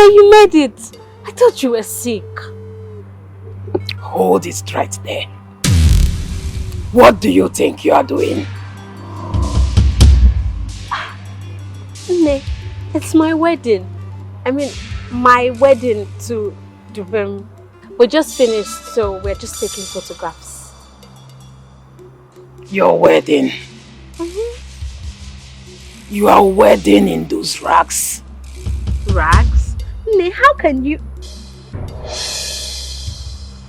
you made it. I thought you were sick. Hold it right there. What do you think you are doing? Nne, it's my wedding. I mean, my wedding to UDEMBE. We just finished, so we're just taking photographs. Your wedding? You are wedding in those rags. Rags? Nne, how can you...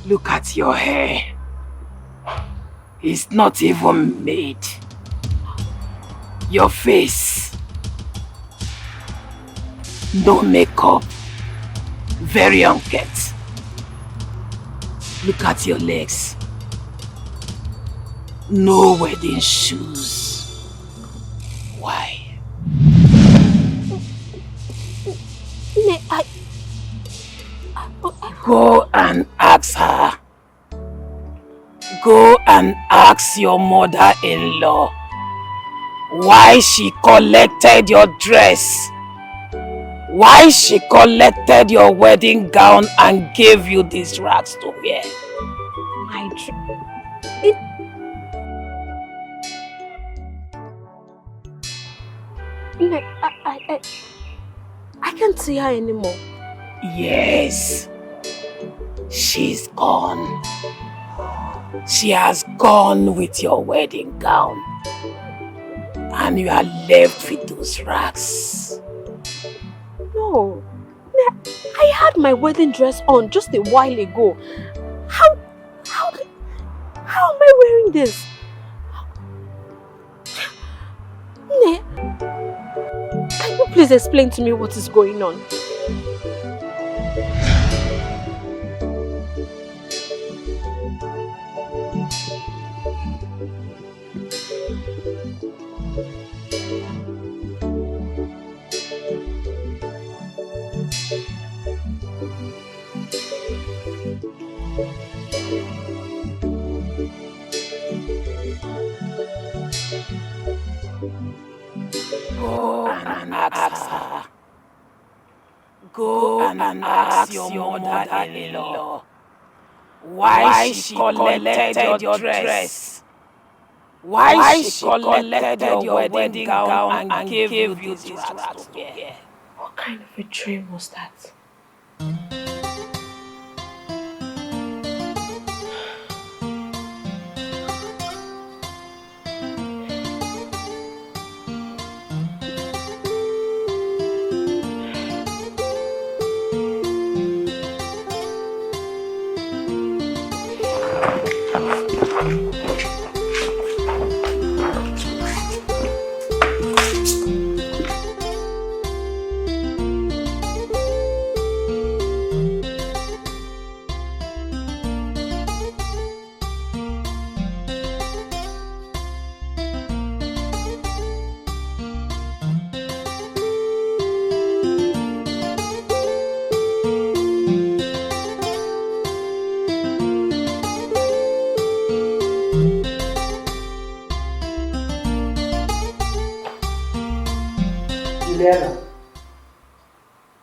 Look at your hair. It's not even made. Your face. No makeup. Very unkempt. Look at your legs. No wedding shoes. Why? Nne, Go and ask her. Go and ask your mother-in-law why she collected your dress. Why she collected your wedding gown and gave you these rags to wear. My dress. I can't see her anymore. Yes. She's gone. She has gone with your wedding gown. And you are left with those rags. No. I had my wedding dress on just a while ago. How am I wearing this? Ne, can you please explain to me what is going on? Go and ask her. Go and ask your mother-in-law why she collected your dress. Why she collected your wedding gown and gave you these rags to wear. What kind of a dream was that?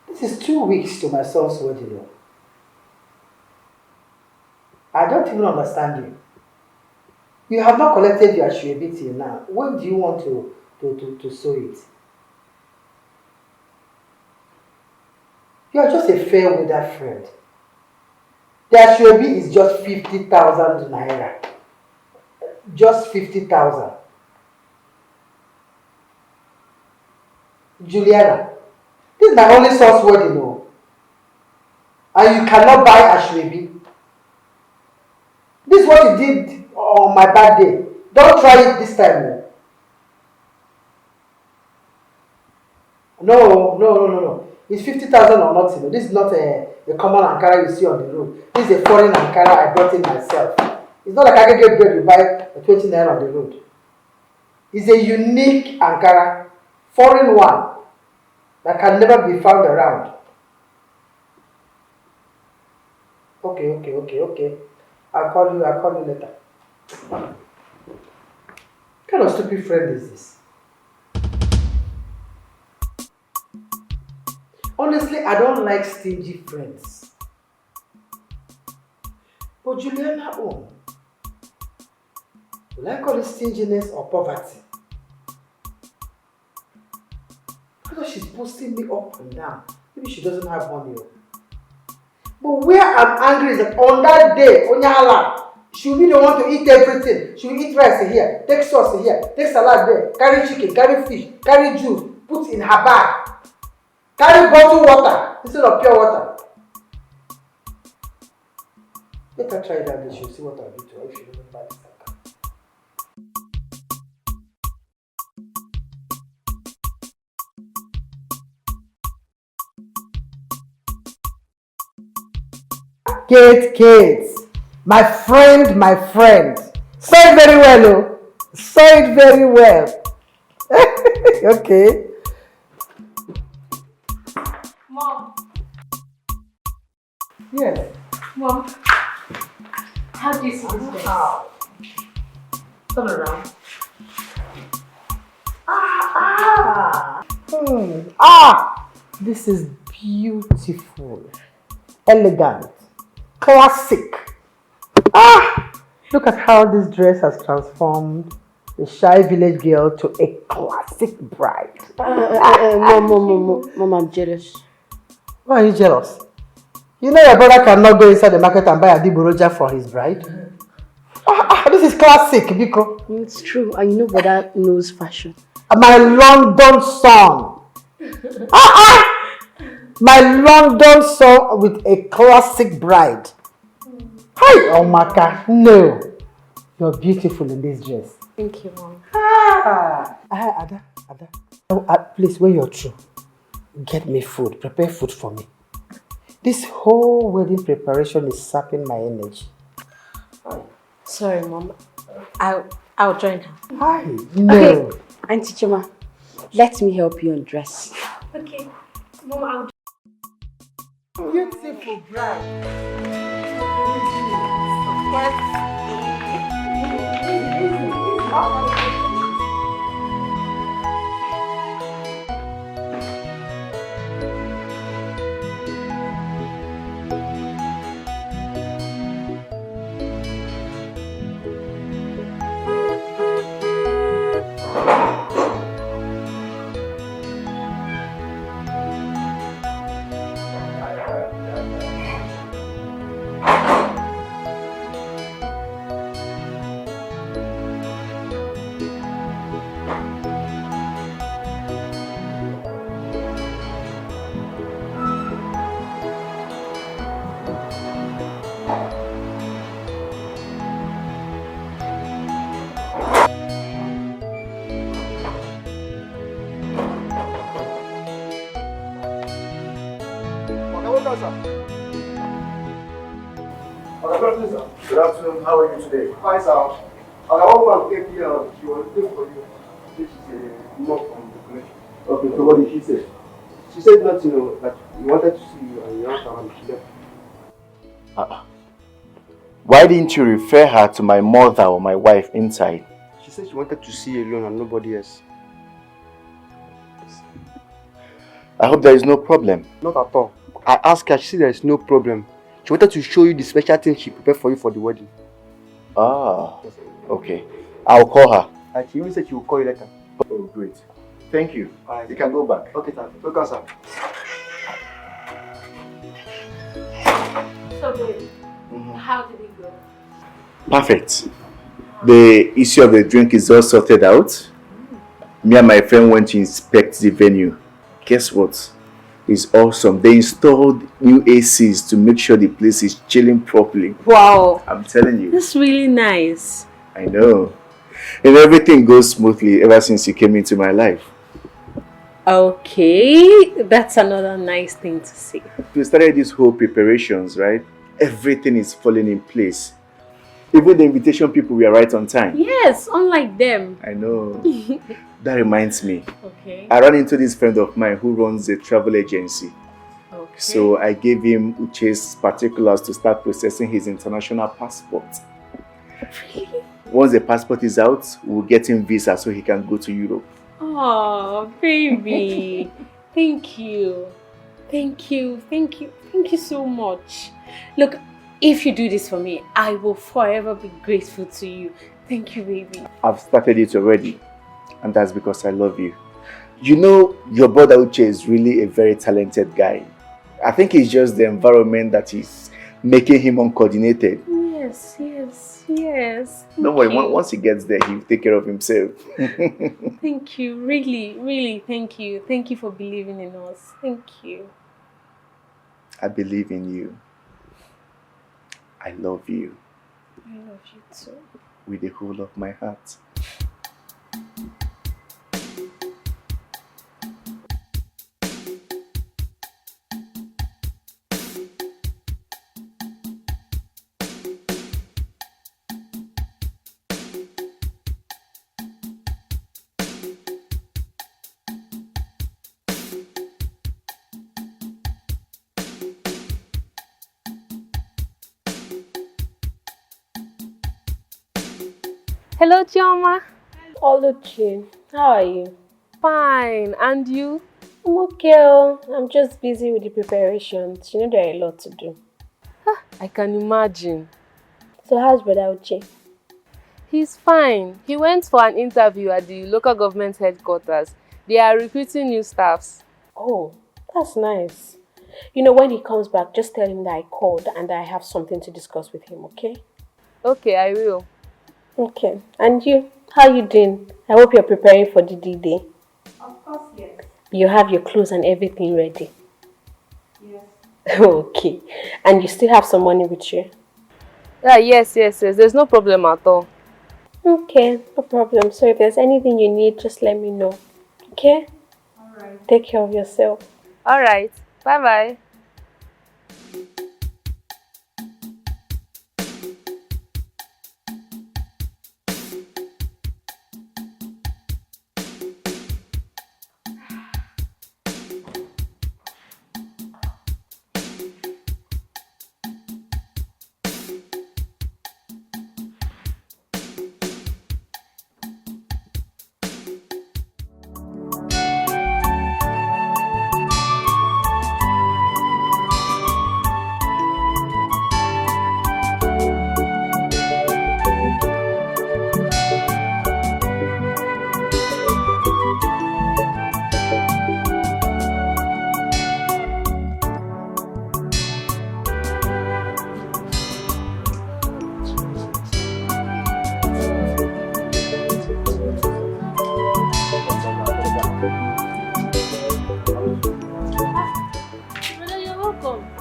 This is 2 weeks to my son's wedding. I don't even understand you. You have not collected your ashwebi till now. When do you want to sew it? You are just a fair weather friend. The ashwebi is just 50,000 naira. Just 50,000. Juliana, this is my only son's wedding, and you cannot buy ashwebi. This is what you did on my birthday. Don't try it this time. No. It's 50,000 or nothing. This is not a common Ankara you see on the road. This is a foreign Ankara I brought in myself. It's not like I can get bread you buy a 20 naira on the road. It's a unique Ankara, foreign one that can never be found around. Okay. I'll call you later. What kind of stupid friend is this? Honestly, I don't like stingy friends. But Juliana, will I call it stinginess or poverty? Because she's posting me up and down. Maybe she doesn't have money. But where I'm angry is that on that day, Onyala, she will be the one to eat everything. She will eat rice here, take sauce here, take salad there, carry chicken, carry fish, carry juice, put in her bag, carry bottled water instead of pure water. Let her try that, she'll see what I'll do to her if she doesn't buy this account. Kate, my friend. Say it very well, oh. Say it very well. Okay. Mom. Yes. Mom. How do you see this dress? Turn around. This is beautiful, elegant, classic. Look at how this dress has transformed the shy village girl to a classic bride. Mom, I'm jealous. Why are you jealous? You know your brother cannot go inside the market and buy a Diboroja for his bride. This is classic, Biko. It's true, and you know brother knows fashion. My London son. My London son with a classic bride. Hi, Omaka. No. You're beautiful in this dress. Thank you, Mom. Ada. Please, when you're through, get me food. Prepare food for me. This whole wedding preparation is sapping my energy. Sorry, Mom. I'll join her. Hi. No. Okay, Auntie CHIOMA, let me help you undress. Okay. Mom, I'll... Beautiful bride. Good afternoon, how are you today? Fine, sir. I want to take you out. She was looking for you. This is a note from the connection. Okay, so what did she say? She said nothing, that you wanted to see you and you asked her and she left. Why didn't you refer her to my mother or my wife inside? She said she wanted to see you alone and nobody else. I hope there is no problem. Not at all. I asked her, she said there is no problem. She wanted to show you the special thing she prepared for you for the wedding. Ah, okay. I'll call her. And she even said she will call you later. Oh, great. Thank you. Alright. You can go back. Okay, sir. Welcome, sir. So, babe, how did it go? Perfect. The issue of the drink is all sorted out. Me and my friend went to inspect the venue. Guess what? It's awesome. They installed new ACs to make sure the place is chilling properly. Wow. I'm telling you. That's really nice. I know. And everything goes smoothly ever since you came into my life. Okay, that's another nice thing to see. We started these whole preparations, right? Everything is falling in place. Even the invitation people were right on time. Yes, unlike them. I know. That reminds me. Okay. I ran into this friend of mine who runs a travel agency. Okay. So I gave him Uche's particulars to start processing his international passport. Really? Once the passport is out, we'll get him visa so he can go to Europe. Oh, baby. Thank you. Thank you so much. Look, if you do this for me, I will forever be grateful to you. Thank you, baby. I've started it already, and that's because I love you. You know, your brother Uche is really a very talented guy. I think it's just the environment that is making him uncoordinated. Yes. Don't worry, once he gets there, he'll take care of himself. Thank you, really, thank you. Thank you for believing in us. Thank you. I believe in you. I love you. I love you too. With the whole of my heart. Hello, CHIOMA. LUCHY, how are you? Fine, and you? I'm okay. I'm just busy with the preparations. You know there are a lot to do. I can imagine. So how's Brother Uche? He's fine. He went for an interview at the local government headquarters. They are recruiting new staffs. Oh, that's nice. You know, when he comes back, just tell him that I called and that I have something to discuss with him, okay? Okay, I will. Okay. And you? How you doing? I hope you're preparing for the D-Day. Of course, yes. You have your clothes and everything ready? Yes. Okay. And you still have some money with you? Yeah, yes. There's no problem at all. Okay, no problem. So if there's anything you need, just let me know. Okay? Alright. Take care of yourself. Alright. Bye-bye.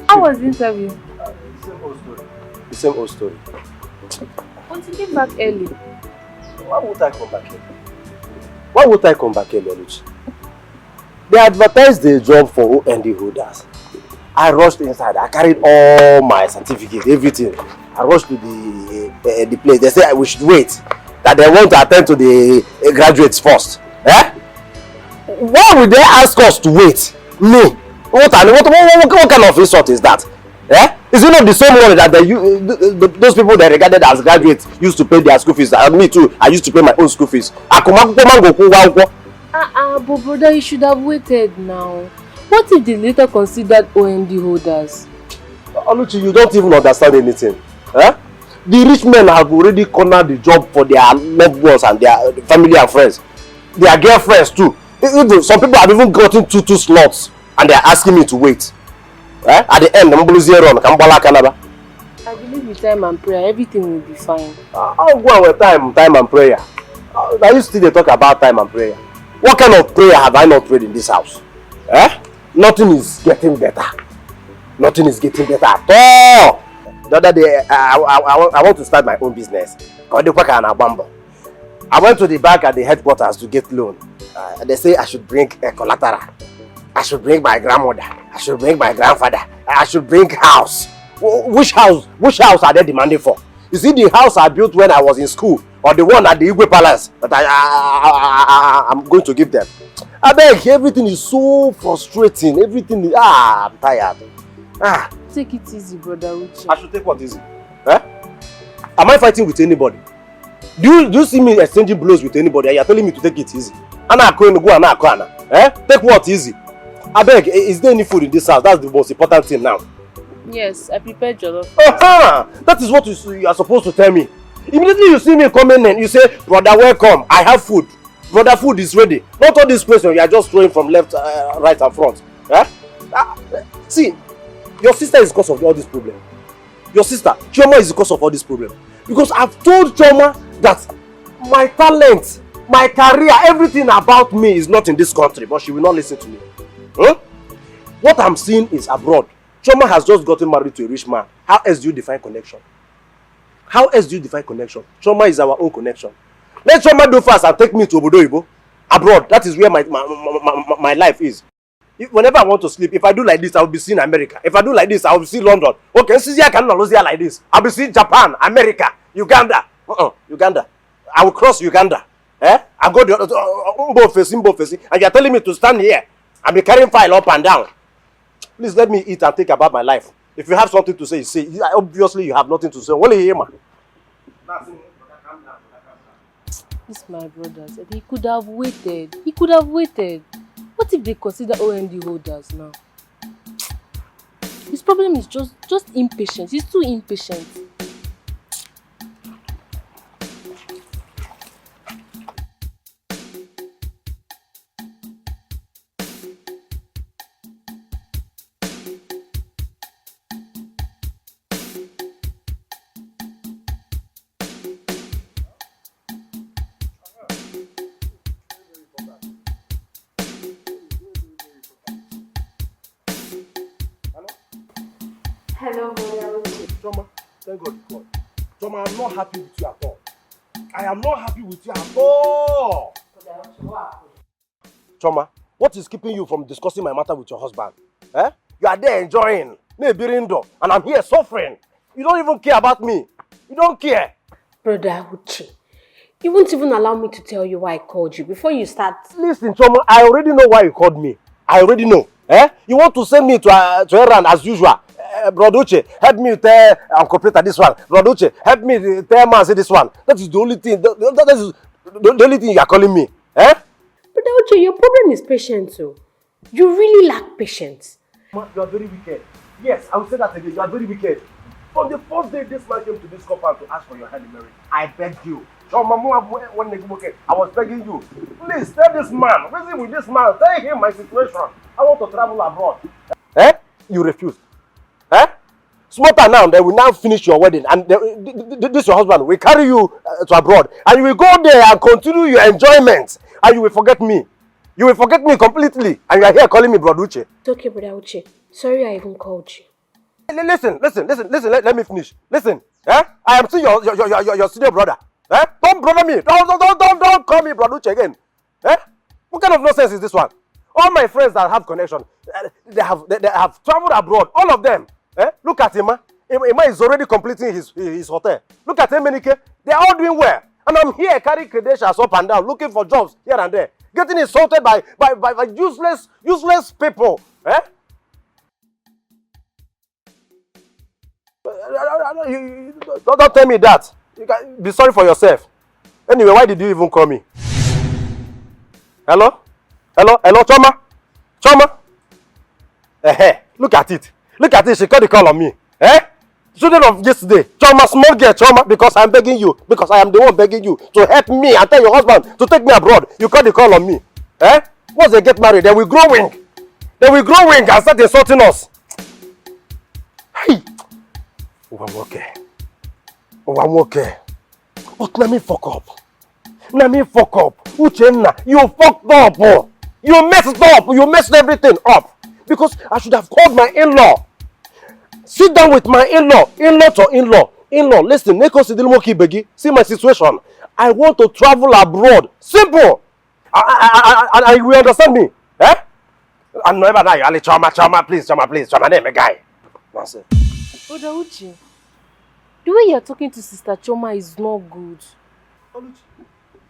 How was the interview? The same old story. But you came back early. Why would I come back early, LUCHY? They advertised the job for OND holders. I rushed inside. I carried all my certificates, everything. I rushed to the place. They said we should wait. That they want to attend to the graduates first. Eh? Why would they ask us to wait? Me? What kind of insult is that? Eh? Is it not the same money that those people they regarded as graduates used to pay their school fees? And me too, I used to pay my own school fees. But brother, you should have waited now. What if they later considered OND holders? LUCHY, you don't even understand anything. Eh? The rich men have already cornered the job for their loved ones and their family and friends. Their girlfriends too. Some people have even gotten two slots and they are asking me to wait. Eh? At the end, I believe with time and prayer, everything will be fine. I'll go with time and prayer. I used to talk about time and prayer. What kind of prayer have I not prayed in this house? Eh? Nothing is getting better. Nothing is getting better at all. The other day, I want to start my own business. I went to the bank at the headquarters to get loan. They say I should bring a collateral. I should bring my grandmother. I should bring my grandfather. I should bring house. Which house? Which house are they demanding for? Is it the house I built when I was in school, or the one at the Igwe Palace that I'm going to give them? I beg, everything is so frustrating. Everything is, I'm tired. Take it easy, brother Uche. I should take what easy? Eh? Am I fighting with anybody? Do you see me exchanging blows with anybody and you're telling me to take it easy? Eh? Take what easy? I beg, is there any food in this house? That's the most important thing now. Yes, I prepared jollof. That is what you are supposed to tell me. Immediately you see me coming in, you say, brother, welcome. I have food. Brother, food is ready. Not all these questions you are just throwing from left, right, and front. See, your sister is the cause of all this problem. Your sister, CHIOMA, is the cause of all this problem. Because I've told CHIOMA that my talent, my career, everything about me is not in this country, but she will not listen to me. What I'm seeing is abroad. CHIOMA has just gotten married to a rich man. How else do you define connection? How else do you define connection? CHIOMA is our own connection. Let CHIOMA do fast and take me to Obodo Ibo. Abroad, that is where my life is. Whenever I want to sleep, if I do like this, I will be seeing America. If I do like this, I will be seeing London. Okay, since I cannot lose here like this, I will be seeing Japan, America, Uganda. Uganda. I will cross Uganda. I go to both facing, and you are telling me to stand here and be carrying file up and down. Please let me eat and think about my life. If you have something to say, you say. Obviously, you have nothing to say. Only here, man. This my brothers. He could have waited. He could have waited. What if they consider OND holders now? His problem is just impatient. He's too impatient. Hello, CHIOMA, thank God you called. CHIOMA, I'm not happy with you at all. I am not happy with you at all. CHIOMA, what is keeping you from discussing my matter with your husband? You are there enjoying, and I'm here suffering. You don't even care about me. You don't care. Brother Uche, you won't even allow me to tell you why I called you before you start. Listen, CHIOMA, I already know why you called me. I already know. You want to send me to Iran as usual. Brother Uche, help me tell Uncle Peter this one. Brother Uche, help me tell man say this one. That is the only thing. That is the only thing you are calling me. Brother Uche, your problem is patience, too. You really lack patience. You are very wicked. Yes, I will say that again. You are very wicked. From the first day this man came to this compound to ask for your hand in marriage, I begged you. I was begging you. Please tell this man. Reason with this man. Tell him my situation. I want to travel abroad. You refused. Smarter now, they will now finish your wedding, and this your husband will carry you to abroad, and you will go there and continue your enjoyment, and you will forget me. You will forget me completely, and you are here calling me Brother Uche. It's okay, Brother Uche. Sorry I even called you. Listen. Let me finish. Listen. I am still your senior brother. Don't brother me. Don't call me Brother Uche again. What kind of nonsense is this one? All my friends that have connection, they have traveled abroad. All of them. Look at Emma. Emma is already completing his hotel. Look at Emenike. They are all doing well. And I'm here carrying credentials up and down, looking for jobs here and there. Getting insulted by useless people. Don't tell me that. You can be sorry for yourself. Anyway, why did you even call me? Hello, CHIOMA. Look at it. She got the call on me. Student of yesterday, CHIOMA, small girl, CHIOMA, because I'm begging you, because I am the one begging you to help me and tell your husband to take me abroad. You got the call on me. Once they get married, they will grow wing. And start insulting us. Hey. I'm okay. But let me fuck up. Uchenna, you fucked up. You messed up. You messed everything up. Because I should have called my in-law. Sit down with my in-law. In-law, listen. See my situation. I want to travel abroad. Simple. And you will understand me. I'm never now. CHIOMA, please. CHIOMA, name a guy. Nonsense. Brother Uche, the way you're talking to Sister CHIOMA is not good.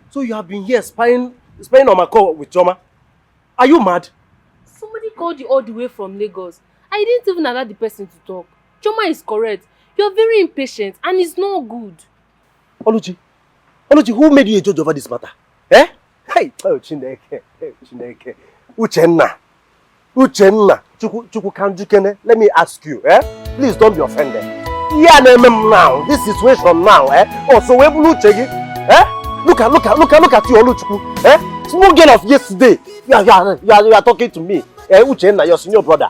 So you have been here spying on my call with CHIOMA? Are you mad? Somebody called you all the way from Lagos. I didn't even allow the person to talk. CHIOMA is correct. You're very impatient and it's not good. Oluchi, who made you a judge over this matter? Hey, Chineke. Uchenna. Uchenna, Chukwuka, let me ask you, please don't be offended. Yeah, now, this situation now, Oh, so where will Uche? Look at you, Oluchukwu, Small girl of yesterday. You are talking to me. Uchenna, your senior brother,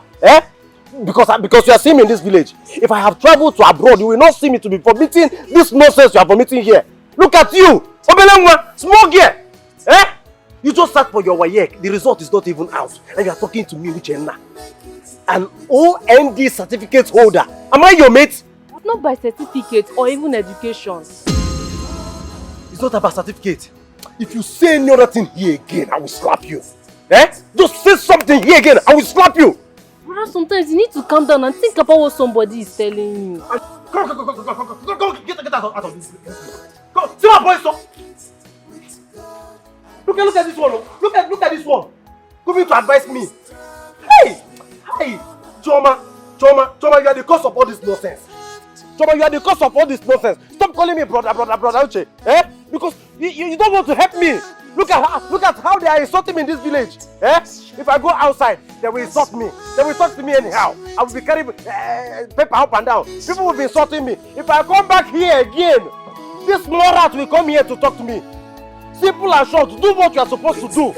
Because you are seeing me in this village. If I have traveled to abroad, you will not see me to be vomiting this nonsense you are vomiting here. Look at you, Obelengwa, small girl, You just sat for your WAEC. The result is not even out, and you are talking to me, Uchenna, an OND certificate holder. Am I your mate? Not by certificate or even education. It's not about certificate. If you say any other thing here again, I will slap you. Just say something here again, I will slap you. Brother, sometimes you need to calm down and think about what somebody is telling you. Go, get out of this place. Go, see my boy, stop. Look at this one. Look at this one. Coming to advise me. Hey, Chioma, you are the cause of all this nonsense. Chioma, you are the cause of all this nonsense. Stop calling me brother, Uche. Because you don't want to help me. Look at how they are insulting me in this village. If I go outside, they will insult me. They will talk to me anyhow. I will be carrying paper up and down. People will be insulting me. If I come back here again, this small rat will come here to talk to me. Simple and short. Do what you are supposed to do.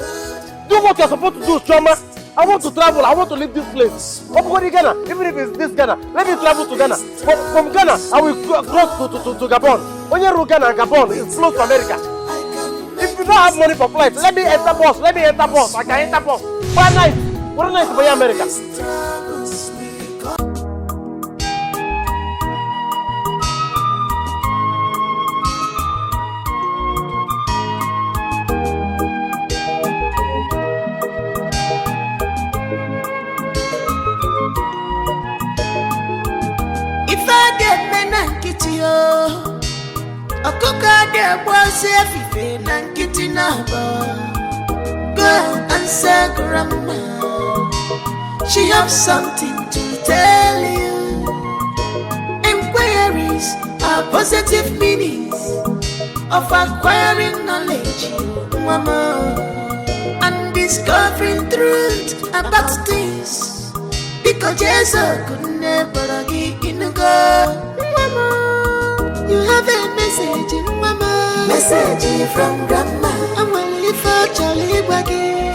Do what you are supposed to do, Chioma. I want to travel. I want to leave this place. Even if it's this Ghana, let me travel to Ghana. From Ghana, I will cross to Gabon. When you're Ghana and Gabon, it's close to America. If you don't have money for flights, let me enter bus. I can enter bus. One night for America. Go answer grandma. She has something to tell you. Inquiries are positive meanings of acquiring knowledge, mama, and discovering truth about things. Because Jesus could never give in a go, mama. You have a message, mama. Message from grandma. I'm only for Charlie Baggy. You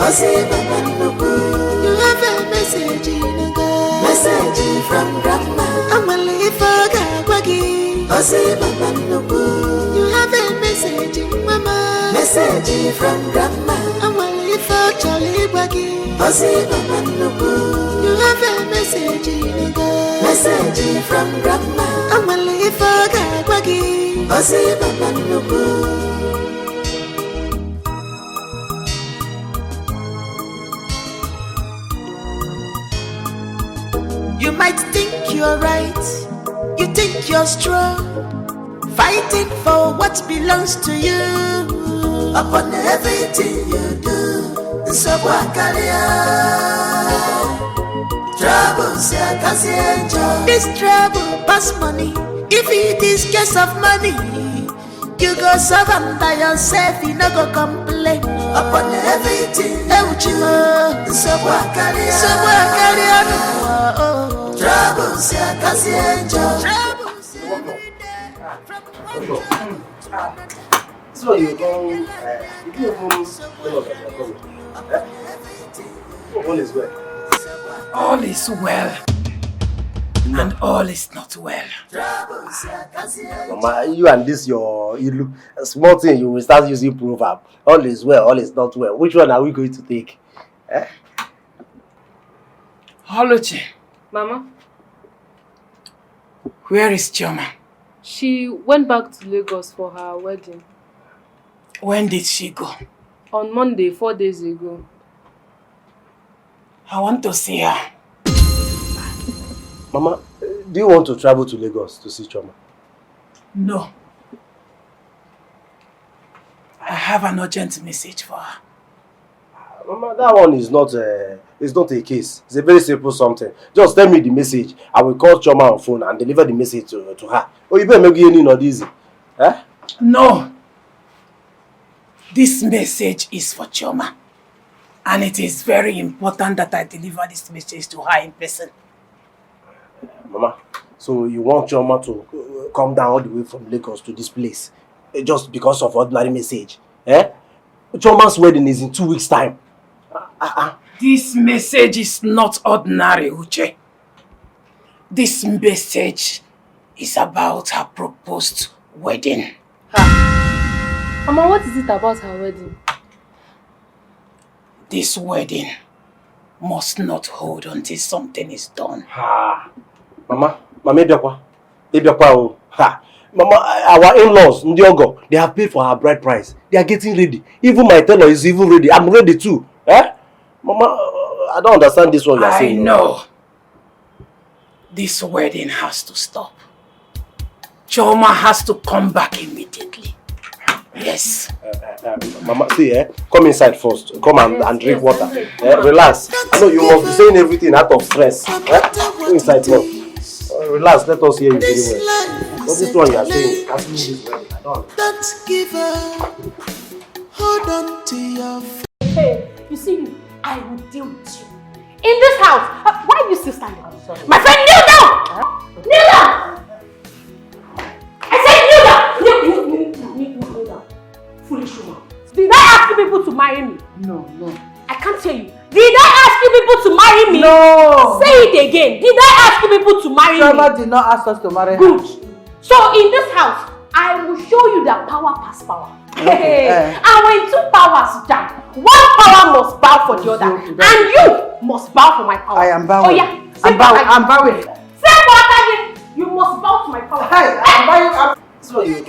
have a message in a go. Message from grandma. I'm only for Gagwagi. You have a message, mama. Message from grandma. I'm only for Charlie Baggy. You have a message in a go. Message from grandma. I'm only for Gagwagi. You might think you're right, you think you're strong, fighting for what belongs to you. Upon everything you do, so troubles, this trouble pass money. If it is case of money, you go serve and by yourself, you no go complain. Upon everything, so troubles, so you don't, all is well. All is well. And all is not well. Mama, you and this your small thing, you will start using proverb. All is well, all is not well. Which one are we going to take? Oluchi. Mama? Where is Chioma? She went back to Lagos for her wedding. When did she go? On Monday, 4 days ago. I want to see her. Mama, do you want to travel to Lagos to see Chioma? No. I have an urgent message for her. Mama, that one is not a case. It's a very simple something. Just tell me the message. I will call Chioma on phone and deliver the message to her. Oh, you better make it not easy. No. This message is for Chioma. And it is very important that I deliver this message to her in person. Mama, so you want Chioma to come down all the way from Lagos to this place just because of ordinary message? Eh? Chioma's wedding is in 2 weeks' time. This message is not ordinary, Uche. This message is about her proposed wedding. Mama, what is it about her wedding? This wedding must not hold until something is done. Mama, Mama, our in-laws, Ndiogo, they have paid for her bride price. They are getting ready. Even my tailor is even ready. I'm ready too. Eh? Mama, I don't understand this one you are saying. I know. This wedding has to stop. Chioma has to come back immediately. Yes. Mama, see, come inside first. Come and drink water. Relax. No, you must be saying everything out of stress. Go inside first. Relax, let us hear you very well. But this one you are saying, asking me this wedding, I don't give up. Hold on to your faith. Hey, you see, I will deal with you. In this house, why are you still standing? I'm sorry. My friend, kneel down! Kneel down! I said kneel down! Kneel down. Foolish woman. Did I ask you people to marry me? No. I can't tell you. Did I ask you people to marry me? No! Say it again. Did I ask you people to marry me? Chioma did not ask us to marry her. Good. So in this house, I will show you that power pass power. Okay. And when two powers jam, one power must bow for the other. And you must bow for my power. I am bowing. Oh yeah. I'm bowing. Say what again. You must bow to my power. Hey, I'm bowing. So you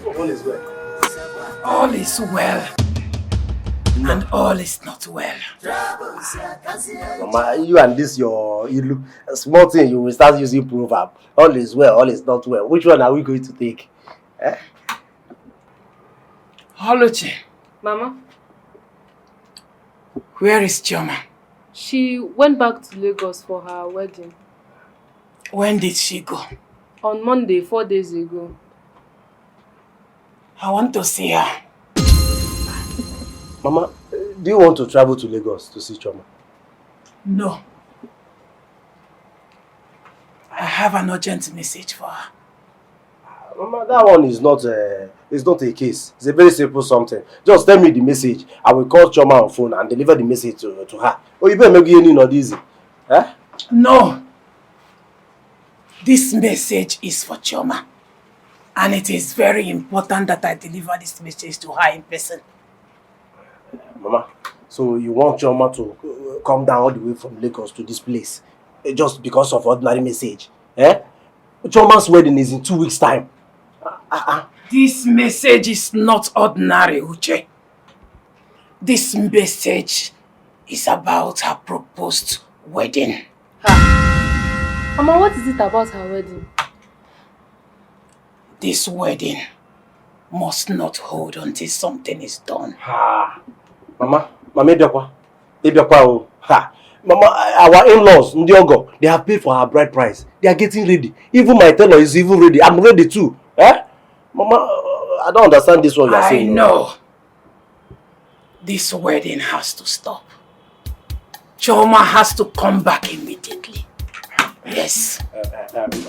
all is well. All is well. And all is not well. Mama, you and this your small thing, you will start using proverb. All is well, all is not well. Which one are we going to take? Oluchi, Mama? Where is Chioma? She went back to Lagos for her wedding. When did she go? On Monday, 4 days ago. I want to see her. Mama, do you want to travel to Lagos to see Chioma? No. I have an urgent message for her. Mama, that one is not a case. It's a very simple something. Just tell me the message. I will call Chioma on phone and deliver the message to her. Oh, you better make it not easy. Eh? No. This message is for Chioma. And it is very important that I deliver this message to her in person. Mama, so you want Chioma to come down all the way from Lagos to this place just because of ordinary message? Eh? Chioma's wedding is in 2 weeks' time. This message is not ordinary, Uche. This message is about her proposed wedding. Mama, what is it about her wedding? This wedding must not hold until something is done. Mama, Mama, our in-laws, Ndiogo, they have paid for her bride price. They are getting ready. Even my tailor is even ready. I'm ready too. Eh? Mama, I don't understand this one you are saying. I know. This wedding has to stop. Chioma has to come back immediately. Yes.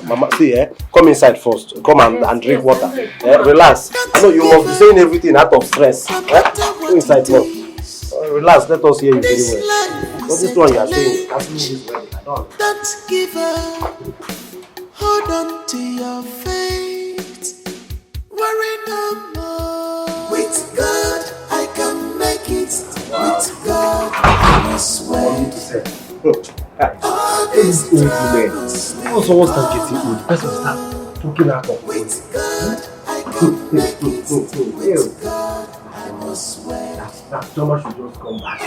Mama, see, come inside first. Come and drink water. Relax. No, you must be saying everything out of stress. Go inside first. Relax, let us hear you very well. But this one you are saying, asking me this wedding, I don't give up. Hold on to your faith. Worry no more. With God, I can make it. With God, I swear. All these old women. When someone starts getting old, the person will start talking out of with God, I can make it. With God, I must swear. That Chioma should just come back.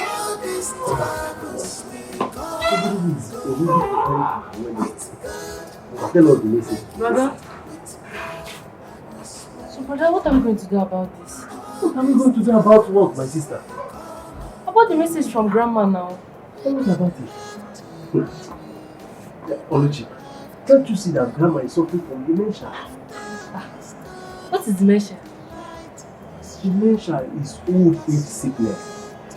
Tell us the message. Brother? So brother, what are we going to do about this? What are we going to do about what, my sister? About the message from grandma now. Tell us about it. Oluchi, can't you see that grandma is suffering from dementia? What is dementia? dementia is old age sickness.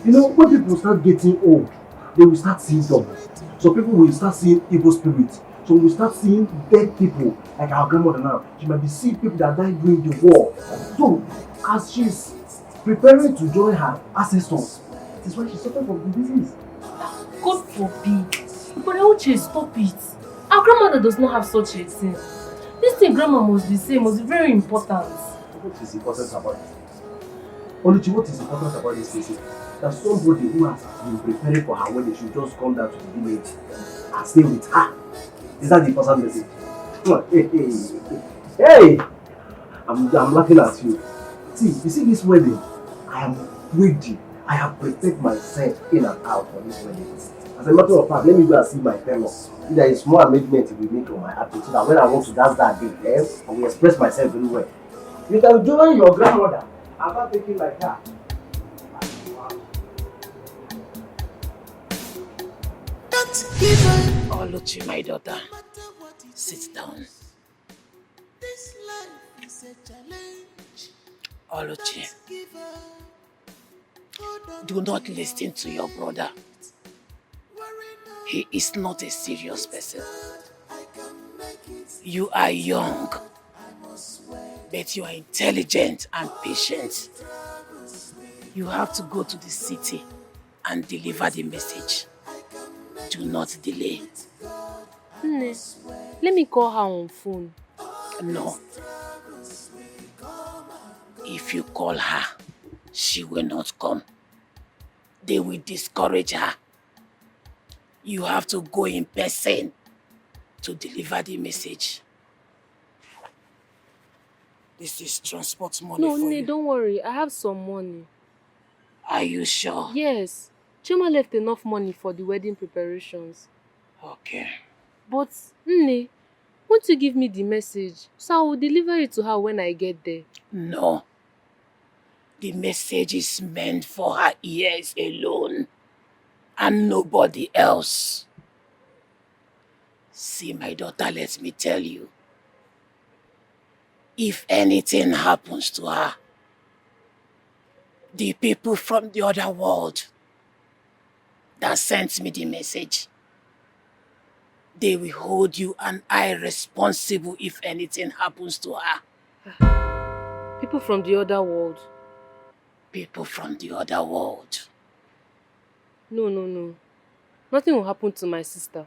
You know, when people start getting old, they will start seeing double. So people will start seeing evil spirits. So we start seeing dead people, like our grandmother now. She might be seeing people that died during the war. So, as she's preparing to join her ancestors, that is why she's suffering from the disease. God forbid. But LUCHY, stop it. Our grandmother does not have such a thing. This thing grandma must be saying must be very important. What is important about it? LUCHY, what is important about this case? That somebody who has been preparing for her wedding should just come down to the village and stay with her. Is that the important message? Hey! I'm laughing at you. See, you see this wedding? I am ready. I have prepared myself in and out for this wedding. As a matter of fact, let me go and see my fellow. If there is small amendment we make on my attitude, so that when I want to dance that day, I will express myself very well. You can join your grandmother and start taking like that. Oh, LUCHY, my daughter, sit down. Oh, LUCHY, do not listen to your brother. He is not a serious person. You are young, but you are intelligent and patient. You have to go to the city and deliver the message. Do not delay. Nne, let me call her on phone. No. If you call her, she will not come. They will discourage her. You have to go in person to deliver the message. This is transport money for you. No, don't worry. I have some money. Are you sure? Yes. CHIOMA left enough money for the wedding preparations. Okay. But, Nne, won't you give me the message so I will deliver it to her when I get there? No. The message is meant for her ears alone and nobody else. See, my daughter, let me tell you. If anything happens to her, the people from the other world that sent me the message, they will hold you and I responsible if anything happens to her. People from the other world? People from the other world. No. Nothing will happen to my sister.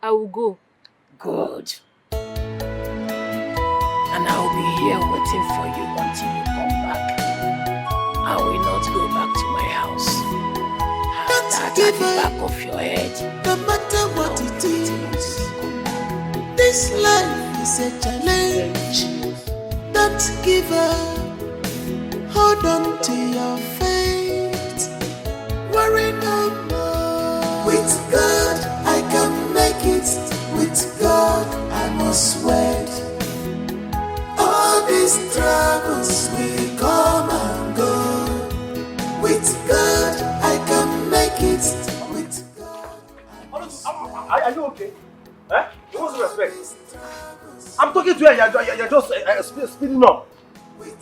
I will go. Good. And I will be here waiting for you until you come back. I will not go back to my house. Have that at the back of your head. No matter what it is, this life is a challenge. Don't give up. Hold on to your faith. Worry no more. With God, I can make it. With God, I must wait. All these troubles will come and go. With God, I can make it. With God. Are you okay? Eh? What's the respect? I'm talking to you and you're just speeding up.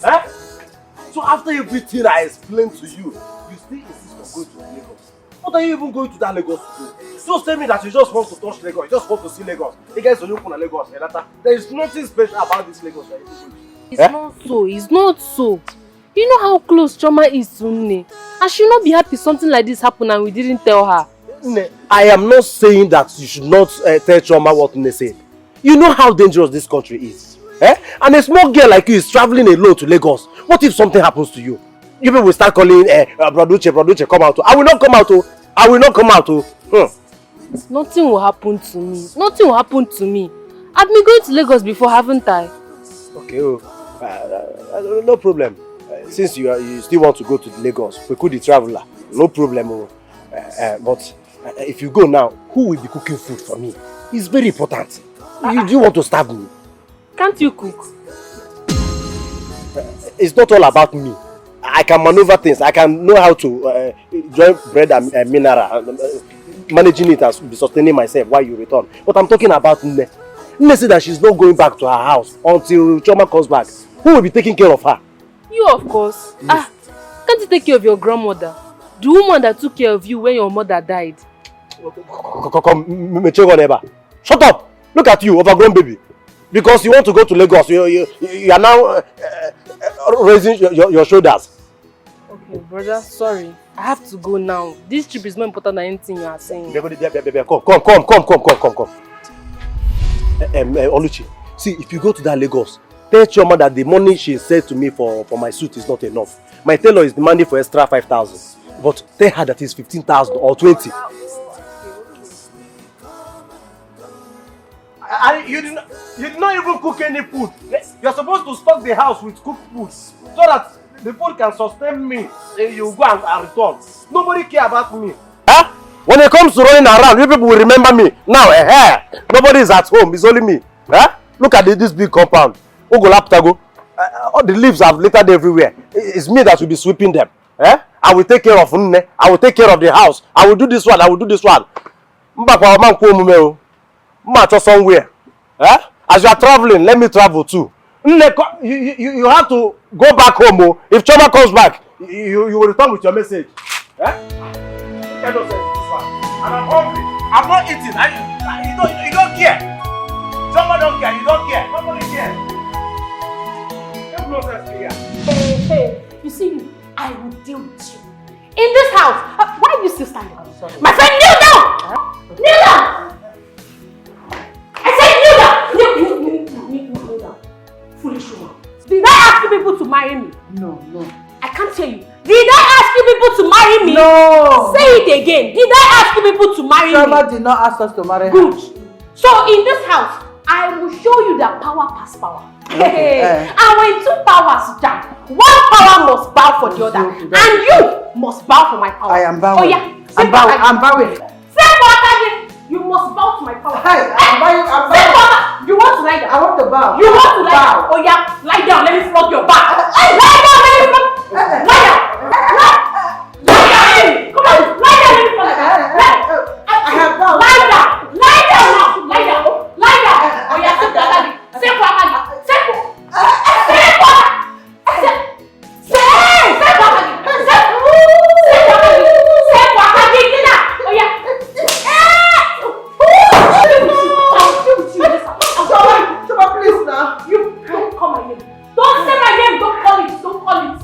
Eh? So after everything I explained to you, you still insist on going to Lagos. What are you even going to that Lagos to do? Just tell me that you just want to touch Lagos, you just want to see Lagos. You guys are open Lagos. There is nothing special about this Lagos. It's not so. You know how close CHIOMA is to Nne. And she'll not be happy something like this happened and we didn't tell her. I am not saying that you should not tell CHIOMA what Nne said. You know how dangerous this country is. Eh? And a small girl like you is traveling alone to Lagos. What if something happens to you? You people will start calling Broduche, come out. I will not come out. I will not come out. Nothing will happen to me. Nothing will happen to me. I've been going to Lagos before, haven't I? Okay, no problem. Since you still want to go to Lagos, we could the traveler. No problem. But if you go now, who will be cooking food for me? It's very important. You want to starve me? Can't you cook? It's not all about me. I can maneuver things. I can know how to join bread and mineral, managing it and be sustaining myself while you return. But I'm talking about Nne. Nne said that she's not going back to her house until CHIOMA comes back. Who will be taking care of her? You, of course. Yes. Can't you take care of your grandmother? The woman that took care of you when your mother died. Shut up! Look at you, overgrown baby. Because you want to go to Lagos, you are now raising your shoulders. Okay, brother, sorry. I have to go now. This trip is more important than anything you are saying. Come. Oluchi, see, if you go to that Lagos, tell CHIOMA that the money she said to me for my suit is not enough. My tailor is demanding for extra 5,000. But tell her that it's 15,000 or 20. And you did not even cook any food. You're supposed to stock the house with cooked food so that the food can sustain me. You go and return. Nobody care about me. Huh? When it comes to running around, you people will remember me. Now, nobody is at home. It's only me. Huh? Look at this big compound. Ogolaptago. All the leaves have littered everywhere. It's me that will be sweeping them. I will take care of Nne. I will take care of the house. I will do this one. I will do this one. Somewhere. As you are traveling, let me travel too. You have to go back home. If CHIOMA comes back, you will return with your message. And I'm hungry. I'm not eating. You don't care. CHIOMA don't care. You don't care. Nobody cares. Hey, you see, I will deal with you. In this house, why are you still standing? My friend, kneel down! Kneel down! I said kneel down! Kneel down. Foolish woman. Did I ask you people to marry me? No. I can't tell you. Did I ask you people to marry me? No. Say it again. Did I ask you people to marry me? CHIOMA did not ask us to marry her. Good. So in this house, I will show you that power pass power. Okay. And when two powers jam, one power must bow for the other. And you must bow for my power. I am bowing. Oh yeah. I'm bowing. Say what again. You must bow to my power. Hey, I'm bowing. You want to lie down? I want to bow. You want to lie down? Oh yeah. Lie down. Let me flog your back. Lie down. Let me flog. Lie down. Lie down. Come on. Lie down. Let me flog. I have bowed. Lie down. Lie down now. Lie down. Lie down. Oh yeah. Say what again. Say what again. Say what? Say what? Say what again. Oh yeah. CHIOMA, please now. You don't call my name. Don't say my name. Don't call it. Don't call it.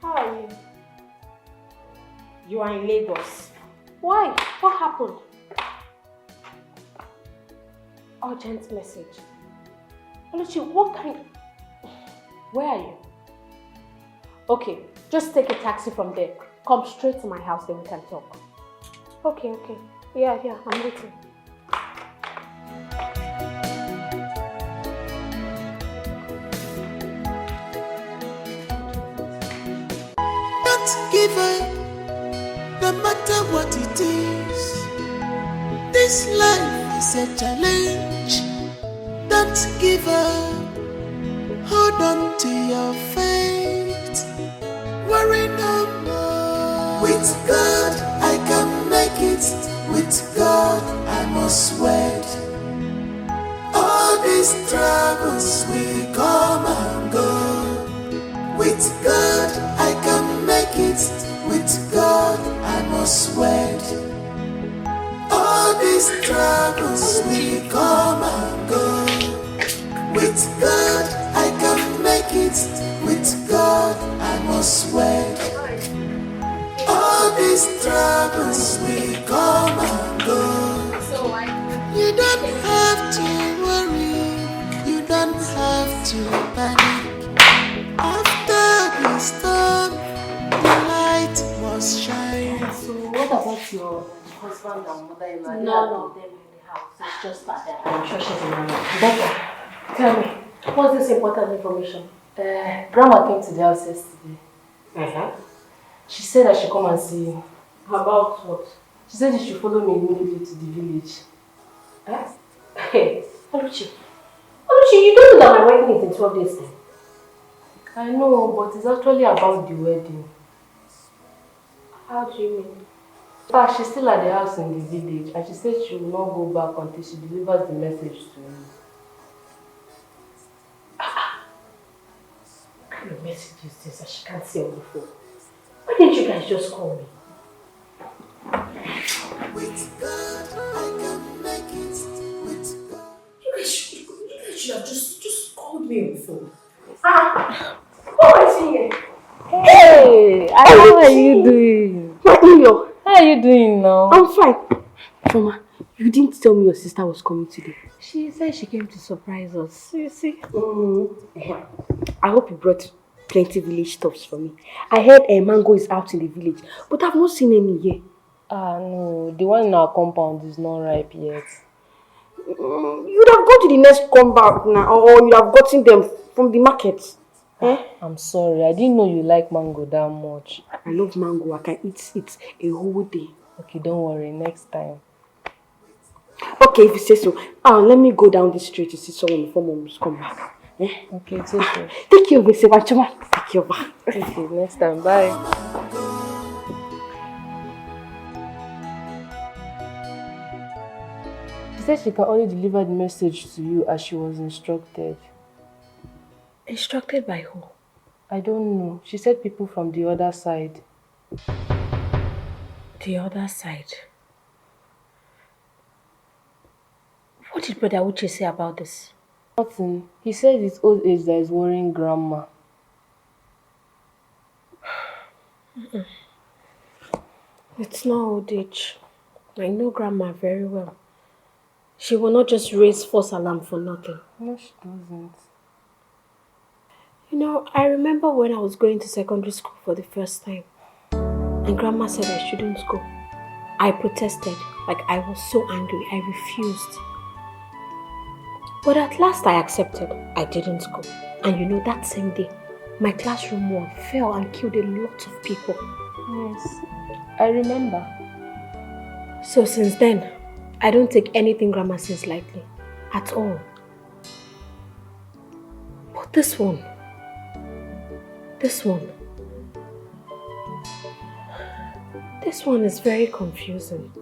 How are you? You are in Lagos. Why? What happened? Urgent message. Luchi, what kind? Where are you? Okay, just take a taxi from there. Come straight to my house, then we can talk. Okay. Yeah, I'm waiting. Don't give up, no matter what it is. This life is a challenge. Don't give up, hold on to your faith. Worry no more. With God I can make it. With God I must wait. All these troubles will come and go. With God I can make it. With God I must wait. All these these troubles will come and go. With God, I can make it. With God, I must wait. All these troubles will come and go. You don't have to worry. You don't have to panic. After the storm, the light must shine. So what about your husband and mother-in-law? No, they're in the house. It's just that I'm sure she's in the room. Becca, tell me, what's this important information? Grandma came to the house yesterday. She said I should come and see you. About what? She said you should follow me immediately to the village. Hey, Aluchi, you don't know that my wedding is in 12 days time. I know, but it's actually about the wedding. How do you mean? But she's still at the house in the village, and she said she will not go back until she delivers the message to you. What kind of message is this that she can't see on the phone? Why didn't you guys just call me? With God, I can make it. With God. You guys should have just called me on the phone. What is here? Hey, how are you doing? My in-law. How are you doing now? I'm fine. Mama, you didn't tell me your sister was coming today. She said she came to surprise us. You see? I hope you brought plenty village stuffs for me. I heard a mango is out in the village, but I've not seen any yet. No, the one in our compound is not ripe yet. You'd have gone to the next compound now, or you'd have gotten them from the market. I'm sorry, I didn't know you like mango that much. I love mango. I can eat it a whole day. Okay, don't worry, next time. Okay, if you say so. Let me go down the street to see someone before Mom's come back. Okay, it's okay. Take care of yourself, Choma. Take care of her. Okay, next time, bye. She said she can only deliver the message to you as she was instructed. Instructed by who? I don't know. She said people from the other side. The other side? What did Brother Uche say about this? Nothing. He said it's old age that is worrying Grandma. It's not old age. I know Grandma very well. She will not just raise false alarm for nothing. No, she doesn't. You know, I remember when I was going to secondary school for the first time. And Grandma said I shouldn't go. I protested. Like, I was so angry. I refused. But at last I accepted. I didn't go. And you know, that same day, my classroom wall fell and killed a lot of people. Yes, I remember. So since then, I don't take anything Grandma says lightly. At all. But this one is very confusing.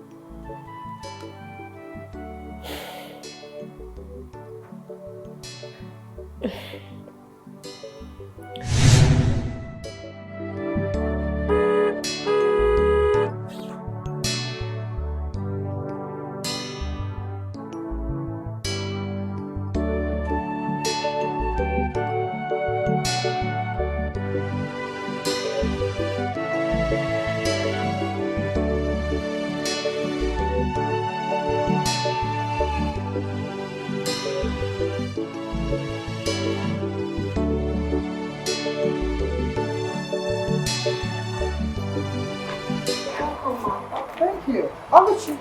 Thank you. Alichi.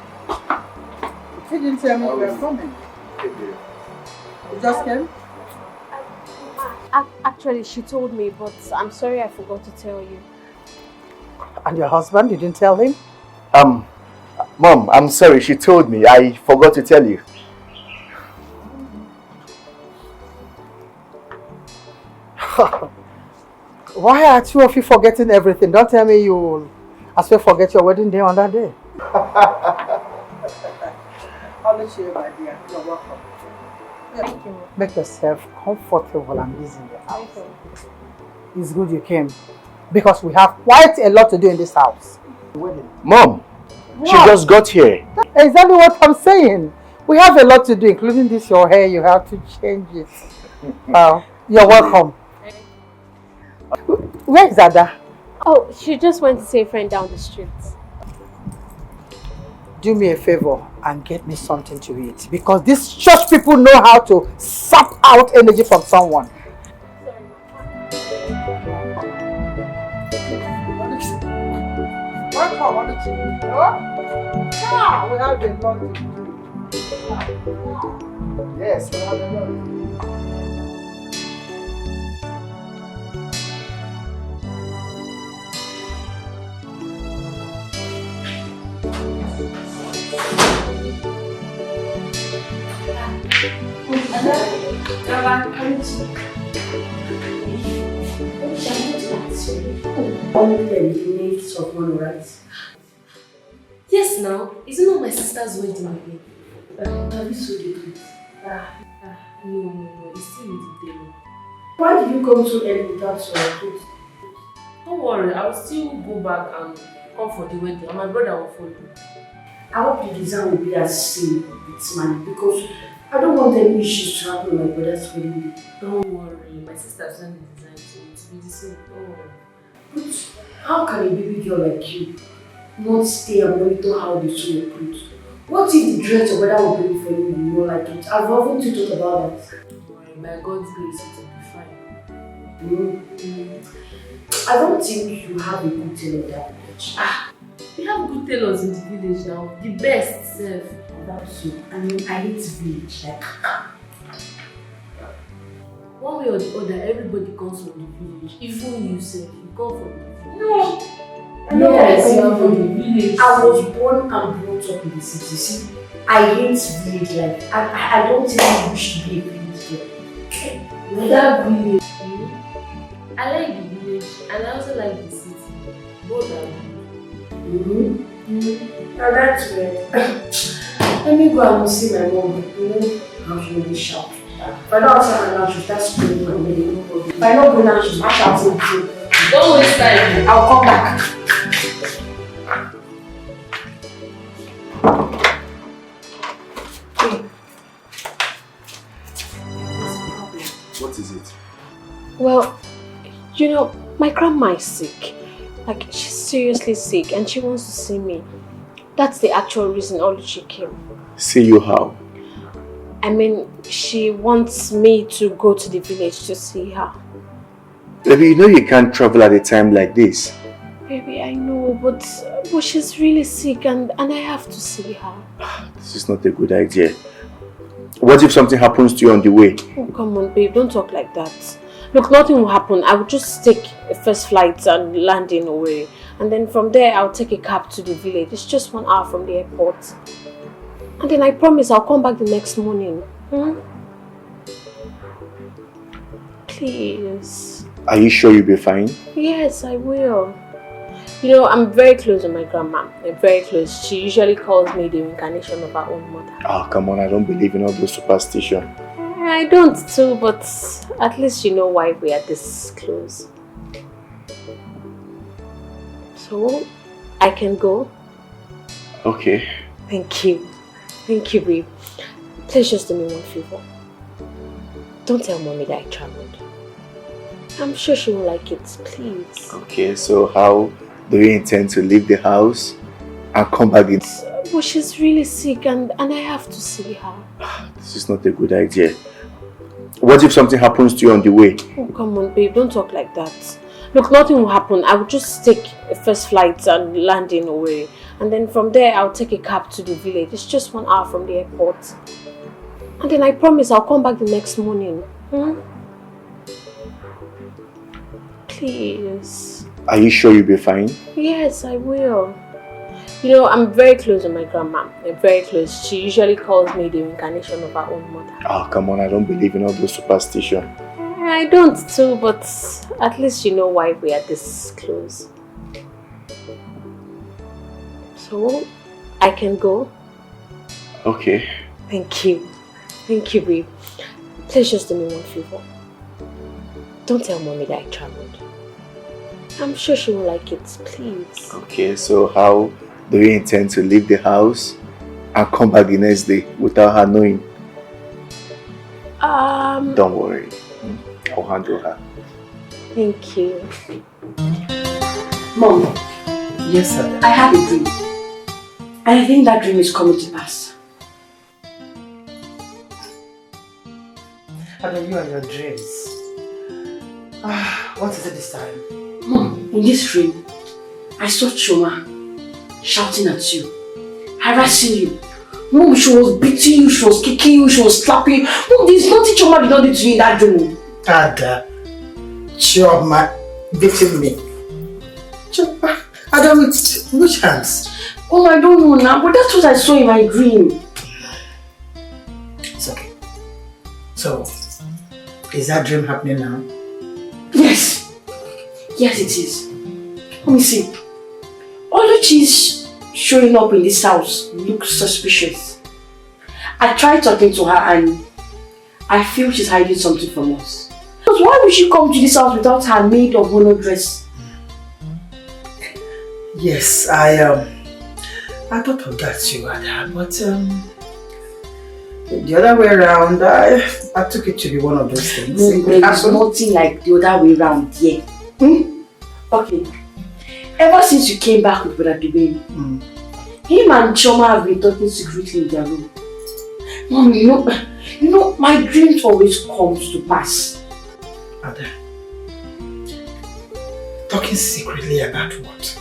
You didn't tell me you were coming. You just came? Actually, she told me, but I'm sorry I forgot to tell you. And your husband, you didn't tell him? Mom, I'm sorry, she told me. I forgot to tell you. Why are two of you forgetting everything? Don't tell me you as well forget your wedding day on that day. Alichi, my dear, you're welcome. Thank you. Make yourself comfortable and busy in the house. It's good you came because we have quite a lot to do in this house. Mom, she just got here. Exactly what I'm saying. We have a lot to do, including this your hair. You have to change it. Wow. You're welcome. Where is Ada? Oh, she just went to see a friend down the street. Do me a favor and get me something to eat, because these church people know how to sap out energy from someone. Welcome, Oluchi. Yeah, we have a lot to do. Yes, we have a lot to do. Yes, now. Is it not my sister's wedding again? Have you sold the clothes? No. It's still with the tailor. Why did you come so early without your clothes? Don't worry, I'll still go back and come for the wedding, and my brother will follow. I hope the design will be as same with mine, because I don't want any issues to happen with my brother's wedding day. Don't worry, my sister sent the design, so it will be the same. Don't worry. But how can a baby girl like you not stay and monitor how they sew your clothes? What if the dress your brother will bring for you, you will not like it? Haven't you thought about that? Don't worry, by God's grace it will be fine. I don't think you have a good tailor that much. We have good tailors in the village now, the best self. That's so. I mean, I hate village. Like, one way or the other, everybody comes from the village. Even you say you come from the village. No. Yes, you are from the village. I was born and brought up in the city. See, I hate village life. I don't think we should be a village girl. That village. I like the village and I also like the city. Both are good. Now that's weird. Let me go and see my mom. You know how she will shout. If I don't answer her now, she'll start screaming my baby. If I don't go now, she'll start shouting too. Don't waste time. I'll come back. What is it? Well, you know, my grandma is sick. Like, she's seriously sick and she wants to see me. That's the actual reason Oluchi came. See you how? I mean, she wants me to go to the village to see her. Baby, you know you can't travel at a time like this. Baby, I know, but she's really sick and I have to see her. This is not a good idea. What if something happens to you on the way? Oh, come on, babe, don't talk like that. Look, nothing will happen. I will just take a first flight and land in Owerri. And then from there, I'll take a cab to the village. It's just 1 hour from the airport. And then I promise I'll come back the next morning. Please. Are you sure you'll be fine? Yes, I will. You know, I'm very close to my grandma. I'm very close. She usually calls me the reincarnation of her own mother. Oh, come on, I don't believe in all those superstitions. I don't too, but at least you know why we are this close. So, I can go? Okay. Thank you. Thank you, babe. Please just do me one favor. Don't tell mommy that I traveled. I'm sure she will like it, please. Okay, so how do you intend to leave the house and come back in? Well, she's really sick and I have to see her. This is not a good idea. What if something happens to you on the way? Oh, come on, babe, don't talk like that. Look, nothing will happen. I will just take a first flight and land in Owerri. And then from there, I'll take a cab to the village. It's just 1 hour from the airport. And then I promise I'll come back the next morning. Please. Are you sure you'll be fine? Yes, I will. You know, I'm very close to my grandma. I'm very close. She usually calls me the reincarnation of her own mother. Oh, come on, I don't believe in all those superstitions. I don't too, but at least you know why we are this close. So, I can go? Okay. Thank you. Thank you, babe. Please just do me one favor. Don't tell mommy that I traveled. I'm sure she will like it, please. Okay, so how do you intend to leave the house and come back the next day without her knowing? Don't worry. I'll handle her. Thank you. Mom. Yes, sir. I had a dream. And I think that dream is coming to pass. Ada, you and your dreams. What is it this time? Mom, in this dream, I saw CHIOMA shouting at you, harassing you. Mom, she was beating you, she was kicking you, she was slapping you. Mom, there's nothing CHIOMA did not do to you in that dream. Ada, CHIOMA beating me. CHIOMA? Ada, with which hands? Oh, I don't know now, but that's what I saw in my dream. It's okay. So, is that dream happening now? Yes. Yes, it is. Let me see. LUCHY's showing up in this house looks suspicious. I tried talking to her and I feel she's hiding something from us. Because why would she come to this house without her maid of honor dress? Yes, I thought of that too, Ada, but the other way around, I took it to be one of those things. No, there's nothing like the other way around here. Okay. Ever since you came back with Brother Dubin, him and CHIOMA have been talking secretly in their room. Mom, you know, my dreams always comes to pass. Ada, talking secretly about what?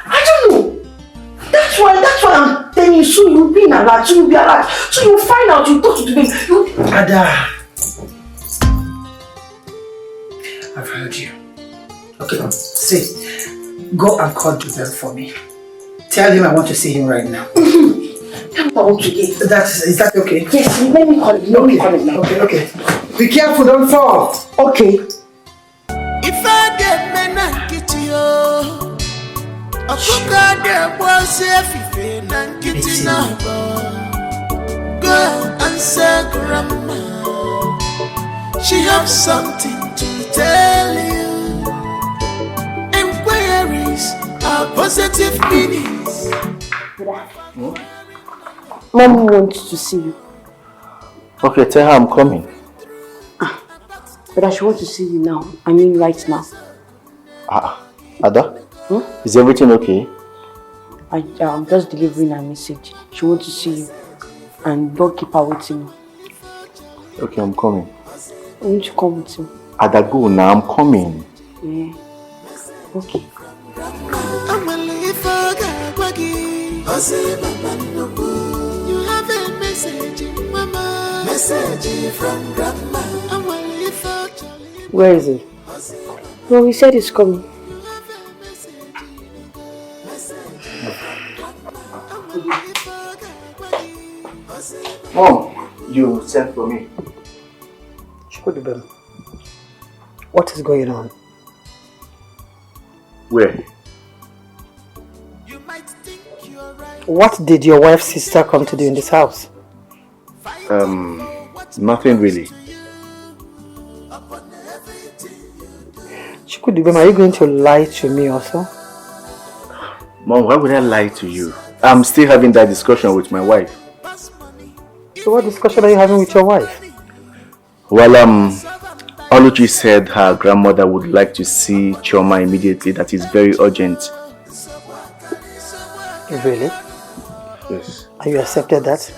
I don't know. That's why I'm telling you, so you'll be in alert, so you'll be alert, so you'll find out, you talk to them. Ada, I've heard you. Okay, see, go and call Dubem for me. Tell him I want to see him right now. That's what I want to get. Is that okay? Yes, let me call him. Let me call him now. Okay. Be careful, don't fall. Okay. If I get men and get you. I cook out there was everything and get it now. Go and say grandma. She has something to tell you. Inquiries are positive meanings. Mommy wants to see you. Okay, tell her I'm coming. But I should want to see you now. I mean right now. Ada? Is everything okay? I'm just delivering a message. She wants to see you. And don't keep her waiting. Okay, I'm coming. I want you to come with me. Ada, go now, I'm coming. Yeah. Okay. You have a message, Mama. Message from Grandma. Where is he? No, he said he's coming. Mom, you sent for me. Chukudubem, what is going on? Where? What did your wife's sister come to do in this house? Nothing really. Chukudubem, are you going to lie to me also? Mom, why would I lie to you? I'm still having that discussion with my wife. So what discussion are you having with your wife? Well, Oluchi said her grandmother would like to see CHIOMA immediately. That is very urgent. Really? Yes. Are you accepted that?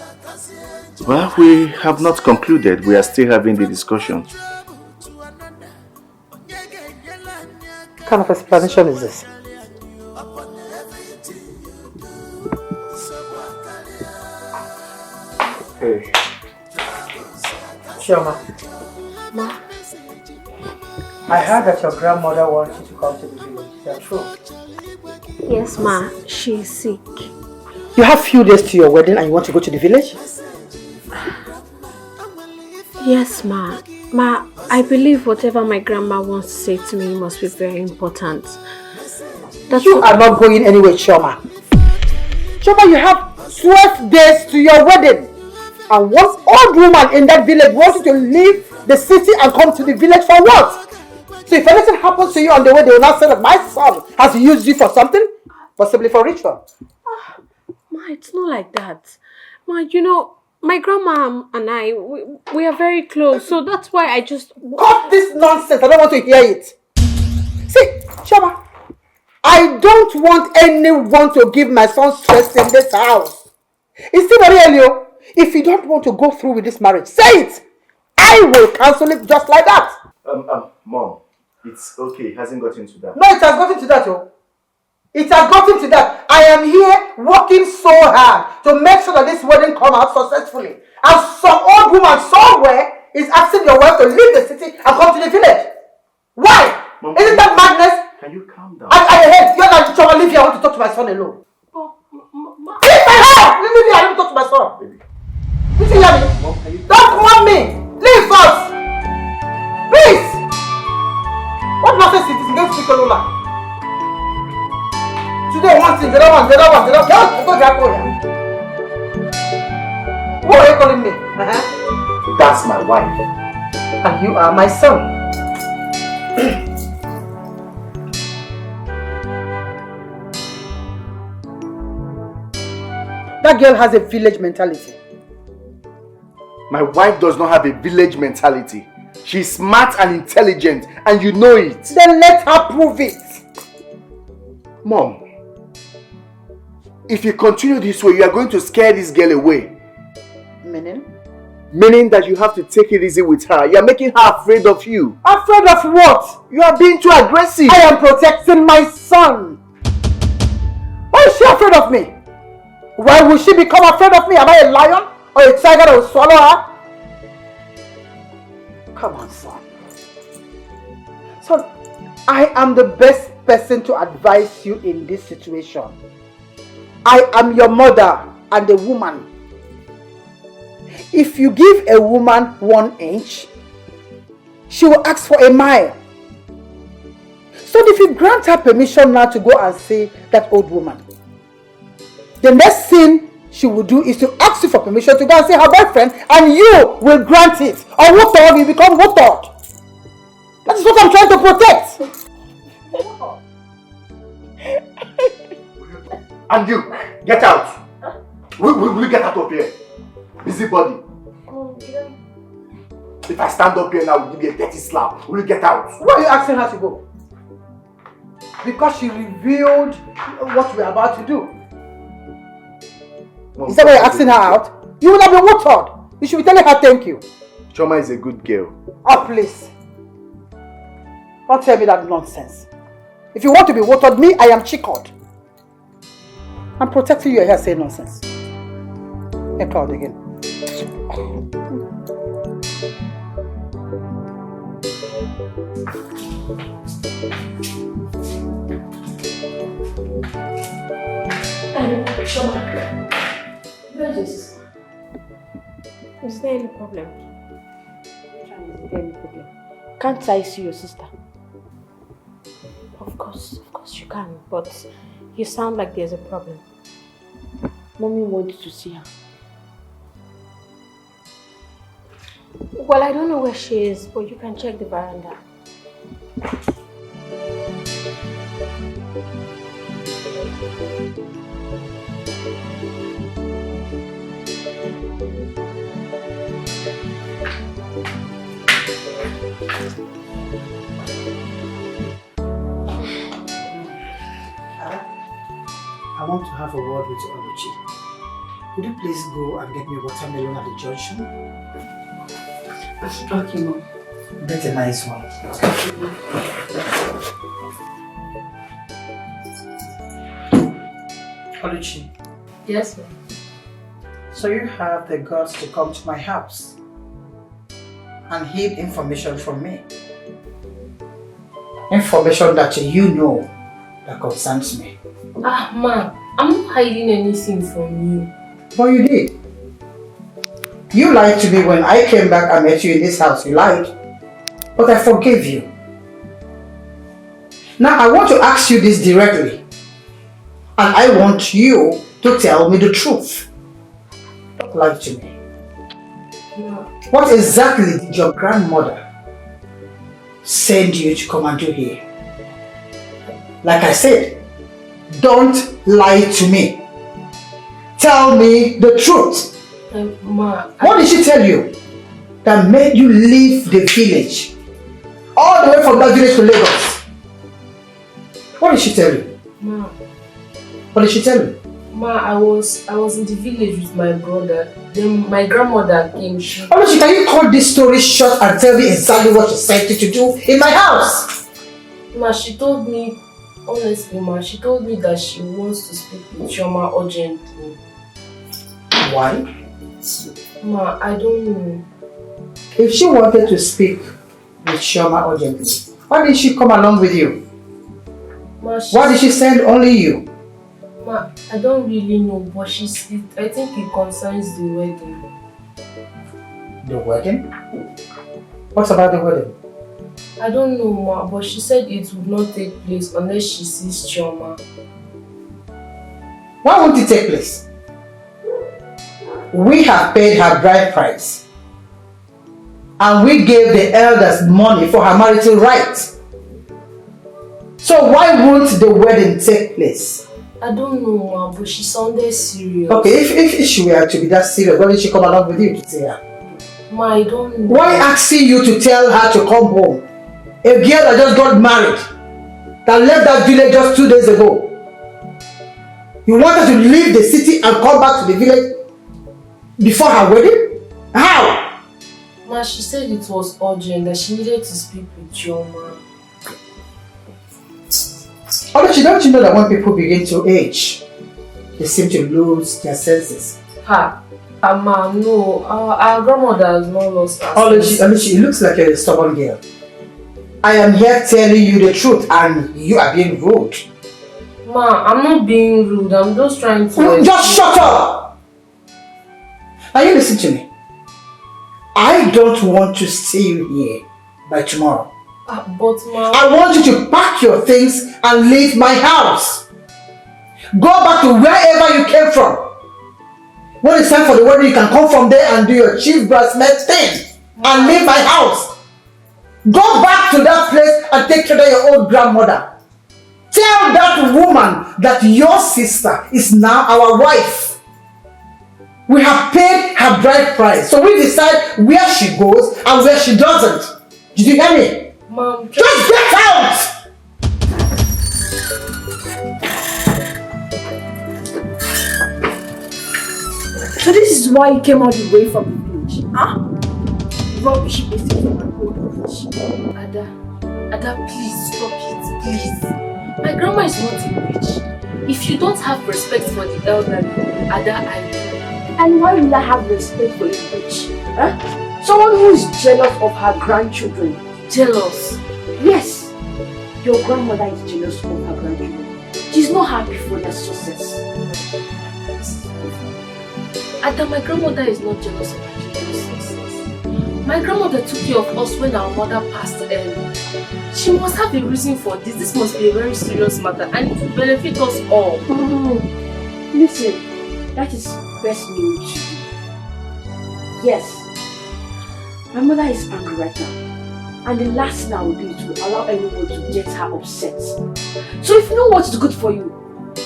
Well, we have not concluded. We are still having the discussion. What kind of explanation is this? Hey. CHIOMA. Ma? I heard that your grandmother wants you to come to the village. Is that true? Yes, Ma. She's sick. You have few days to your wedding and you want to go to the village? Yes, Ma. Ma, I believe whatever my grandma wants to say to me must be very important. You are not going anywhere, CHIOMA. CHIOMA, you have 12 days to your wedding. And one old woman in that village wants you to leave the city and come to the village for what? So if anything happens to you on the way, they will not say that my son has used you for something, possibly for ritual. Ma, it's not like that. Ma, you know, my grandma and I, we are very close, so that's why I just... Cut this nonsense, I don't want to hear it. See, Chioma, I don't want anyone to give my son stress in this house. It's still very early. If you don't want to go through with this marriage, say it. I will cancel it just like that. Mom, it's okay. It hasn't gotten to that. No, it has gotten to that, oh. It has gotten to that. I am here working so hard to make sure that this wedding comes out successfully. And some old woman somewhere is asking your wife to leave the city and come to the village. Why? Mom, isn't that madness? Can you calm down? You're not trying to leave here. I want to talk to my son alone. Leave my house! Leave me here. I want to talk to my son. Baby. Did you hear me? Mom, don't want me. Leave first. Please. What nonsense is this against Piccolola? Today one thing, the other one. Go here. Who are you calling me? That's my wife. And you are my son. That girl has a village mentality. My wife does not have a village mentality. She's smart and intelligent, and you know it. Then let her prove it. Mom, if you continue this way, you are going to scare this girl away. Meaning? Meaning that you have to take it easy with her. You are making her afraid of you. Afraid of what? You are being too aggressive. I am protecting my son. Why is she afraid of me? Why will she become afraid of me? Am I a lion or a tiger that will swallow her? Come on, son. Son, I am the best person to advise you in this situation. I am your mother and a woman. If you give a woman 1 inch, she will ask for a mile. So if you grant her permission now to go and see that old woman, the next thing she will do is to ask you for permission to go and see her boyfriend, and you will grant it. Or watered, you become watered. That is what I'm trying to protect. And you, get out. Will you get out of here? Busybody. If I stand up here now, I will give you a dirty slap. Will you get out? Why are you asking her to go? Because she revealed what we are about to do. Is that why you're asking her out? You will have been watered. You should be telling her thank you. Chioma is a good girl. Oh, please. Don't tell me that nonsense. If you want to be watered, me, I am chickled. I'm protecting you here saying nonsense. Get out again. Chioma, where is this? Is there any problem? Is there any problem? Can't I see your sister? Of course you can, but you sound like there's a problem. Mommy wants to see her. Well, I don't know where she is, but you can check the veranda. I want to have a word with LUCHY. Could you please go and get me watermelon at the junction? Okay, Mom. That's a nice one. LUCHY. Yes, ma'am. So you have the guts to come to my house and hid information from me. Information that you know that concerns me. Ah, ma'am, I'm not hiding anything from you. But you did. You lied to me when I came back and met you in this house. You lied. But I forgave you. Now I want to ask you this directly. And I want you to tell me the truth. Don't lie to me. No. What exactly did your grandmother send you to come and do here? Like I said, don't lie to me. Tell me the truth. Ma. What did she tell you that made you leave the village? All the way from that village to Lagos? What did she tell you? Ma. What did she tell you? Ma, I was in the village with my brother. Then my grandmother came. Oluchi, can you cut this story short and tell me exactly what she sent you to do in my house? Ma, she told me, honestly, Ma, she told me that she wants to speak with CHIOMA urgently. Why? Ma, I don't know. If she wanted to speak with CHIOMA urgently, why did she come along with you? Ma, why did she send only you? Ma, I don't really know, but I think it concerns the wedding. The wedding? What's about the wedding? I don't know, Ma, but she said it would not take place unless she sees CHIOMA. Why won't it take place? We have paid her bride price. And we gave the elders money for her marital rights. So why won't the wedding take place? I don't know, Ma, but she sounded serious. Okay, if she were to be that serious, why did she come along with you to see her? Ma, I don't know. Why asking you to tell her to come home? A girl that just got married, that left that village just 2 days ago. You want her to leave the city and come back to the village before her wedding? How? Ma, she said it was urgent, that she needed to speak with CHIOMA. Honestly, don't you know that when people begin to age, they seem to lose their senses? Ma, no. Our grandmother has not lost her senses. Honestly, it looks like you're a stubborn girl. I am here telling you the truth and you are being rude. Ma, I'm not being rude. I'm just trying to... Just shut up! Now you listen to me. I don't want to see you here by tomorrow. But Ma... I want you to pack your things and leave my house. Go back to wherever you came from. When it's time for the wedding, you can come from there and do your chief brassmate thing and leave my house. Go back to that place and take care of your old grandmother. Tell that woman that your sister is now our wife. We have paid her bride price, so we decide where she goes and where she doesn't. Did you hear me? Mom, just get out! So this is why you came all the way from the village, huh? Rubbish basically from my old village. Ada, please stop it, please. My grandma is not a witch. If you don't have respect for the elderly, Ada, I will. And why will I have respect for a witch? Huh? Someone who is jealous of her grandchildren. Jealous? Yes. Your grandmother is jealous of her grandchildren. She's not happy for their success. Ada, my grandmother is not jealous of her children's success. My grandmother took care of us when our mother passed early. She must have a reason for this. This must be a very serious matter and it will benefit us all. Listen, that is best news to you. Yes, my mother is angry right now. And the last thing I will do is to allow anyone to get her upset. So if you know what is good for you,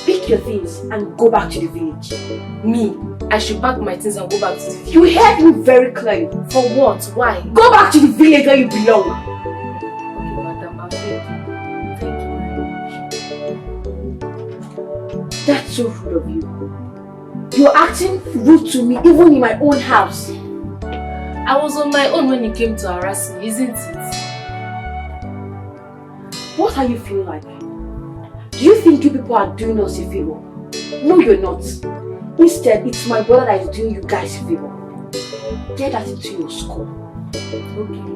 pick your things and go back to the village. Me? I should pack my things and go back to the village. You heard me very clearly. For what? Why? Go back to the village where you belong. Okay, madam, I'll thank you very much. That's so rude of you. You're acting rude to me even in my own house. I was on my own when you came to harass me, isn't it? What are you feeling like? Do you think you people are doing us a favor? No, you're not. Instead, it's my brother that is doing you guys a favor. Get that into your skull. Okay.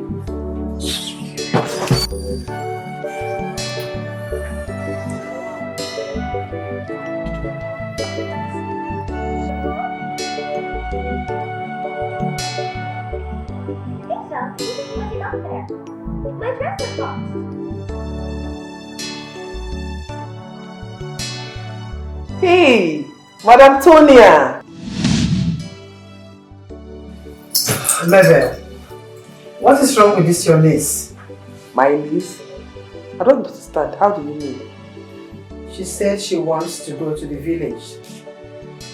My dress is lost. Hey, Madam Tonia. Mabel, what is wrong with this your niece? My niece? I don't understand. How do you mean? She said she wants to go to the village.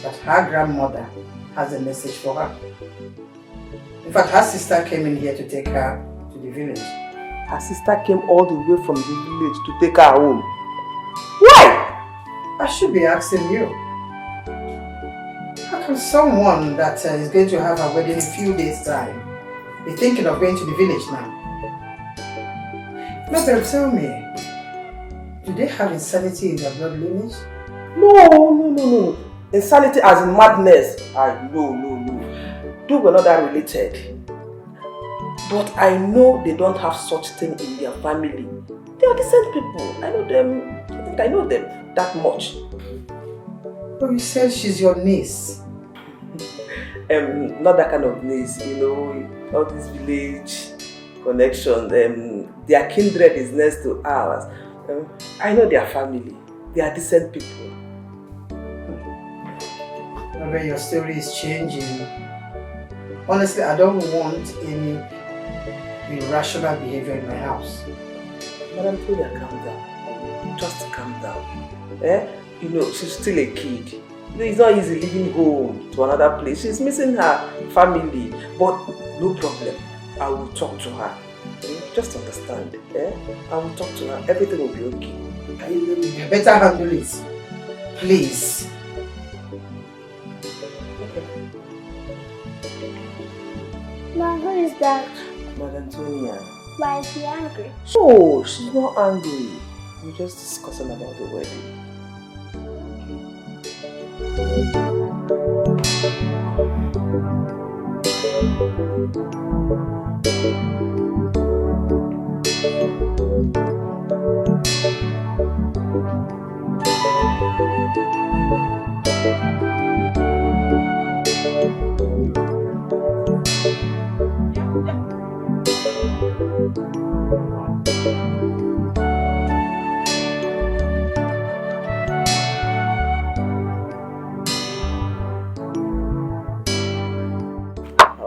That her grandmother has a message for her. In fact, her sister came in here to take her to the village. Her sister came all the way from the village to take her home. Why? I should be asking you. How can someone that is going to have a wedding in a few days' time be thinking of going to the village now? No, but tell me, do they have insanity in their blood lineage? No. Insanity as in madness. No. They were not that related. But I know they don't have such thing in their family. They are decent people. I know them. I think I know them that much. But you said she's your niece. Not that kind of niece, you know, all this village connection. Their kindred is next to ours. I know their family. They are decent people. Maybe your story is changing. Honestly, I don't want any irrational behavior in my house. Madam Toya, calm down. Just calm down. You know, she's still a kid. You know, it's not easy leaving home to another place. She's missing her family. But no problem. I will talk to her. Just understand. I will talk to her. Everything will be okay. You better handle it. Please. Ma, who is that? Madam Toya. Why is she angry? No, she's not angry. We're just discussing about the wedding.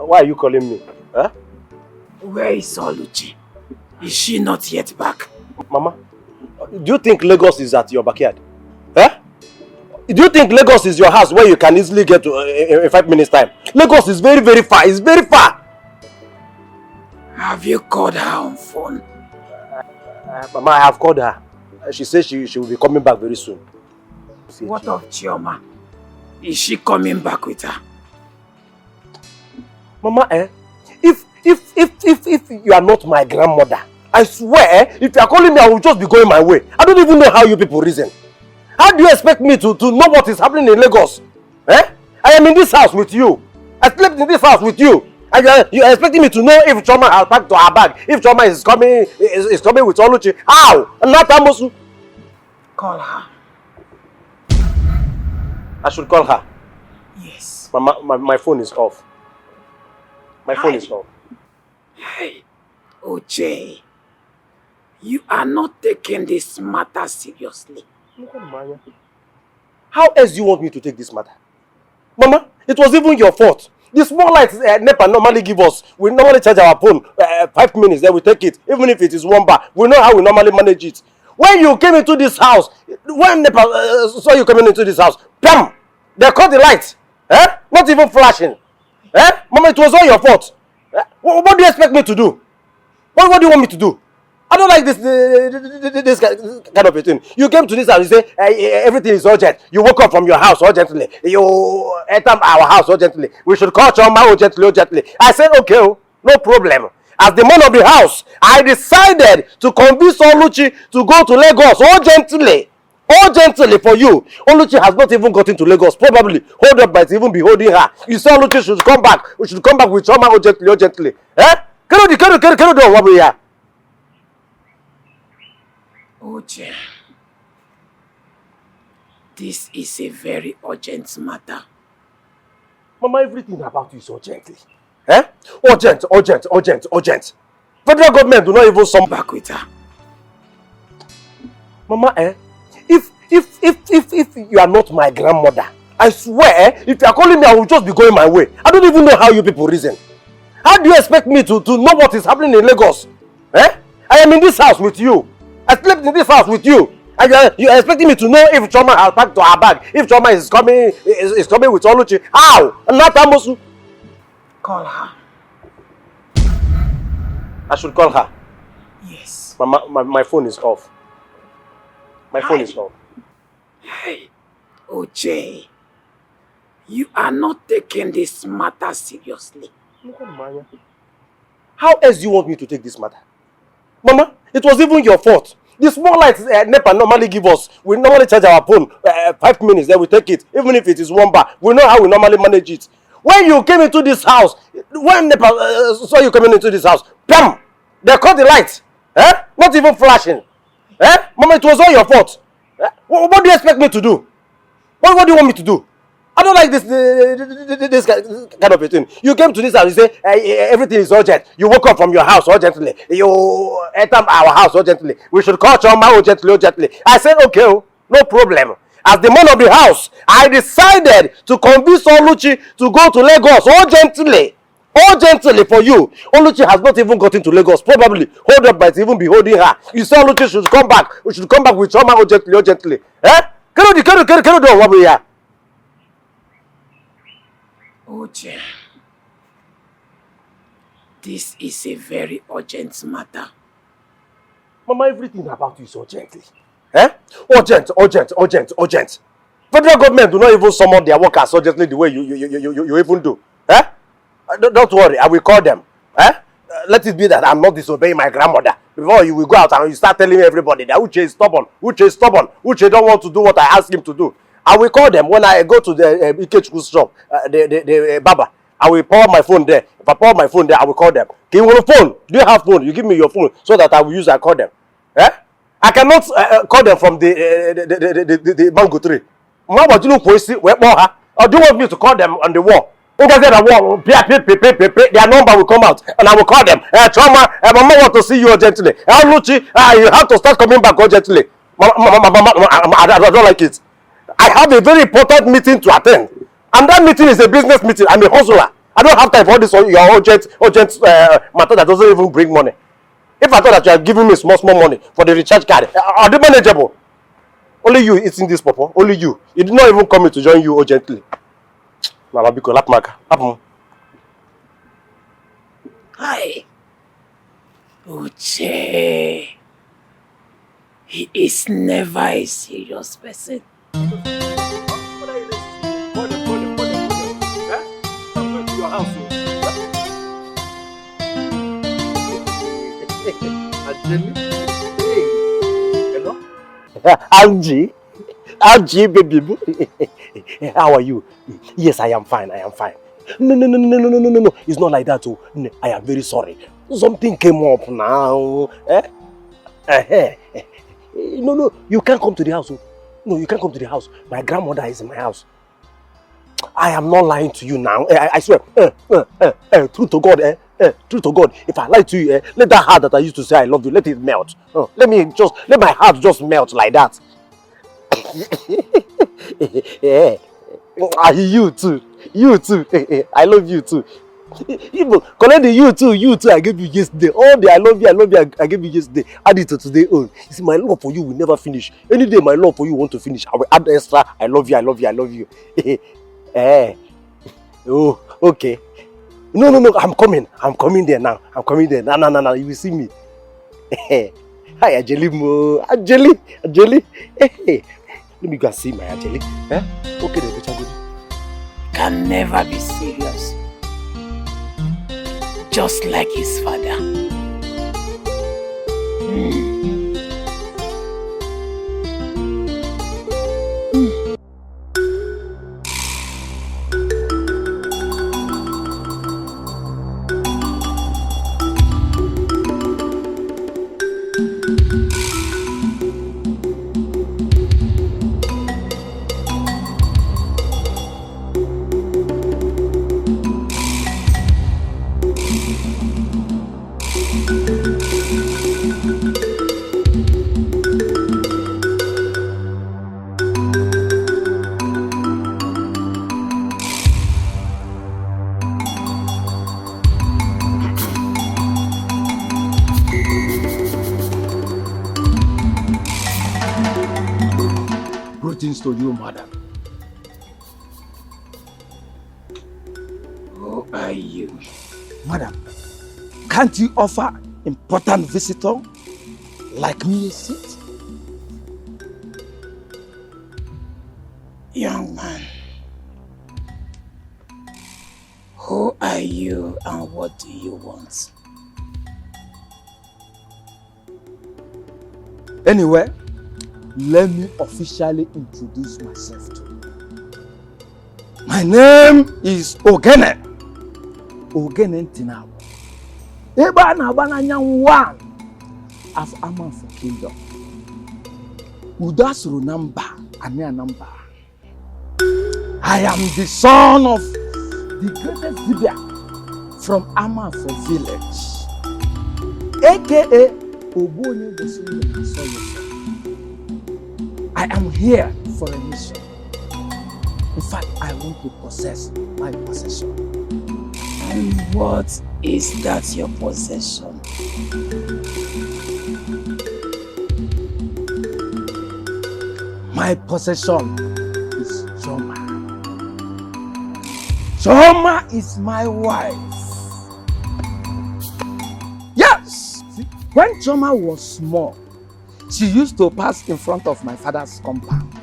Why are you calling me? Huh? Where is LUCHY? Is she not yet back? Mama, do you think Lagos is at your backyard? Huh? Do you think Lagos is your house where you can easily get to in 5 minutes time? Lagos is very, very far. It's very far. Have you called her on phone? Mama, I have called her. She says she will be coming back very soon. What of CHIOMA? Is she coming back with her? Mama, if you are not my grandmother, I swear, if you are calling me, I will just be going my way. I don't even know how you people reason. How do you expect me to know what is happening in Lagos? I am in this house with you. I slept in this house with you. And you are expecting me to know if CHIOMA has packed to her bag, if CHIOMA is coming with LUCHY. How? Call her. I should call her. Yes. Mama, my phone is off. My phone is off. Hey, OJ, you are not taking this matter seriously. How else do you want me to take this matter? Mama, it was even your fault. The small lights NEPA normally give us, we normally charge our phone 5 minutes, then we take it. Even if it is 1 bar, we know how we normally manage it. When you came into this house, when NEPA saw you coming into this house, bam! They cut the lights. Not even flashing. Mama, it was all your fault. What do you expect me to do? What do you want me to do? I don't like this kind of a thing. You came to this house, you say everything is urgent. You woke up from your house urgently. You enter our house urgently. We should call CHIOMA urgently. I said, okay, no problem. As the man of the house, I decided to convince LUCHY to go to Lagos urgently. Urgently for you. LUCHY has not even gotten to Lagos. Probably hold up might even be holding her. You say LUCHY should come back. We should come back with CHIOMA urgently. OJ, this is a very urgent matter. Mama, everything about you is urgently. Urgent. Federal government do not even come back with her. Mama, if you are not my grandmother, I swear, if you are calling me, I will just be going my way. I don't even know how you people reason. How do you expect me to know what is happening in Lagos? I am in this house with you. I slept in this house with you. And you're expecting me to know if Chioma has packed to her bag, if Chioma is coming with Oluchi. How? Not Amosu. Call her. I should call her. Yes. My phone is off. My phone is off. Hey, OJ, you are not taking this matter seriously. How else do you want me to take this matter? Mama, it was even your fault. The small lights NEPA normally give us, we normally charge our phone 5 minutes, then we take it. Even if it is 1 bar, we know how we normally manage it. When you came into this house, when NEPA saw you coming into this house, bam! They cut the lights. Not even flashing. Mama, it was all your fault. What do you expect me to do? What do you want me to do? I don't like this kind of a thing. You came to this house, you say everything is urgent. You woke up from your house urgently. You enter our house urgently. We should call Chioma urgently. I said, okay, no problem. As the man of the house, I decided to convince Oluchi to go to Lagos urgently. Urgently for you. Oluchi has not even gotten to Lagos. Probably hold up by even be holding her. You say Oluchi should come back. We should come back with Chioma urgently. Can you do what we are? OJ, this is a very urgent matter. Mama, everything about you is urgently. Urgent. Federal government do not even summon their workers urgently the way you even do. Don't worry, I will call them. Let it be that I'm not disobeying my grandmother. Before you will go out and you start telling everybody that Uche is stubborn. Uche don't want to do what I ask him to do. I will call them when I go to the Ikechukwu shop, the Baba. I will power my phone there. If I power my phone there, I will call them. Can you have a phone? Do you have phone? You give me your phone so that I will use and call them. I cannot call them from the mango tree. Or do you want me to call them on the wall? Their number will come out and I will call them. Chioma, Mama want to see you urgently. Luchy, you have to start coming back urgently. I don't like it. I have a very important meeting to attend. And that meeting is a business meeting. I'm a hustler. I don't have time for this your urgent matter that doesn't even bring money. If I thought that you are giving me small money for the recharge card, are they manageable? Only you eating this, Papa. Only you. It did not even come in to join you urgently. Hi. Uche. He is never a serious person. Hello? Angie, baby. How are you? Yes, I am fine. No. It's not like that. Oh. I am very sorry. Something came up now. No. You can't come to the house. Oh. No, you can't come to the house. My grandmother is in my house. I am not lying to you now. I swear. Truth to God. Truth to God. If I lie to you, let that heart that I used to say I love you, let it melt. Let my heart just melt like that. Yeah. You too. I love you too. Even collect the you too I gave you yesterday. All the I love you I gave you yesterday. Add it to today own. You see, my love for you will never finish. Any day my love for you want to finish, I will add extra. I love you. Oh, okay. No. I'm coming there now. No. You will see me. Hi, Ajeli mo. Ajeli. Hey. Let me go and see my Ajeli. Okay, then, better go. Can never be serious. Just like his father. things to you, madam. Who are you? Madam, can't you offer important visitor like me a seat? Young man, who are you and what do you want? Anyway, let me officially introduce myself to you. My name is Ogene. Ogene Ntinawa. Eba na bananya one of Aman for Kingdom. Udasuru number, Ania number. I am the son of the greatest Zibia from Amafo village, aka Obonye Gosuye. I am here for a mission. In fact, I want to possess my possession. And what is that your possession? My possession is CHIOMA. CHIOMA is my wife. Yes! See, when CHIOMA was small, she used to pass in front of my father's compound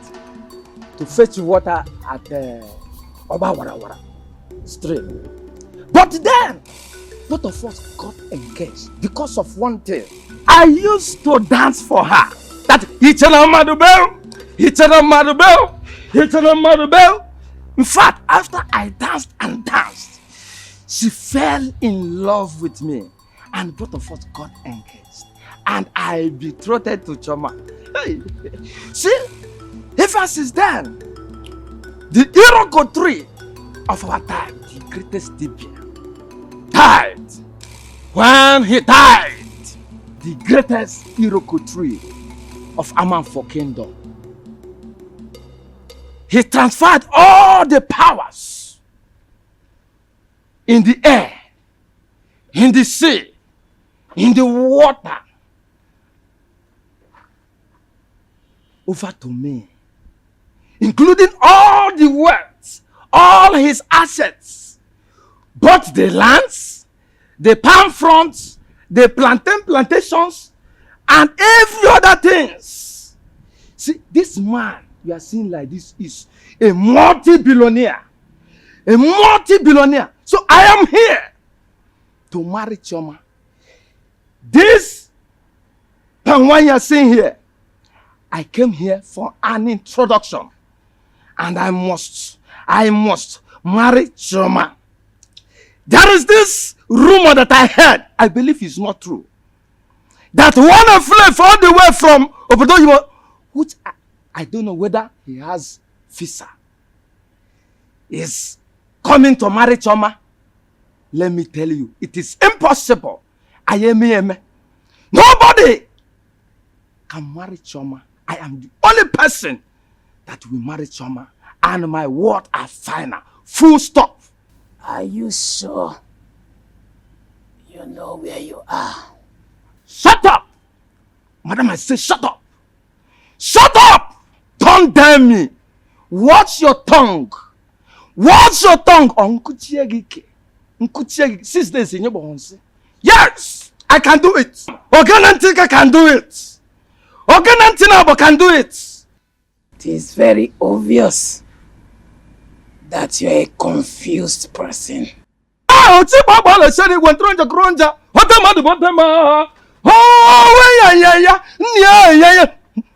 to fetch water at the Obawarawara stream. But then, both of us got engaged because of one thing. I used to dance for her. That in fact, after I danced and danced, she fell in love with me and both of us got engaged. And I betrothed to CHIOMA. Hey. See, ever since then, the Iroko tree of our time, the greatest Dibia, died. When he died, the greatest Iroko tree of Amanfo Kingdom, he transferred all the powers in the air, in the sea, in the water, over to me, including all the wealth, all his assets, both the lands, the palm fronts, the plantations, and every other things. See, this man you are seeing like this is a multi-billionaire. A multi-billionaire. So I am here to marry CHIOMA. This one you are seeing here, I came here for an introduction. And I must marry CHIOMA. There is this rumor that I heard. I believe it's not true. That one fled all the way from Obodo, which I don't know whether he has visa, is coming to marry CHIOMA. Let me tell you, it is impossible. Nobody can marry CHIOMA. I am the only person that will marry CHIOMA, and my words are final. Full stop. Are you sure you know where you are? Shut up! Madam, I say shut up! Shut up! Don't dare me! Watch your tongue! Watch your tongue! Since days in your. Yes! I can do it! Oganantika can do it! Oganantinabo can do it! It is very obvious that you're a confused person.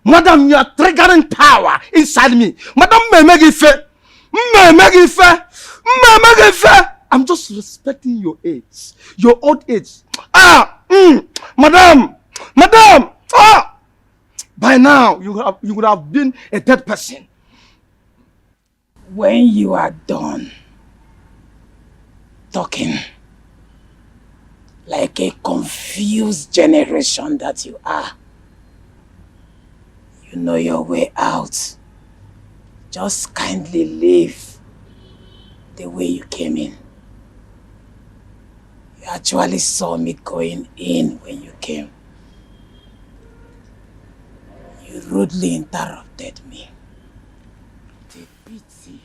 Madam, you are triggering power inside me. Madam, I'm just respecting your age, your old age. Madam, by now you would have been a dead person. When you are done talking like a confused generation that you are, you know your way out. Just kindly leave the way you came in. You actually saw me going in when you came. You rudely interrupted me. pity.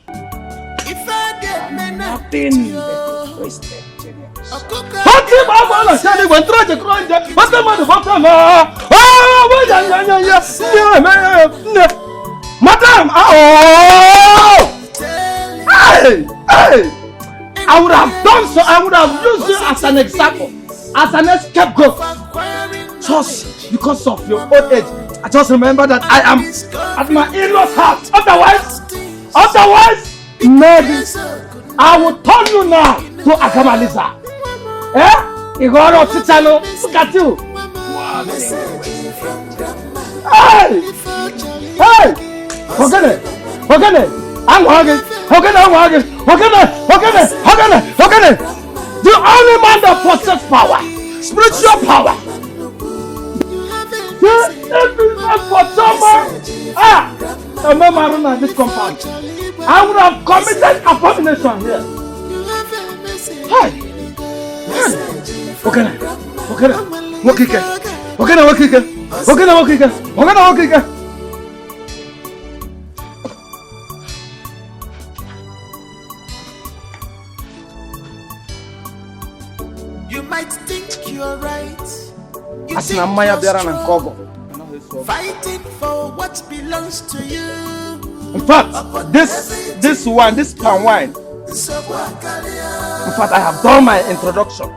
If I get men Nothing but a wasted generation. What if I'm all a shady when try to cry? What's the matter? What's the matter? Oh, madam! Oh! Hey! Hey! I would have done so. I would have used you as an example, as an scapegoat. Just because of your old age. I just remember that I am at my in-laws' house. Otherwise, maybe I will turn you now to Akamaliza. Eh? Igoro Titano, look at you. Hey! Hey! Forget it. I'm hugging. The only man that possesses power, spiritual power. For someone, a member of this compound, I would have committed abomination here. Hey! Okay. You might think you're right. You As na Maya Biara and Kogo. Fighting for what belongs to you. In fact, this palm wine. In fact, I have done my introduction.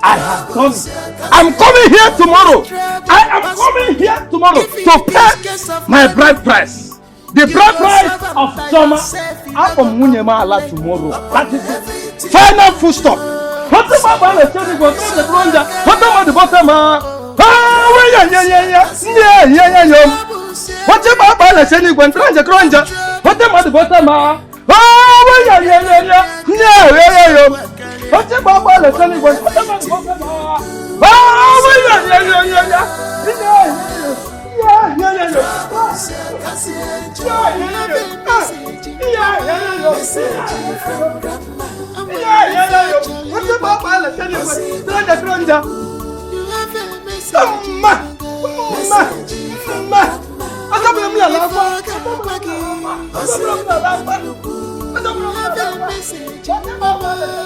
I have done it. I'm coming here tomorrow. I am coming here tomorrow to pay my bride price. The bride price of CHIOMA. I'm from Munyema Allah tomorrow. That is it. Final full stop. What about the bottom? What about the bottom? What about the sending when Tranja Cranja? What about the bottom? What about the sending when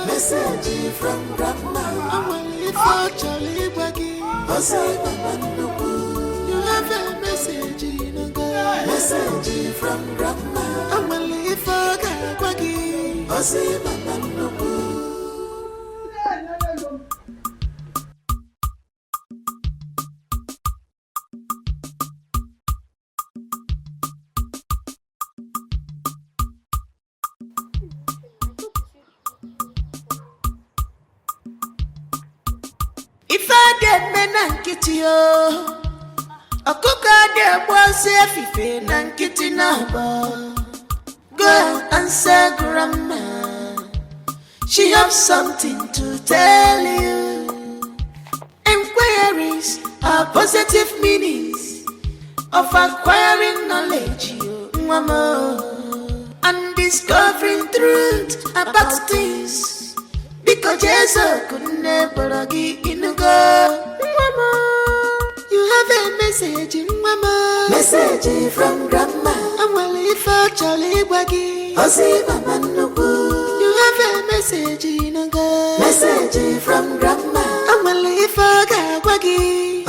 Message from grandma. I'm only for Charlie Baggy. You have a message from grandma. I'm only for Baggy. If I get men and kitty, a cook out there was if you and kitty number. Go and say grandma, she has something to tell you. Enquiries are positive meanings of acquiring knowledge, mama, and discovering truth about things. Because Jesus could never give in a go. Mama, you have a message, Mama. Message from grandma. I'm well for Charlie Waggy. You have a message in a go. Message from grandma. I'm well for Waggy.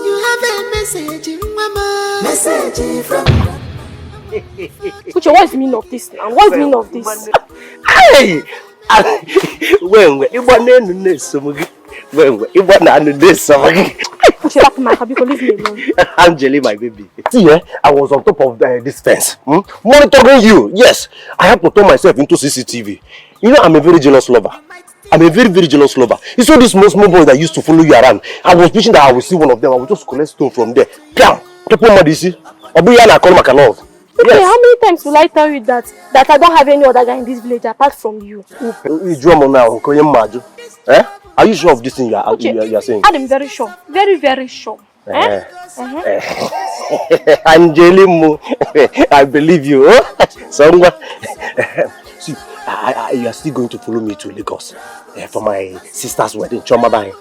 You have a message, Mama. Message from grandma. Uche, what is the meaning of this now? What is the meaning of this? Hey! When you want to know something, when you want to know something. Uche, back my car, because leave me alone. Angeli, my baby. See, I was on top of this fence, monitoring you. Yes, I have to turn myself into CCTV. You know, I'm a very jealous lover. I'm a very, very jealous lover. You saw this small boy that used to follow you around. I was wishing that I would see one of them. I would just collect stone from there. Piam! People mad, you see? Obuyana, call my love. Okay, yes. How many times will I tell you that I don't have any other guy in this village apart from you? Are you sure of this thing you are saying? I'm very sure. Very, very sure. Angelimu, I believe you. Someone. See, you are still going to follow me to Lagos for my sister's wedding. CHIOMA,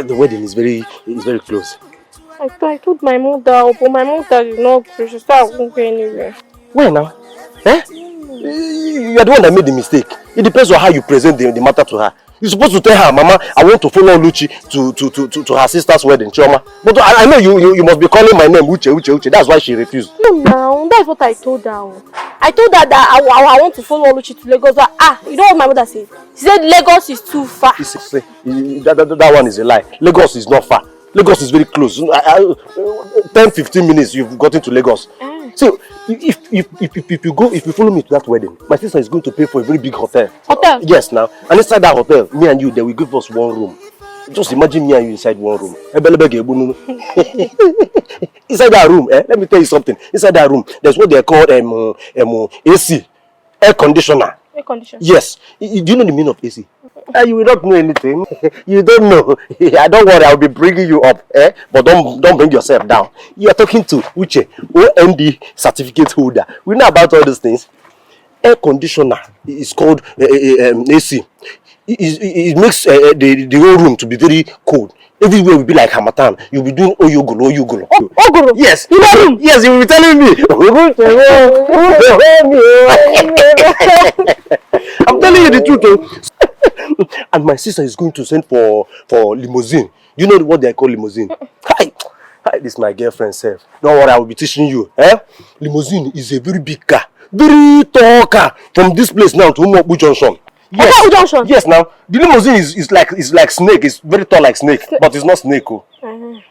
the wedding is very close. I told my mother, but my mother did not agree. She said I won't go anywhere. Where now? Eh? You are the one that made the mistake. It depends on how you present the matter to her. You're supposed to tell her, Mama, I want to follow Luchy to her sister's wedding, Chioma. But I know you must be calling my name, Uche. That's why she refused. No, now, that's what I told her. I told her that I want to follow Luchy to Lagos. You know what my mother said? She said Lagos is too far. That one is a lie. Lagos is not far. Lagos is very close. 10-15 minutes, you've gotten to Lagos. So, if you follow me to that wedding, my sister is going to pay for a very big hotel. Hotel? Yes, now. And inside that hotel, me and you, they will give us one room. Just imagine me and you inside one room. Inside that room, let me tell you something. Inside that room, there's what they call AC, air conditioner. Air conditioner? Yes. Do you know the meaning of AC? You will not know anything. You don't know. Don't worry, I'll be bringing you up. But don't bring yourself down. You are talking to Uche, OND certificate holder. We know about all these things. Air conditioner is called AC. It makes the whole room to be very cold. Everywhere will be like Hamatan. You'll be doing Oyogolo. Ogolo? Yes. You know him? Yes, you will be telling me. I'm telling you the truth. And my sister is going to send for limousine. You know what they call limousine? Hi, this is my girlfriend self. Don't worry, I will be teaching you. Limousine is a very big car. Very tall car. From this place now to Umobu Junction. Yes. Junction? Yes, now. The limousine is like snake. It's very tall like snake. But it's not snake.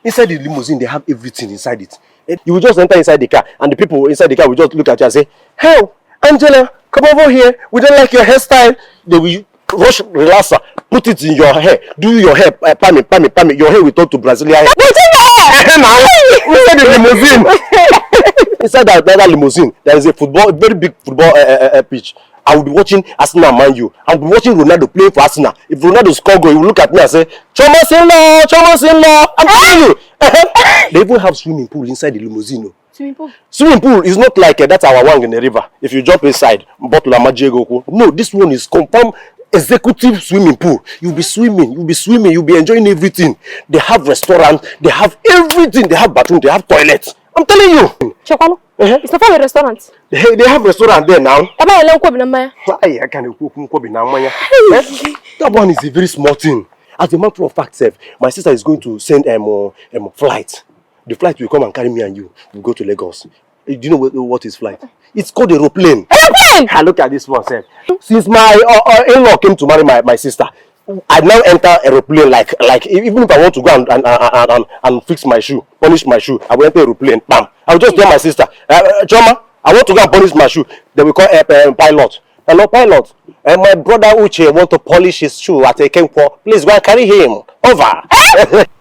Inside the limousine, they have everything inside it. You will just enter inside the car. And the people inside the car will just look at you and say, "Hey, Angela, come over here. We don't like your hairstyle." They will rush relaxer, put it in your hair, do your hair, pami. Your hair will turn to Brazilian hair. Inside the limousine. Inside that limousine, there is a very big football pitch. I will be watching Arsenal Man U. I will be watching Ronaldo play for Arsenal. If Ronaldo score goal, he will look at me and say, "Choma's in law. I'm telling you." They even have swimming pool inside the limousine. Swimming pool is not like that's our one in the river. If you jump inside, no, this one is confirmed executive swimming pool. You'll be swimming, you'll be enjoying everything. They have restaurant, they have everything. They have bathroom, they have toilets. I'm telling you. Chokwalo, it's not a restaurant. They have restaurant there now. That one is a very small thing. As a matter of fact, Seth, my sister is going to send a flight. The flight will come and carry me and you. We'll go to Lagos. Do you know what is flight? It's called aeroplane. Aeroplane! Look at this one, Seth. Since my in-law came to marry my sister, I now enter aeroplane like even if I want to go and fix my shoe, polish my shoe, I will enter aeroplane. Bam! I will just tell my sister, Chioma, I want to go and polish my shoe. They will call pilot. Hello, pilot. My brother Uche want to polish his shoe at a camp. Please go and carry him over.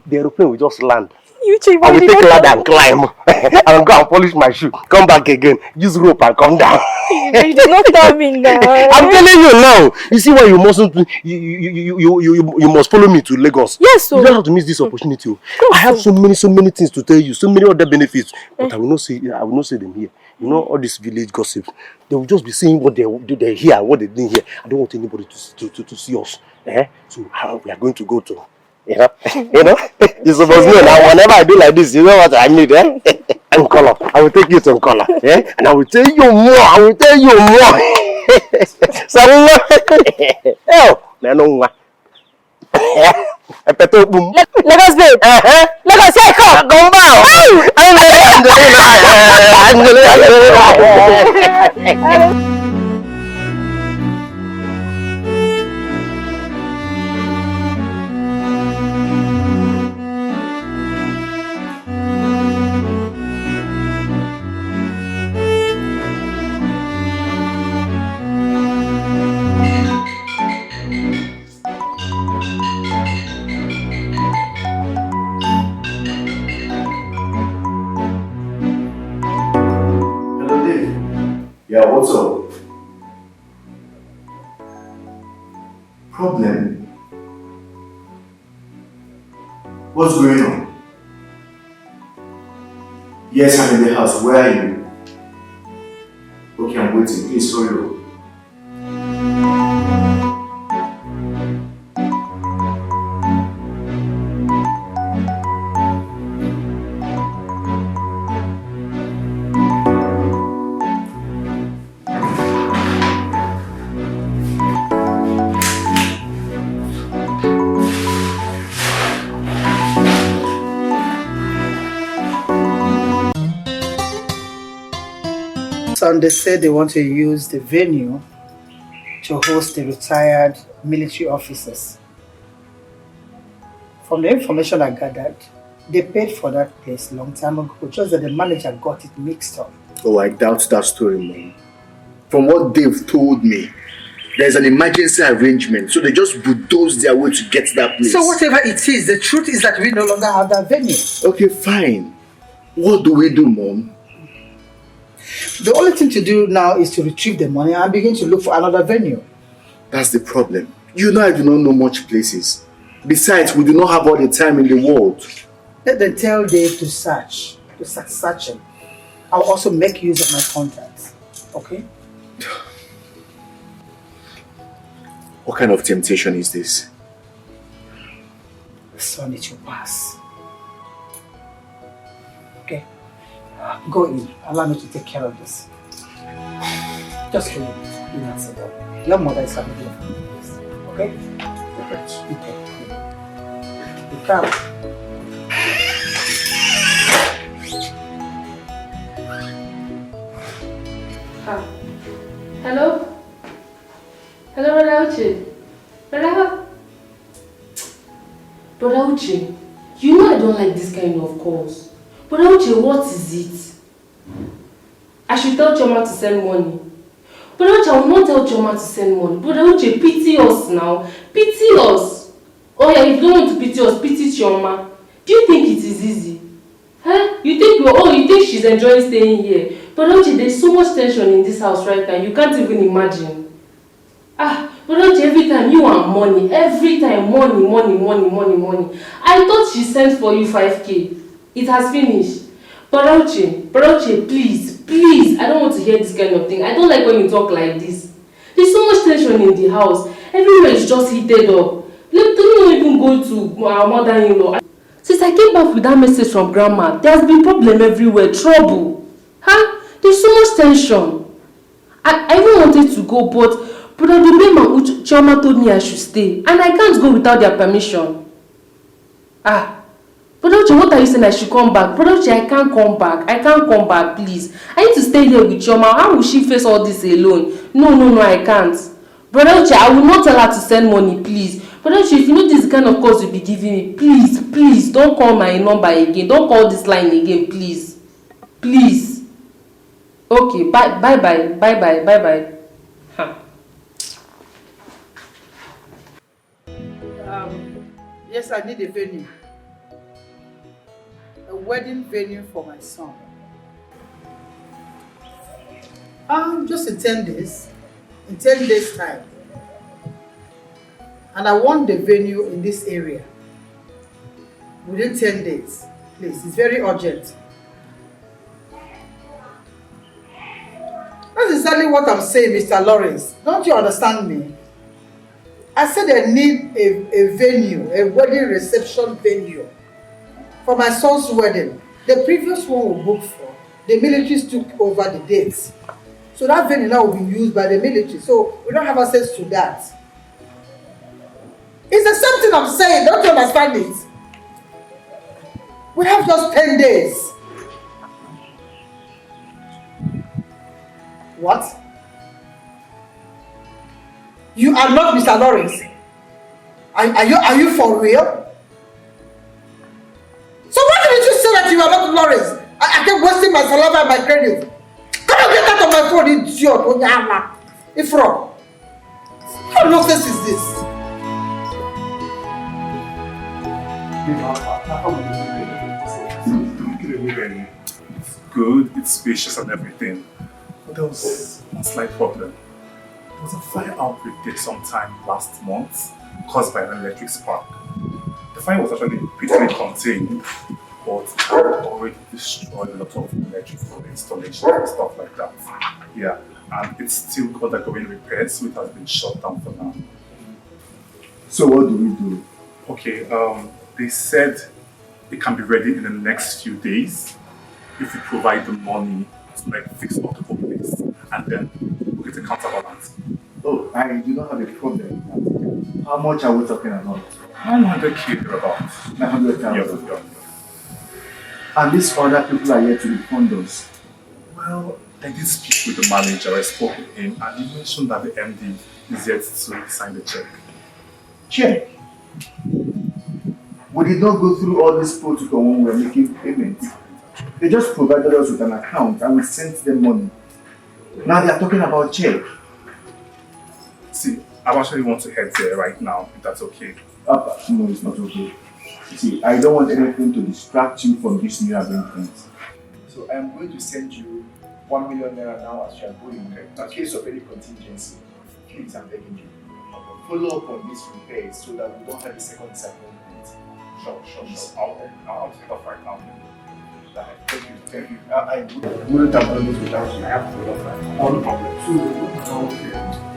The aeroplane will just land. I will take ladder and climb. I will go and polish my shoe. Come back again. Use rope and come down. You did not tell me now. I'm telling you now. You see why you mustn't. You must follow me to Lagos. Yes, so. You don't have to miss this opportunity. I have so many things to tell you. So many other benefits, but I will not say them here. You know all this village gossip. They will just be saying what they hear and what they didn't hear. I don't want anybody to see us. So how we are going to go to. You know, you're supposed to know now. Whenever I do like this, you know what I need, Uncolor. I will take you to Uncolor, and I will tell you more. So, no, Lagos, babe. Lagos, say come down. Yeah, what's up? Problem? What's going on? Yes, I'm in the house. Where are you? Okay, I'm waiting. Please hurry up. son, they said they want to use the venue to host the retired military officers. From the information I gathered, they paid for that place a long time ago, just that the manager got it mixed up. Oh, I doubt that story, Mom. From what they've told me, there's an emergency arrangement, so they just bulldoze their way to get that place. So whatever it is, the truth is that we no longer have that venue. Okay, fine. What do we do, Mom? The only thing to do now is to retrieve the money and begin to look for another venue. That's the problem. You know I do not know much places. Besides, we do not have all the time in the world. Let them tell Dave to search him. I'll also make use of my contacts. Okay? What kind of temptation is this? Son, it will pass. Okay? Go in. Allow me to take care of this. Just go in. Do not sit down. Your mother is having you. Okay? Okay. You come. Hello? Hello, Brother Uche. Brother Uche, you know I don't like this kind of calls. Brother Uche, what is it? I should tell Chioma to send money. Brother Uche, I will not tell Chioma to send money. Brother Uche, pity us now. Pity us. Oh yeah, if you don't want to pity us, pity Chioma. Do you think it is easy? Huh? You think she's enjoying staying here? Brother Uche, there's so much tension in this house right now. You can't even imagine. But don't every time you want money, every time money. I thought she sent for you 5K. It has finished. Uche, please, I don't want to hear this kind of thing. I don't like when you talk like this. There's so much tension in the house. Everywhere is just heated up. Let me even go to our mother-in-law. Since I came back with that message from Grandma, there's been problem everywhere, trouble. There's so much tension. I even wanted to go, but Brother Dubema and Chioma told me I should stay, and I can't go without their permission. Brother Uche, what are you saying I should come back? Brother Uche, I can't come back, please. I need to stay here with Chioma. How will she face all this alone? No, I can't. Brother Uche, I will not tell her to send money, please. Brother Uche, if you know this is the kind of calls you'll be giving me, please, don't call my number again. Don't call this line again, please. Please. Okay, bye-bye. Yes, I need a venue. A wedding venue for my son. Just in 10 days. In 10 days' time. And I want the venue in this area. Within 10 days. Please, it's very urgent. That's exactly what I'm saying, Mr. Lawrence. Don't you understand me? I said I need a venue, a wedding reception venue for my son's wedding. The previous one we booked for, the militaries took over the dates. So that venue now will be used by the military. So we don't have access to that. It's the same thing I'm saying. Don't you understand it? We have just 10 days. What? You are not Mr. Lawrence. Are you for real? So why didn't you say that you are not Lawrence? I kept wasting my saliva and my credit. Come and get out of my phone, idiot. Ifro. How nonsense is this? It's good, it's spacious and everything. But there was a slight problem. There was a fire outbreak there sometime last month caused by an electric spark. The fire was actually pretty contained, but it had already destroyed a lot of electrical installations and stuff like that. Yeah, and it's still undergoing repairs, so it has been shut down for now. So what do we do? Okay, they said it can be ready in the next few days if we provide the money to fix up the whole place, and then we'll get a counterbalance. Oh, I do not have a problem. How much are we talking about? 900K thereabouts. 900,000. Yeah. And these other people are here to refund us. Well, I did speak with the manager, I spoke with him, and he mentioned that the MD is yet to sign the check. Check? We did not go through all this protocol when we were making payments. They just provided us with an account and we sent them money. Now they are talking about check. See, I actually want to head there right now, if that's okay. No, it's not okay. See, I don't want anything to distract you from this new arrangement. So I'm going to send you 1 million naira now as you are going in case of any contingency. Please, I'm begging you. Follow up on this repair so that we don't have a second disappointment. Sure. I'll take off right now. Thank you. I wouldn't have done this without you. I have to follow up right now. No problem. Okay.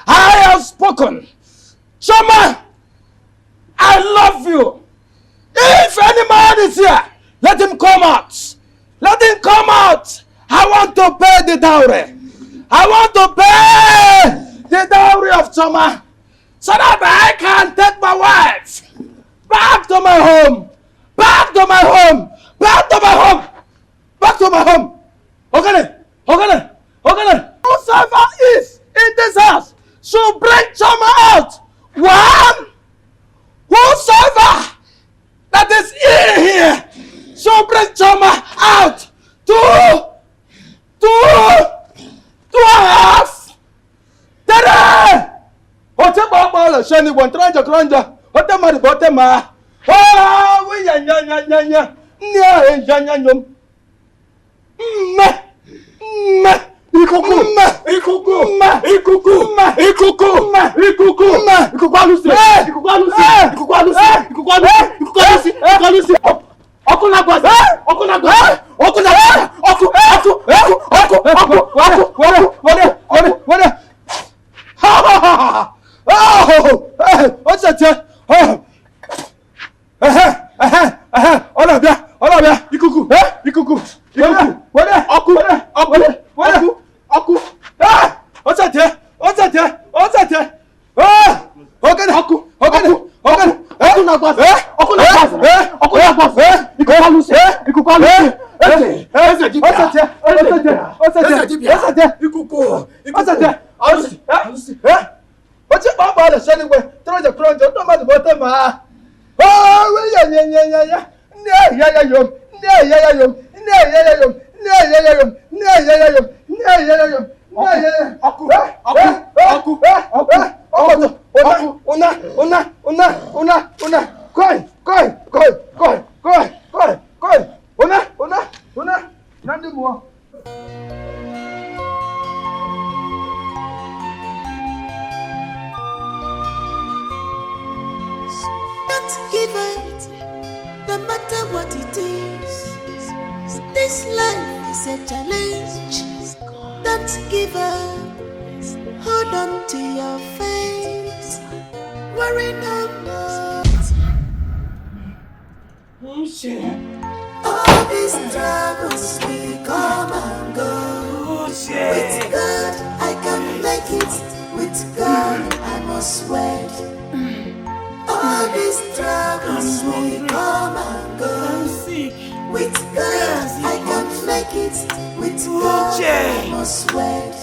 I have spoken. CHIOMA, I love you. If any man is here, let him come out. Let him come out. I want to pay the dowry. I want to pay the dowry of CHIOMA so that I can take my wife back to my home. Back to my home. Back to my home. Back to my home. Okay. Whosoever is in this house should bring CHIOMA out. One. Whosoever that is in here should bring CHIOMA out. Two and a half. Three. Ote baba shani wantranja kranja. Ote mari bote ma. Oh, we nya. Nya nyom. Ikuku. What's your papa the sunny way? Throw the crowd, don't know the bottom. Oh, Don't give up, no matter what it is. This life is a challenge. Don't give up, hold on to your faith. Worry no more. All these troubles will come and go. With God, I can make it. With God, I must wait. All these troubles will come and go. With God, I can make it. With God, I must wait.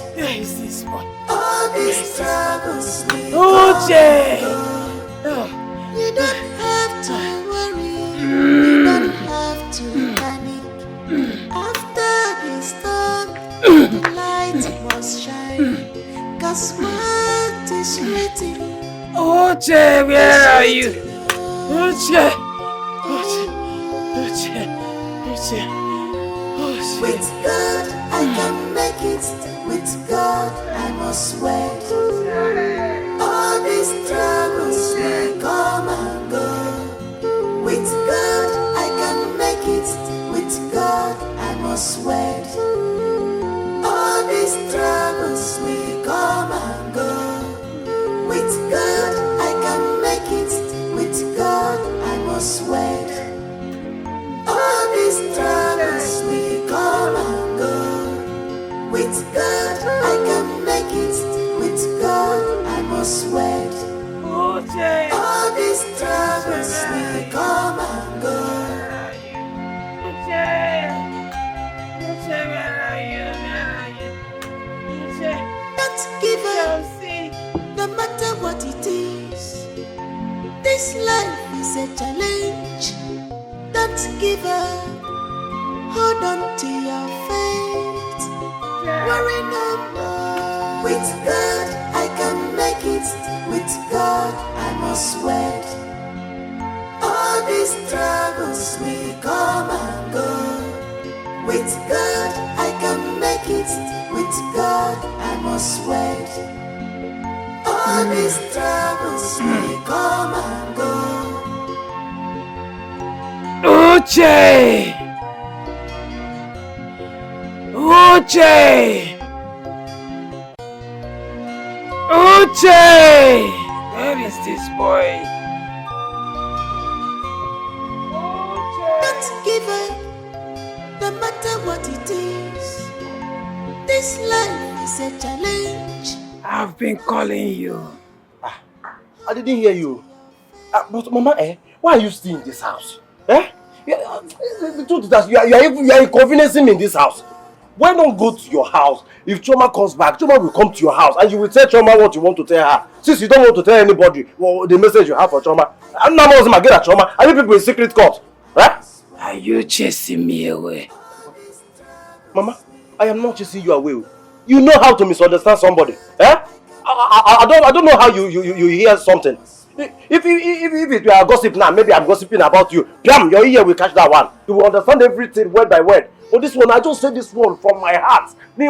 All these troubles will come and go. You don't have to worry. You don't have to panic. After the storm, the light must shine. 'Cause what is waiting? Uche, where are you? Uche. With God, I can make it. With God, I must wait. All these troubles will come and go. With God, I can make it. With God, I must wait. All these troubles will come and go. With God, I can make it. With God, I must wait. All these troubles will come and go. With God, I can make it. With God, I must wait. All these troubles will come and go. Don't give up, no matter what it is. This life is a challenge. Don't give up, hold on to your faith. Worry no more. With God, I can make it. With God, I must wait. All these troubles will come and go. With God, I can make it. With God, I must wait. All these troubles will come and go. Uche! Uche! Uche! Where is this boy? Don't give up, no matter what it is. This life is a challenge. I've been calling you. I didn't hear you. But Mama, why are you still in this house? The truth is that you are inconveniencing me in this house. Why not go to your house? If Chioma comes back, Chioma will come to your house and you will tell Chioma what you want to tell her. Since you don't want to tell anybody the message you have for Chioma, I'm not going to get at Chioma. Are you people in secret court? Right? Are you chasing me away? Mama, I am not chasing you away. You know how to misunderstand somebody. I don't know how you hear something. If it were a gossip now, maybe I'm gossiping about you. Bam, your ear will catch that one. You will understand everything word by word. But this one, I just say this one from my heart. The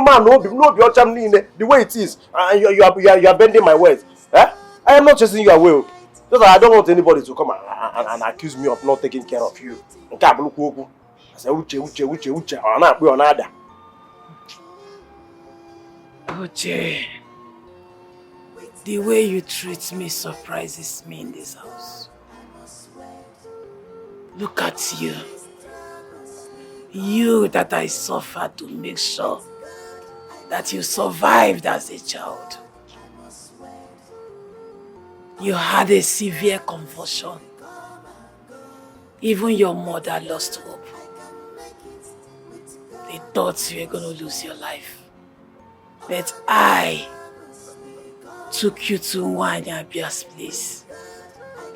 way it is. You are bending my words. I am not chasing you away. Just I don't want anybody to come and accuse me of not taking care of you. I say, Uche. Uche, the way you treat me surprises me in this house. Look at you. You that I suffered to make sure that you survived as a child. You had a severe convulsion. Even your mother lost hope. They thought you were going to lose your life. But I took you to Nwanyabia's place?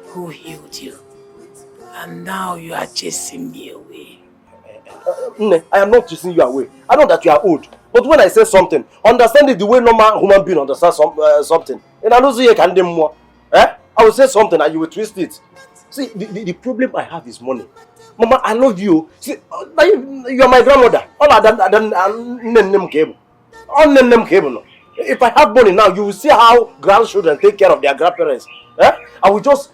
Who healed you? And now you are chasing me away. I am not chasing you away. I know that you are old. But when I say something, understand it the way normal human being understands something. And I don't see you can do more. I will say something and you will twist it. See, the problem I have is money. Mama, I love you. See, you are my grandmother. All I done cable. If I have money now, you will see how grandchildren take care of their grandparents. I will just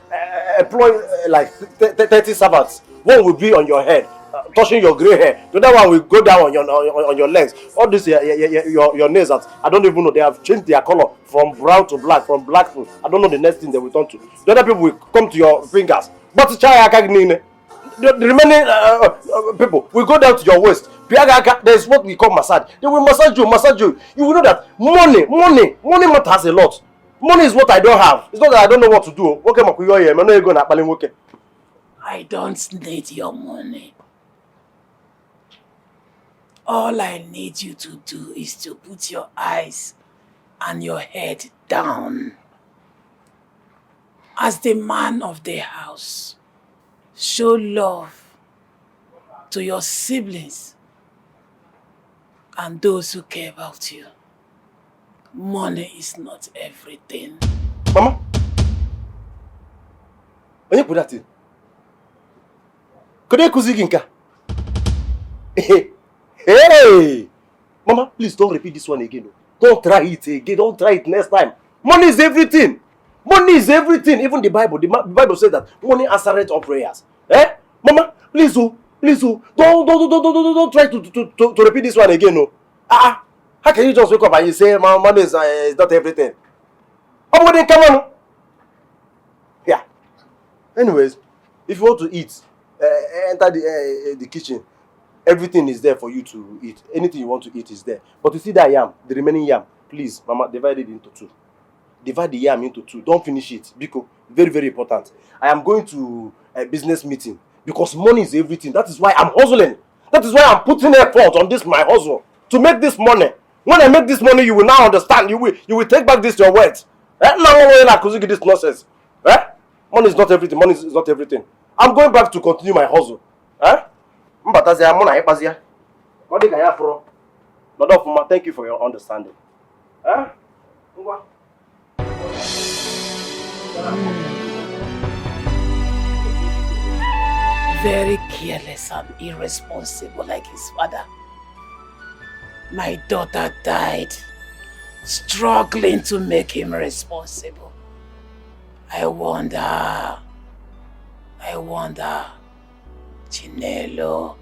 employ like 30 servants. One will be on your head, touching your grey hair. The other one will go down on your legs. All this your nails, I don't even know. They have changed their color from brown to black, from black to I don't know the next thing they will turn to. The other people will come to your fingers. But the remaining people will go down to your waist. There is what we call massage. They will massage you. You will know that money matters a lot. Money is what I don't have. It's not that I don't know what to do. I don't need your money. All I need you to do is to put your eyes and your head down. As the man of the house, show love to your siblings and those who care about you. Money is not everything. Mama? When you put that in? Could I kuziginka? Hey! Mama, please don't repeat this one again. Don't try it again. Don't try it next time. Money is everything. Money is everything. Even the Bible says that money answers all prayers. Mama, please don't try to repeat this one again. No. How can you just wake up and you say money is not everything? Come on. Yeah. Anyways, if you want to eat, enter the kitchen. Everything is there for you to eat. Anything you want to eat is there. But you see that yam, the remaining yam, please, Mama, divide it into two. Divide the yam into two. Don't finish it. Because very, very important. I am going to a business meeting because money is everything. That is why I'm hustling. That is why I'm putting effort on this my hustle to make this money. When I make this money, you will now understand. You will take back this your words. This nonsense. Money is not everything. Money is not everything. I'm going back to continue my hustle. Thank you for your understanding. Very careless and irresponsible like his father. My daughter died, struggling to make him responsible. I wonder, Chinelo.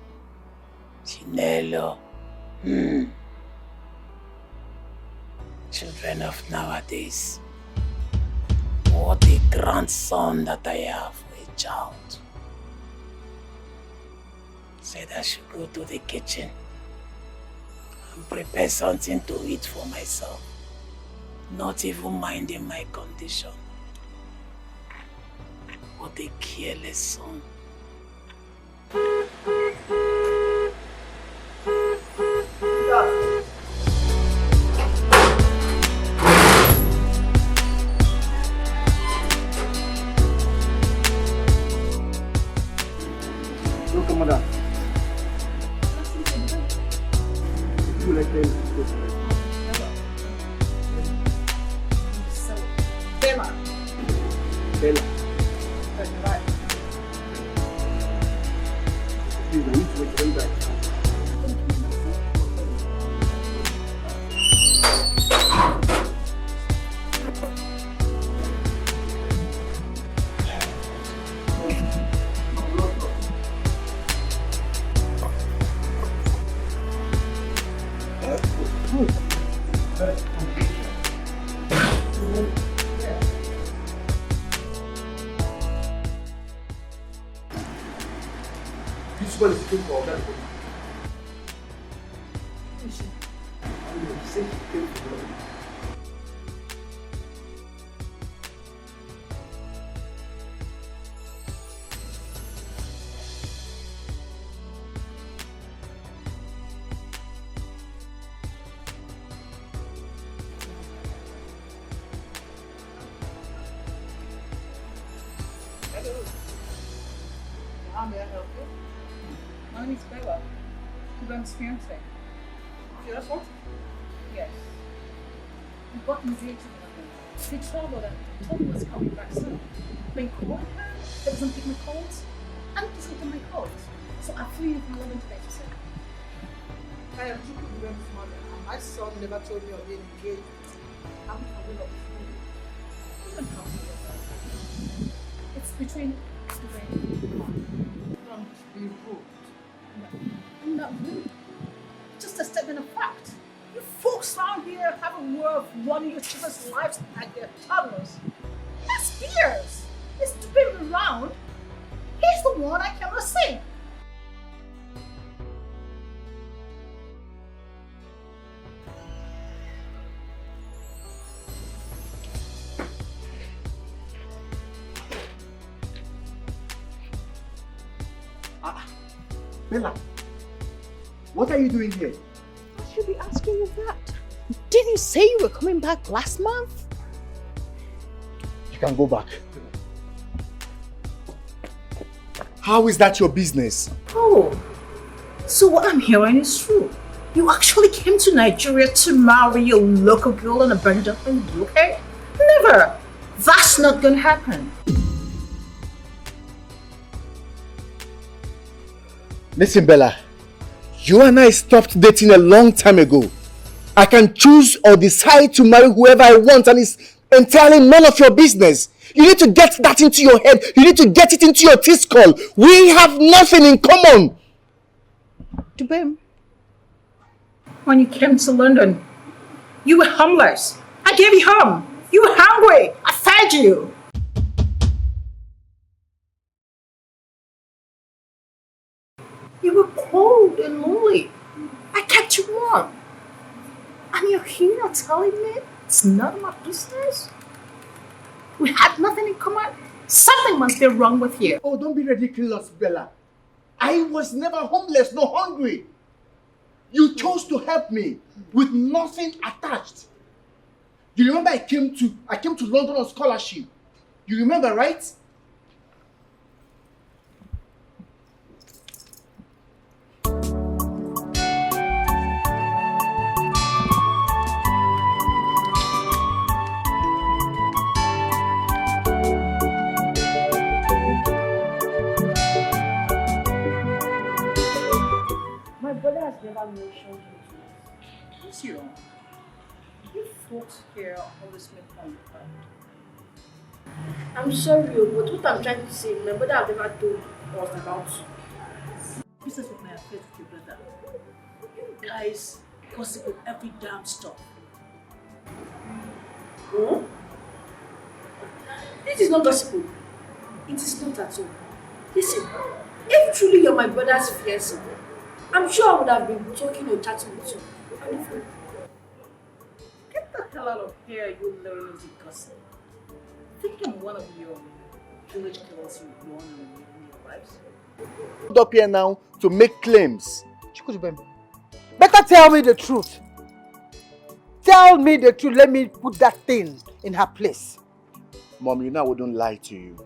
Children of nowadays. What a grandson that I have for a child. Said I should go to the kitchen and prepare something to eat for myself. Not even minding my condition. What a careless son. Look, madam. Bella. Right. Please, I need to wait till back. This one is good for that. How may I help you? My name is Bella. Ruben's fiance. Fiance? Yes. We got engaged in London. They traveled and told me was coming back soon. Been calling her, she doesn't pick my calls, and doesn't take my calls. So I flew in from London today, she said. I am Chukwuka's mother, and my son never told me of being engaged. I'm aware of You can help me with that. It's between Ruben and Mark. Don't be rude. I'm not rude. Just a statement of fact. You folks around here have a way of running your children's lives like they're toddlers. That's fierce. It's to be around. He's the one I came to see. Bella, what are you doing here? I should be asking you that. Didn't you say you were coming back last month? You can go back. How is that your business? Oh, so what I'm hearing is true. You actually came to Nigeria to marry a local girl and abandon her in the UK? Never. That's not gonna happen. Listen, Bella, you and I stopped dating a long time ago. I can choose or decide to marry whoever I want, and it's entirely none of your business. You need to get that into your head. You need to get it into your skull. We have nothing in common. Dubem, when you came to London, you were homeless. I gave you home. You were hungry. I fed you. You were cold and lonely. I kept you warm. And you're here telling me it's none of my business? We had nothing in common. Something must be wrong with you. Oh, don't be ridiculous, Bella. I was never homeless nor hungry. You chose to help me with nothing attached. You remember I came to London on scholarship. You remember, right? My brother has never mentioned you to us. What's your own? You folks here always make fun of her. I'm sorry, but what I'm trying to say, my brother have never told us about you. This is what my affair with your brother. You guys gossip with every damn stuff. Hmm? This is not gossip. It is not at all. Listen, if truly you're my brother's fiancé, I'm sure I would have been talking or chatting with you. Get the hell out of here, you little nosy gossip. Think I'm one of your village girls you want in your lives? Hold up here now to make claims. Chukwuka, better tell me the truth. Tell me the truth. Let me put that thing in her place. Mom, you know I wouldn't lie to you.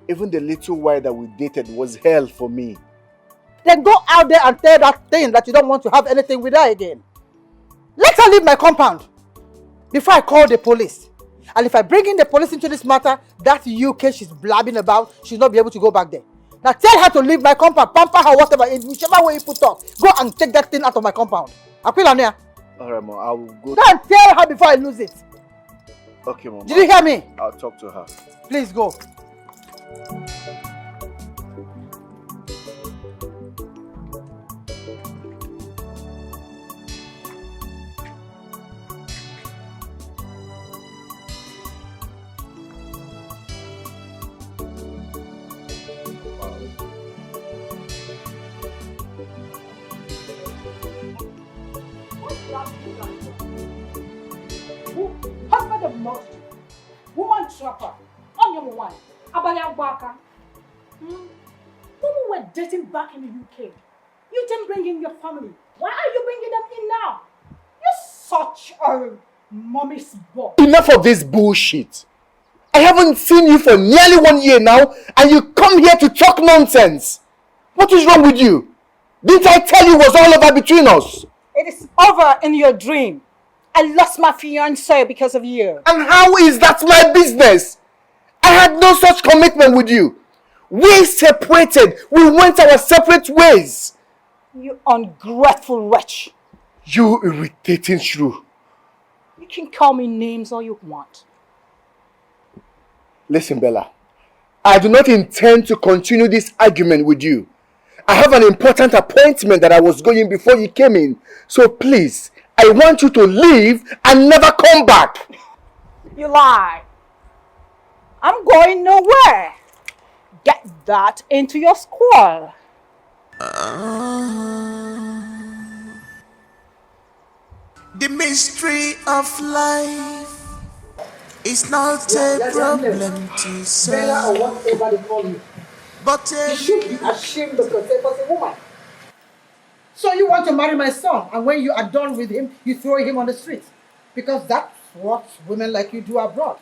Even the little while that we dated was hell for me. Then go out there and tell that thing that you don't want to have anything with her again. Let her leave my compound before I call the police. And if I bring in the police into this matter, that UK she's blabbing about, she'll not be able to go back there. Now tell her to leave my compound, pamper her, whatever, in whichever way you put up. Go and take that thing out of my compound. Aquila, Alright, Mom, I will go. go and tell her before I lose it. Okay, Mom. Did you hear me? I'll talk to her. Please go. Husband of multitude, woman trapper, on your one, Abaya Waka. When we were dating back in the UK, you didn't bring in your family. Why are you bringing them in now? You're such a mommy's boy. Enough of this bullshit. I haven't seen you for nearly 1 year now, and you come here to talk nonsense. What is wrong with you? Didn't I tell you it was all over between us? It is over in your dream. I lost my fiancé because of you. And how is that my business? I had no such commitment with you. We separated. We went our separate ways. You ungrateful wretch. You irritating shrew. You can call me names all you want. Listen, Bella. I do not intend to continue this argument with you. I have an important appointment that I was going before you came in. So please, I want you to leave and never come back. You lie. I'm going nowhere. Get that into your squall. The mystery of life is not a problem to solve. Bella or whatever they call you. But you should be ashamed of yourself as a woman. So you want to marry my son, and when you are done with him, you throw him on the street. Because that's what women like you do abroad.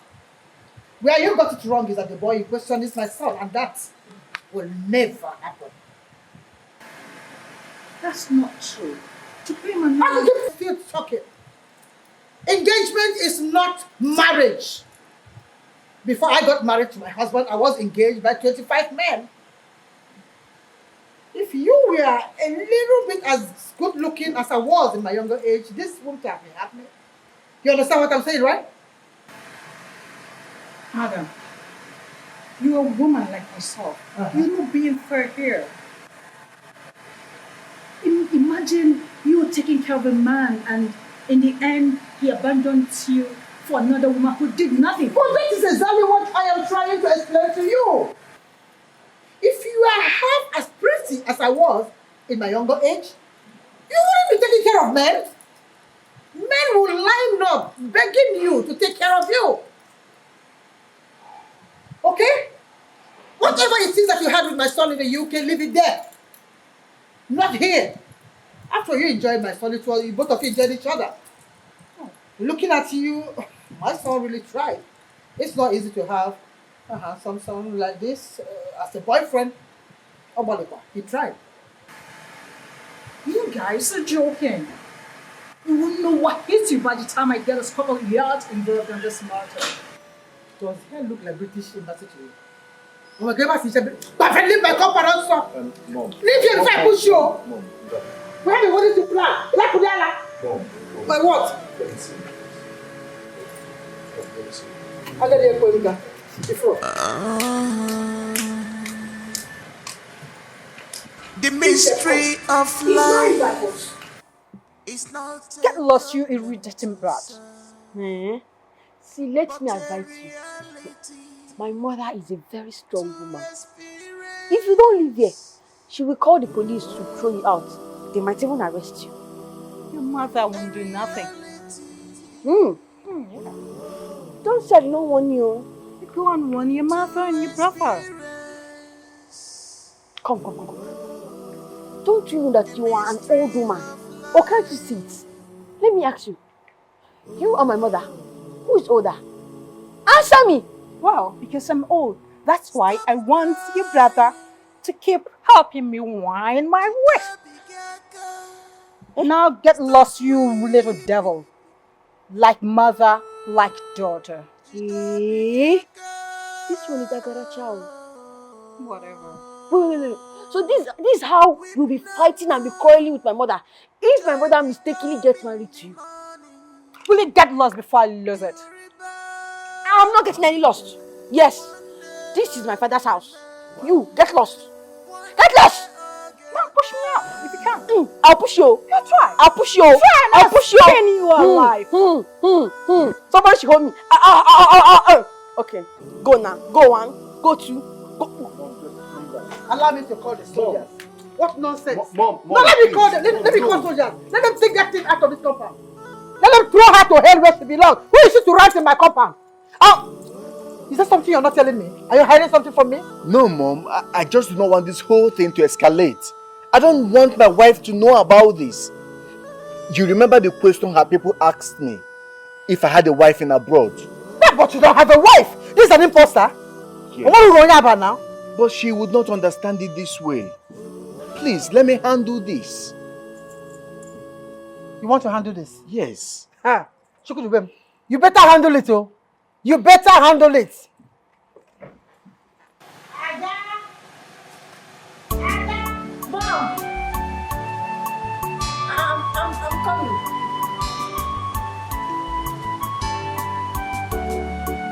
Where you got it wrong is that the boy in question is my son, and that will never happen. That's not true. To pay my money. How do you feel talking? Engagement is not marriage. Before I got married to my husband, I was engaged by 25 men. If you were a little bit as good looking as I was in my younger age, this wouldn't have been happening. You understand what I'm saying, right? Madam, you're a woman like myself. You're not being fair here. Imagine you were taking care of a man and in the end he abandons you for another woman who did nothing. But that is exactly what I am trying to explain to you. If you are half as pretty as I was in my younger age, you wouldn't be taking care of men. Men will line up begging you to take care of you. Okay? Whatever it is that you had with my son in the UK, leave it there. Not here. After you enjoyed my son, it was you both of you enjoyed each other. Looking at you, my son really tried. It's not easy to have a handsome son like this as a boyfriend. He tried. You guys are joking. You wouldn't know what hits you by the time I get a couple of yards involved in this matter. Does hair look like British embassy to you? Oh my God, leave my compound also. Mom. Leave him if I push you. Mom. We have been wanting to plan. Mom. My what? Let me see. I'll let you go. Before. the mystery of life. Get lost, you irritating brat. See, let me advise you. My mother is a very strong woman. If you don't live here, she will call the police to throw you out. They might even arrest you. Your mother won't do nothing. Don't say no one you. You go and warn your mother and your brother. Come. Don't you know that you are an old woman? Or can't you see it? Let me ask you. You are my mother. Who is older? Answer me! Well, because I'm old. That's why I want your brother to keep helping me wind my waist. Now get lost, you little devil. Like mother, like daughter. This one is Agaracha. Whatever. Wait. So this is how you'll be fighting and be quarreling with my mother. If my mother mistakenly gets married to you. Will it get lost before I lose it? I'm not getting any lost. Yes. This is my father's house. You, get lost. Get lost! Now push me out if you can. I'll push you. You try. I'll push you. Try I'll push you. Spin you alive. Somebody should hold me. Okay. Go now. Go one. Go two. Go. Allow me to call the soldiers. What nonsense? Mom, no, let me call them. Let me call soldiers. Let them take that thing out of this compound. Let them throw her to hell where she belongs. Who is she to write in my compound? Is that something you're not telling me? Are you hiding something from me? No, Mom. I just do not want this whole thing to escalate. I don't want my wife to know about this. You remember the question her people asked me if I had a wife in abroad? Yeah, but you don't have a wife. This is an imposter. Yes. What are we going about now? But she would not understand it this way. Please, let me handle this. You want to handle this? Yes. Ha! Chukwudubem, you better handle it, oh. You better handle it. Mom! I'm coming.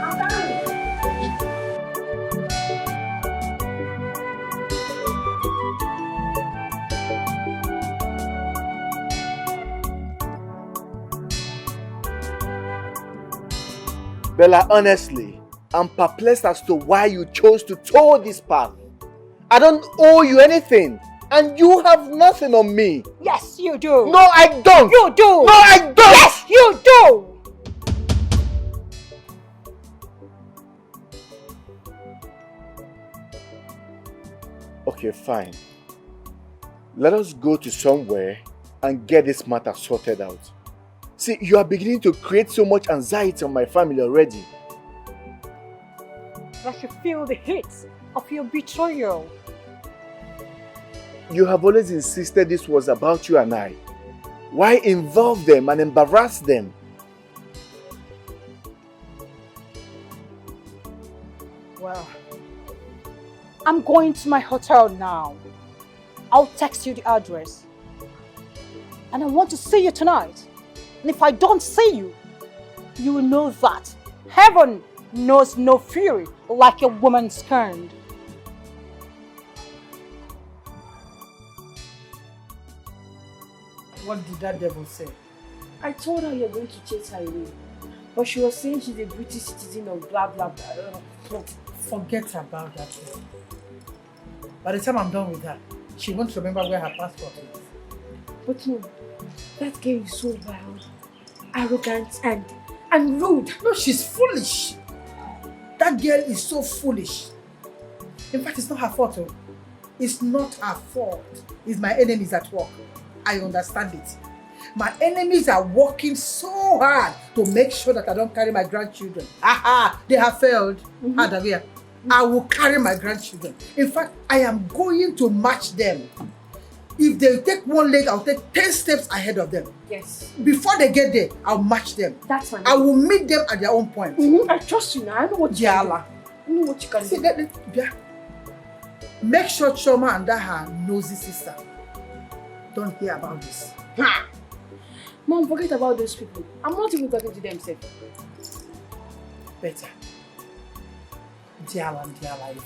I'm coming. Bella, honestly, I'm perplexed as to why you chose to tow this path. I don't owe you anything, and you have nothing on me. Yes, you do. No, I don't. You do. No, I don't. Yes, you do. Okay, fine. Let us go to somewhere and get this matter sorted out. See, you are beginning to create so much anxiety on my family already. I should feel the heat of your betrayal. You have always insisted this was about you and I. Why involve them and embarrass them? Well, I'm going to my hotel now. I'll text you the address. And I want to see you tonight. And if I don't see you, you will know that heaven knows no fury like a woman scorned. What did that devil say? I told her you're going to chase her away. But she was saying she's a British citizen of blah blah blah. Forget about that thing. By the time I'm done with her, she won't remember where her passport is. But no, that girl is so wild, arrogant and rude. No, she's foolish. That girl is so foolish. In fact, it's not her fault. Oh. It's not her fault. It's my enemies at work. I understand it. My enemies are working so hard to make sure that I don't carry my grandchildren. Aha! They have failed. I will carry my grandchildren. In fact, I am going to match them. If they take one leg, I'll take 10 steps ahead of them. Yes. Before they get there, I'll match them. That's fine. I will meet them at their own point. I trust you now. I know what you can do. I know what you can do. Make sure CHIOMA and that her nosy sister don't hear about this. Ha! Mom, forget about those people. I'm not even talking to them, sir. Better. Diala everywhere.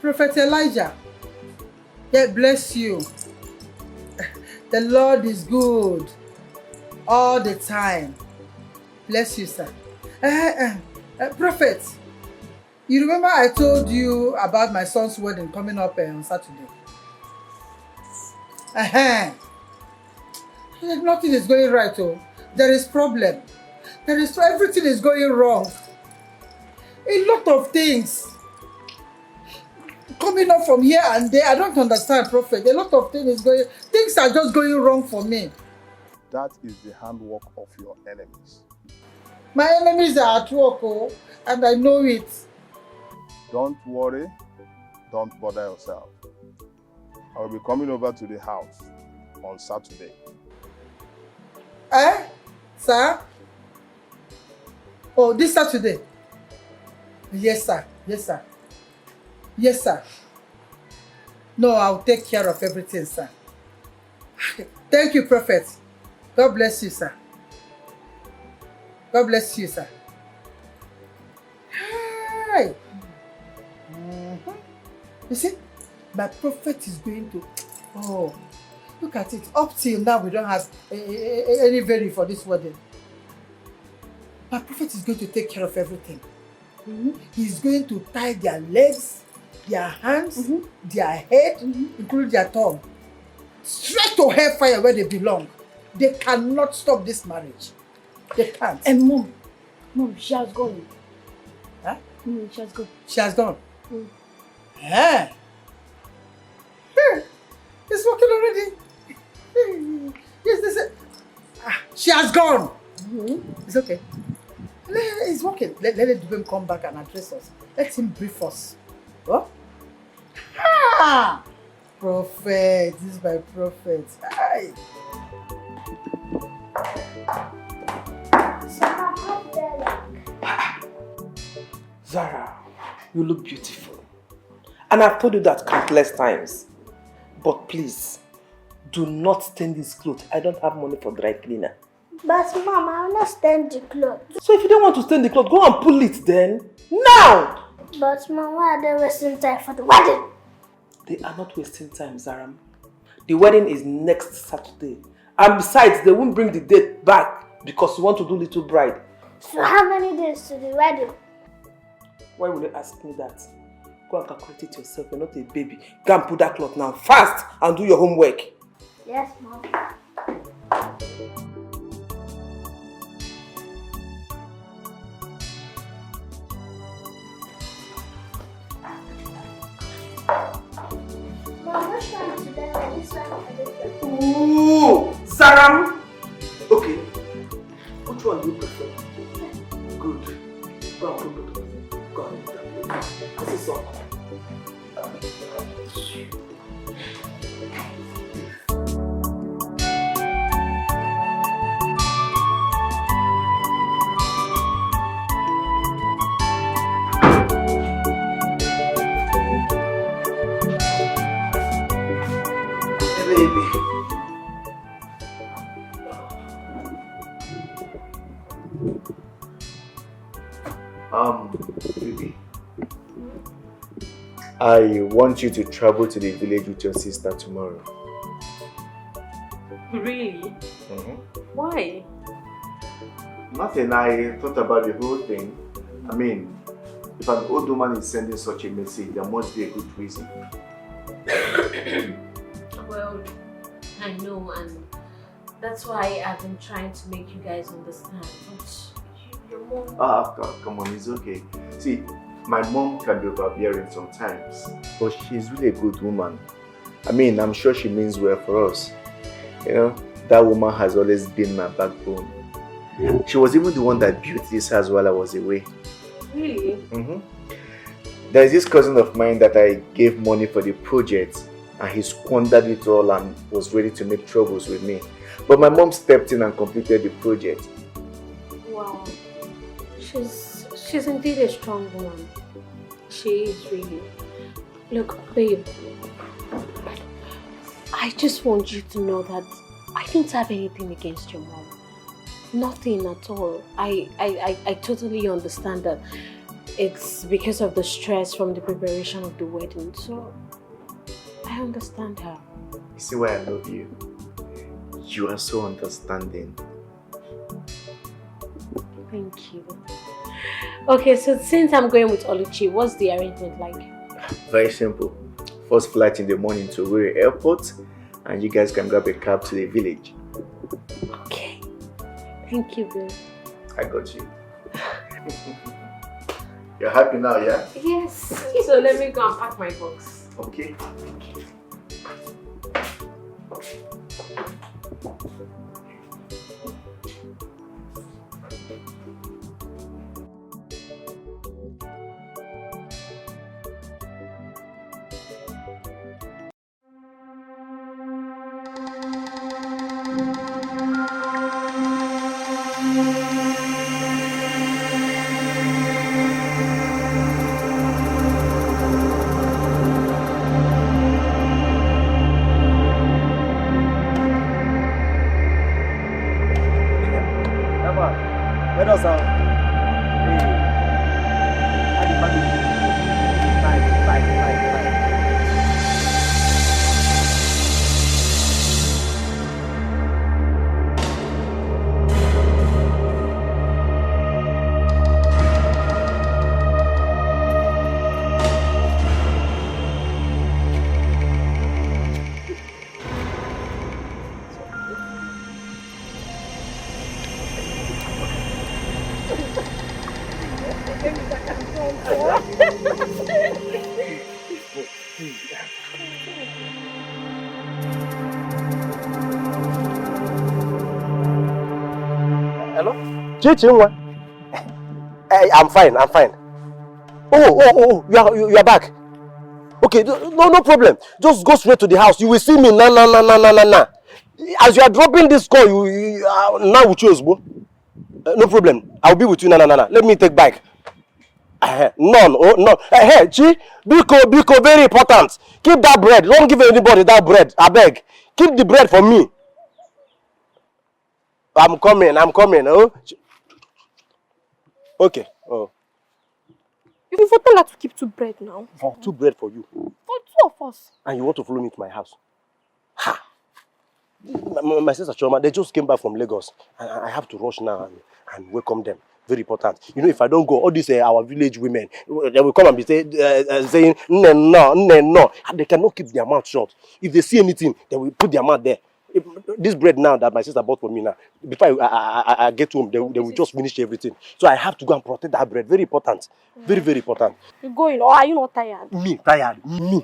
Prophet Elijah, God bless you. The Lord is good all the time. Bless you, sir. Prophet, you remember I told you about my son's wedding coming up on Saturday? Nothing is going right. Oh. There is problem. Everything is going wrong. A lot of things coming up from here and there. I don't understand, Prophet. A lot of things are just going wrong for me. That is the handwork of your enemies. My enemies are at work, oh, and I know it. Don't worry. Don't bother yourself. I will be coming over to the house on Saturday. Sir? Oh, this Saturday? Yes, sir. Yes, sir. Yes, sir. No, I'll take care of everything, sir. Thank you, Prophet. God bless you, sir. God bless you, sir. Hi. You see, my prophet is going to... Oh, look at it. Up till now, we don't have any venue for this wedding. My prophet is going to take care of everything. He's going to tie their legs, their hands, their head, including their tongue, straight to hellfire where they belong. They cannot stop this marriage. They can't. And Mom, she has gone. Huh? She has gone. She has gone? Yeah. It's has gone. It's okay. It's working. Let him come back and address us. Let him brief us. What? Ah! Prophet. This is my prophet. Aye. Zara, you look beautiful. And I've told you that countless times. But please, do not stain this clothes. I don't have money for dry cleaner. But Mom, I will not stain the clothes. So if you don't want to stain the clothes, go and pull it then. Now! But Mom, why are they wasting time for the wedding? They are not wasting time, Zara. The wedding is next Saturday. And besides, they won't bring the date back because you want to do little bride. So how many days to the wedding? Why will you ask me that? Go and calculate it yourself. You're not a baby. Go and put that cloth now fast and do your homework. Yes, Mom. Mom, which one today? This one or this one? Ooh, Saram. Okay. Which one do you prefer? Good. Go and put both of them. Go and put them. This is all. Baby, I want you to travel to the village with your sister tomorrow. Really? Why? Nothing, I thought about the whole thing. I mean, if an old woman is sending such a message, there must be a good reason. Well, I know, and that's why I've been trying to make you guys understand. But your mom... Come on, it's okay. See, my mom can be overbearing sometimes, but she's really a good woman. I mean, I'm sure she means well for us. You know, that woman has always been my backbone. She was even the one that built this house while I was away. Really? There's this cousin of mine that I gave money for the project, and he squandered it all and was ready to make troubles with me. But my mom stepped in and completed the project. Wow. She's indeed a strong woman. She is really. Look, babe, I just want you to know that I don't have anything against your mom. Nothing at all. I totally understand that it's because of the stress from the preparation of the wedding. So I understand her. You see why I love you? You are so understanding. Thank you. Okay, so since I'm going with LUCHY, what's the arrangement like? Very simple. First flight in the morning to Owerri Airport, and you guys can grab a cab to the village. Okay. Thank you, babe. I got you. You're happy now, yeah? Yes. So let me go and pack my box. Okay. Hello? Chichinwa? I'm fine, I'm fine. Oh, you are back. Okay, no problem. Just go straight to the house. You will see me. Nah. As you are dropping this call, you now we choose, bro. No problem. I'll be with you. Nah. Let me take bike. None. Hey, Chi, Biko, very important. Keep that bread. Don't give anybody that bread. I beg. Keep the bread for me. I'm coming. Oh. Okay. Oh. You will tell her to keep 2 bread now. For 2 bread for you. For 2 of us. And you want to follow me to my house? Ha! My sister CHIOMA, they just came back from Lagos. And I have to rush now and welcome them. Very important. You know, if I don't go, all these our village women, they will come and be saying, no. And they cannot keep their mouth shut. If they see anything, they will put their mouth there. This bread now that my sister bought for me now, before I get home, they will just finish everything. So I have to go and protect that bread. Very important. Very, very important. You're going, or are you not tired? Me, tired. Me.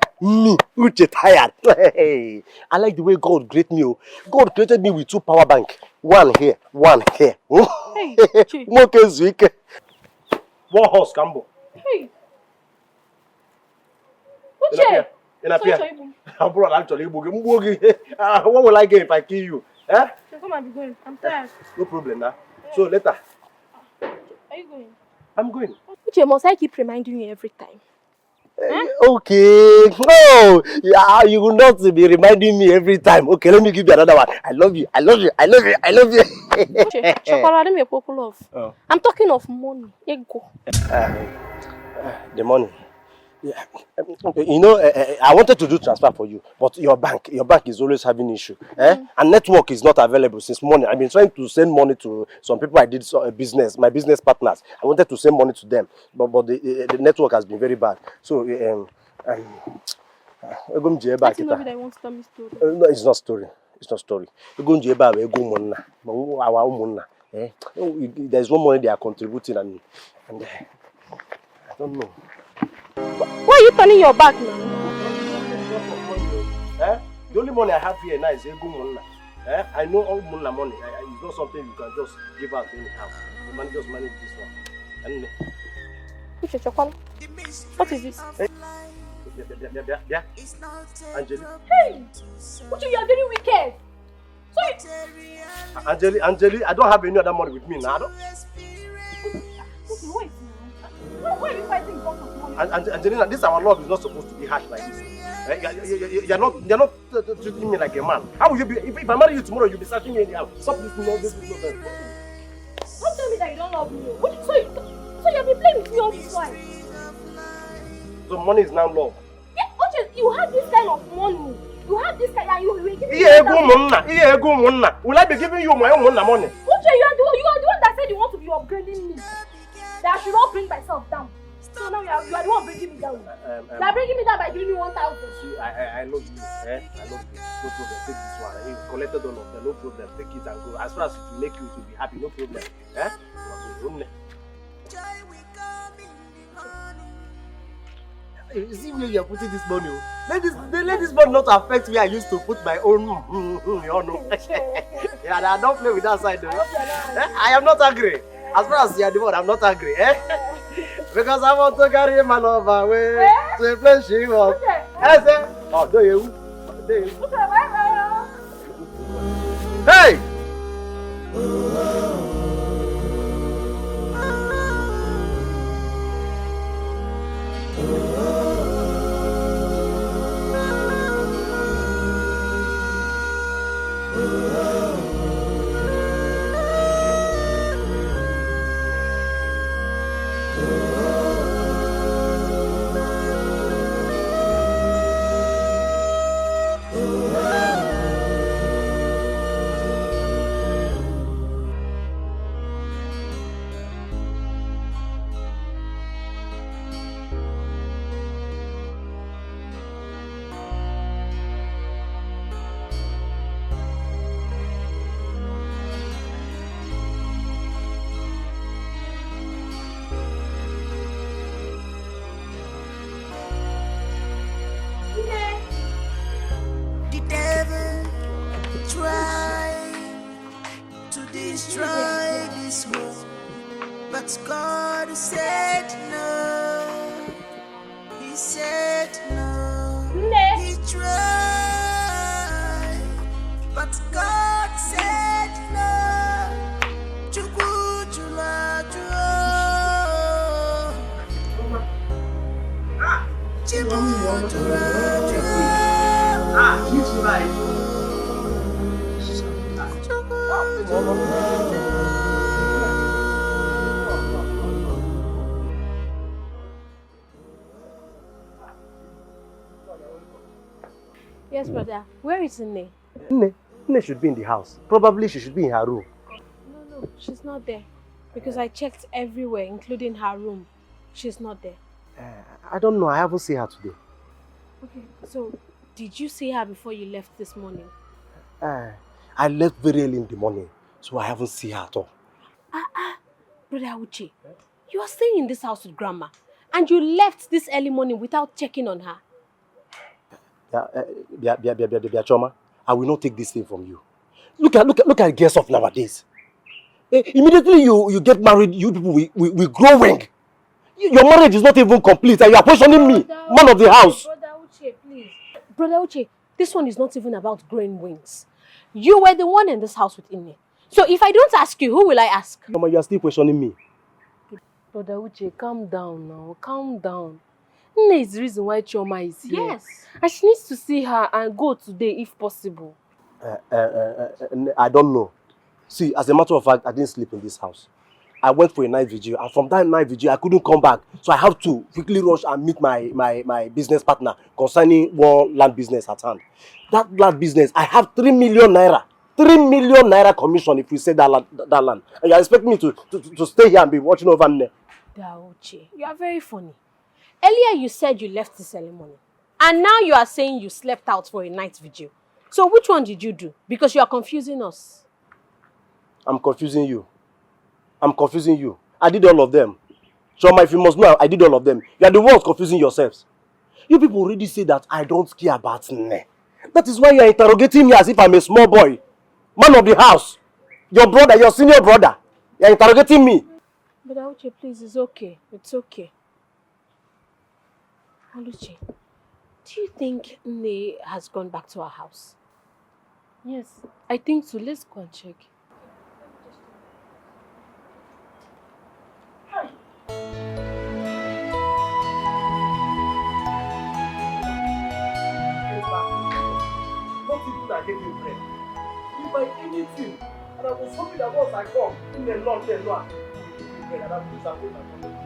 Uche, tired. Hey, I like the way God created me. God created me with 2 power banks. One here, one here. Hey, One horse, Cambo. Hey. Uche. I'm bro, actually, what will I get if I kill you? Eh? Come and be going. I'm tired. No problem, nah. So later. Are you going? I'm going. Uche, must I keep reminding you every time? Okay. No, yeah, you will not be reminding me every time. Okay, let me give you another one. I love you. Uche, chocolate, me love. Oh. I'm talking of money. Ego. The money. Yeah. You know, I wanted to do transfer for you, but your bank is always having issue. And network is not available since morning. I've been trying to send money to some people I did my business partners. I wanted to send money to them, but the network has been very bad. So I want to tell me story. No, it's not story. There's one money they are contributing and I don't know. Why are you turning your back now? The only money I have here now is Ego Monna. I know all Monna money. It's not something you can just give out anyhow. You can just manage this one. And what is this? Yeah. Angeli. Hey! Uche, you are very wicked. Sorry. Angeli, I don't have any other money with me now. Wait. Why are you fighting in front of money? Angelina, this our love is not supposed to be harsh like this. You're not treating me like a man. How will you be? If I marry you tomorrow, you'll be searching me anyhow. Stop this nonsense. Don't tell me that you don't love me. So you've been playing with me all this while. So money is now love. Yeah, Uche, you had this kind of money. You had this kind of you were giving me. Will I be giving you my own money? Uche, you are the one that said you want to be upgrading me. That I should not bring myself down. So now you are the one bringing me down. You are bringing me down by giving me 1,000. See, I love you. I love you. No problem. Take this one. You collected all of them. No problem. Take it and go. As far as it will make you to be happy, no problem. You see where you are putting this money? Let this money not affect me. I used to put my own. Yeah, don't play with that side though. I am not angry. As far as you are the one, I'm not angry. Because I want to carry my love away to a place she was. Oh, do you? Hey! destroy this world. But God said no. He said no. He tried. But God said no. CHUKWUKA. Yes, brother. Where is Nne? Nne should be in the house. Probably she should be in her room. No, she's not there. Because I checked everywhere, including her room. She's not there. I don't know. I haven't seen her today. Okay, so did you see her before you left this morning? I left very early in the morning, so I haven't seen her at all. Brother Uche, you are staying in this house with Grandma, and you left this early morning without checking on her. CHIOMA, I will not take this thing from you. Look at girls of nowadays. Immediately you get married, you people we growing. Your marriage is not even complete, and you are questioning me, man of the house. Brother Uche, please. Brother Uche, this one is not even about growing wings. You were the one in this house with Nne. So if I don't ask you, who will I ask? Mama, you are still questioning me. Brother Uche, calm down now. Calm down. Nne is the reason why CHIOMA is here. Yes. And she needs to see her and go today if possible. I don't know. See, as a matter of fact, I didn't sleep in this house. I went for a night vigil, and from that night vigil, I couldn't come back. So I have to quickly rush and meet my business partner concerning one land business at hand. That land business, I have 3 million naira. 3 million naira commission if we sell that land. And you expect me to stay here and be watching over Nne? Uche, you are very funny. Earlier you said you left this early morning. And now you are saying you slept out for a night vigil. So which one did you do? Because you are confusing us. I'm confusing you. I did all of them. CHIOMA, if you must know, I did all of them. You are the ones confusing yourselves. You people already say that I don't care about Nne. That is why you are interrogating me as if I'm a small boy. Man of the house. Your brother, your senior brother. You are interrogating me. But Aluchi, please, it's okay. It's okay. Aluchi, do you think Nne has gone back to our house? Yes, I think so. Let's go and check. Not even that gave me bread. You buy anything. And I was hoping that once I come, in the Lord, and I will give me bread and I will do something.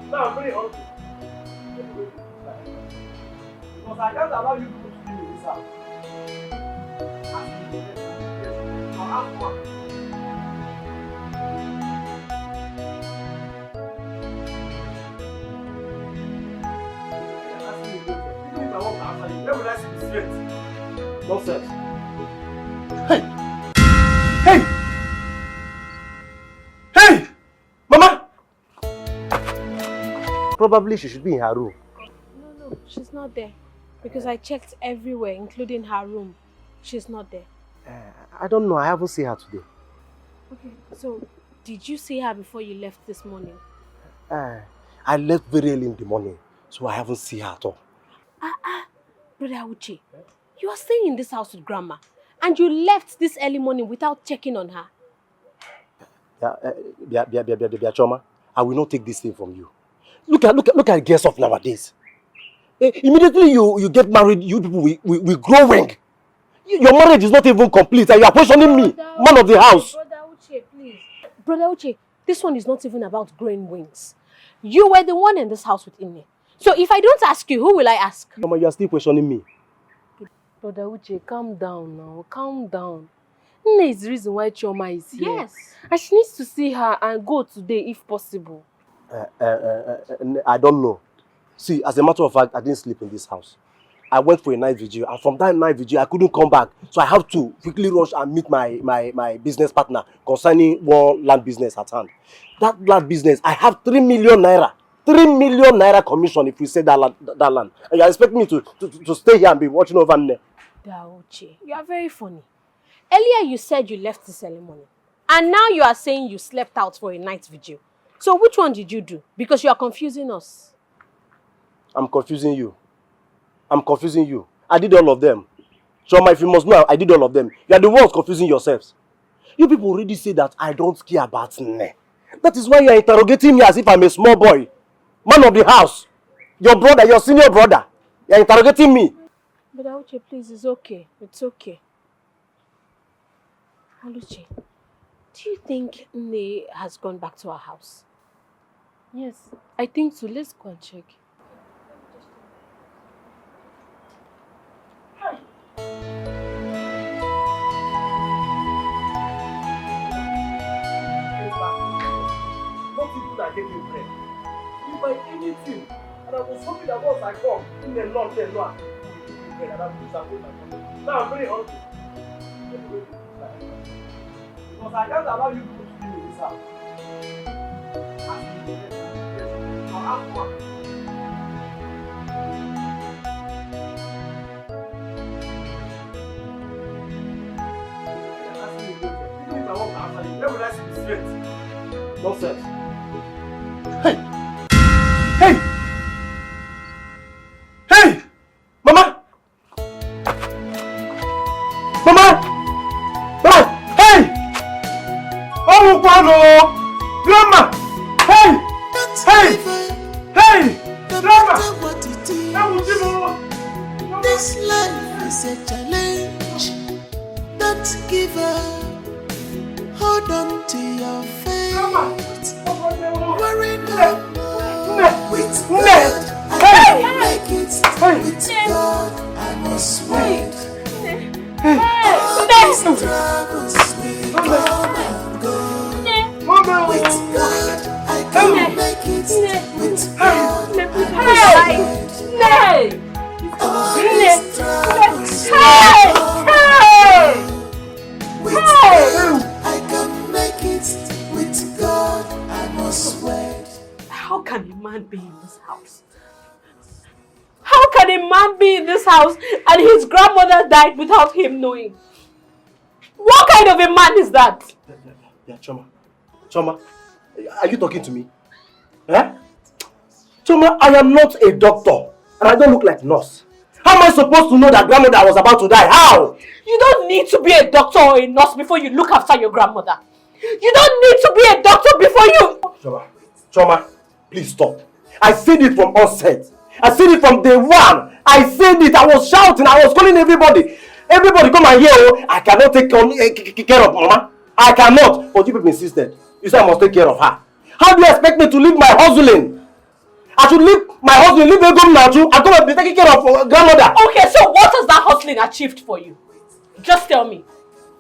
Now I'm very hungry. Because I can't allow you to give me this house. I'll have one. Even if I want to answer you, where will I see the strength? Nonsense. Hey! Hey! Hey! Mama! Probably she should be in her room. No, she's not there. Because I checked everywhere, including her room. She's not there. I don't know. I haven't seen her today. Okay, so did you see her before you left this morning? I left very early in the morning, so I haven't seen her at all. Brother Uche, you are staying in this house with Grandma, and you left this early morning without checking on her. CHIOMA, I will not take this thing from you. Look at girls of nowadays. Immediately you get married, you people we growing. Your marriage is not even complete, and you are questioning me, man of the house. Brother Uche, please. Brother Uche, this one is not even about growing wings. You were the one in this house with Nne. So if I don't ask you, who will I ask? Mama, you are still questioning me. Brother Uche, calm down now. Calm down. Nne is the reason why CHIOMA is here. Yes. And she needs to see her and go today if possible. I don't know. See, as a matter of fact, I didn't sleep in this house. I went for a night vigil, and from that night vigil, I couldn't come back. So I have to quickly rush and meet my business partner concerning one land business at hand. That land business, I have 3 million naira. 3 million naira commission if we sell that land. And you expect me to stay here and be watching over Nne? Uche, you are very funny. Earlier you said you left this early morning. And now you are saying you slept out for a night vigil. So which one did you do? Because you are confusing us. I'm confusing you. I'm confusing you. I did all of them. Chioma, if you must know, I did all of them. You are the ones confusing yourselves. You people already say that I don't care about Nne. That is why you are interrogating me as if I'm a small boy. Man of the house. Your brother, your senior brother. You are interrogating me. But Auche, please, it's okay. It's okay. Aluchi, do you think Nne has gone back to our house? Yes, I think so. Let's go and check. Not even that gave you bread. You buy anything. And I was hoping that once I come, in the Lord, then Lord, you give me bread and I will disappoint my family. Now I'm very hungry. Because I can't allow you people to live in this house. I'll have one. Even if I want to answer you, where will I see the strength? Nonsense. Hey! Hey! Hey! Mama! Mama! Mama! Hey! Oh, Pano! Grandma! Hey! Hey! Hey! Grandma! This life is a challenge. Don't give up. Hold on to your faith. Worry no more. With God, I can make it. With God, I must wait. All struggles will come and go. With God, I can make it. With God, I must wait. All struggles will come and go. With God, I can make it. With God, I must wait. How can a man be in this house? How can a man be in this house and his grandmother died without him knowing? What kind of a man is that? Yeah, Chioma. Chioma, are you talking to me? Eh? Chioma, I am not a doctor and I don't look like a nurse. How am I supposed to know that grandmother was about to die? How? You don't need to be a doctor or a nurse before you look after your grandmother. You don't need to be a doctor before you... Chioma, please stop. I said it from onset. I said it from day one. I said it. I was shouting. I was calling everybody. Everybody come and hear. Oh, I cannot take care of Mama. I cannot. But you people insisted. You said I must take care of her. How do you expect me to leave my hustling? I should leave my hustling, leave a good now too, and come and be taking care of grandmother. Okay, so what has that hustling achieved for you? Just tell me.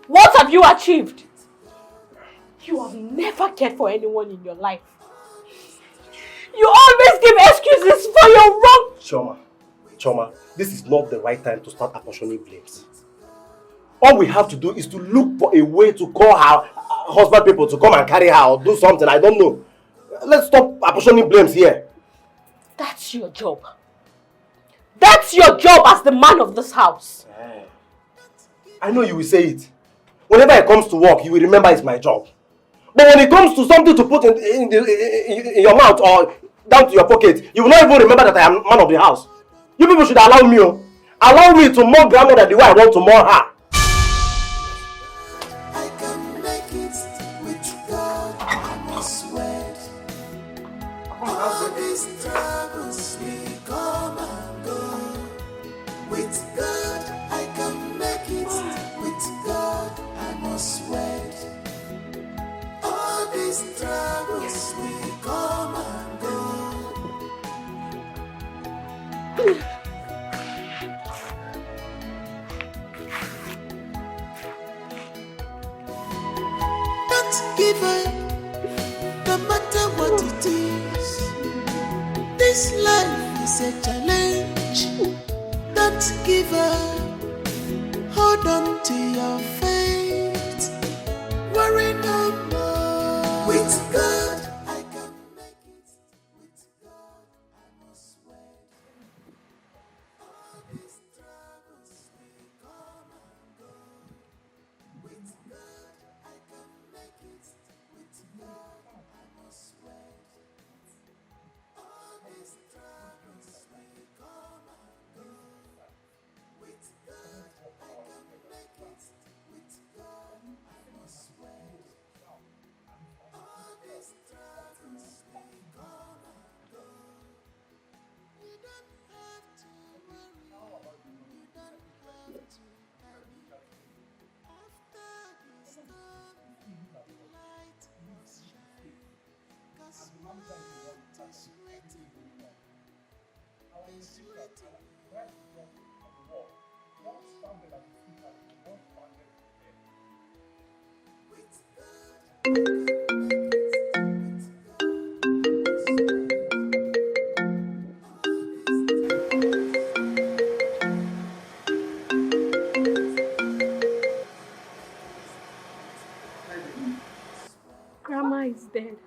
What have you achieved? You have never cared for anyone in your life. You always give excuses for your wrong... Chioma, this is not the right time to start apportioning blames. All we have to do is to look for a way to call her husband people to come and carry her or do something. I don't know. Let's stop apportioning blames here. That's your job. That's your job as the man of this house. I know you will say it. Whenever it comes to work, you will remember it's my job. But when it comes to something to put in your mouth or down to your pocket, you will not even remember that I am man of the house. You people should allow me. Allow me to mock grandmother the way I want to mock her. I can make it with God. I must wait. All these troubles will come and go. With God, I can make it. With God, I must wait. All these troubles will come and go. Don't give up, no matter what it is. This life is a challenge. Don't give up, hold on to your faith. Worry no more. With God, I can make it. With God, I must wait. All these troubles will come and go. With God, I can make it. Grandma is dead.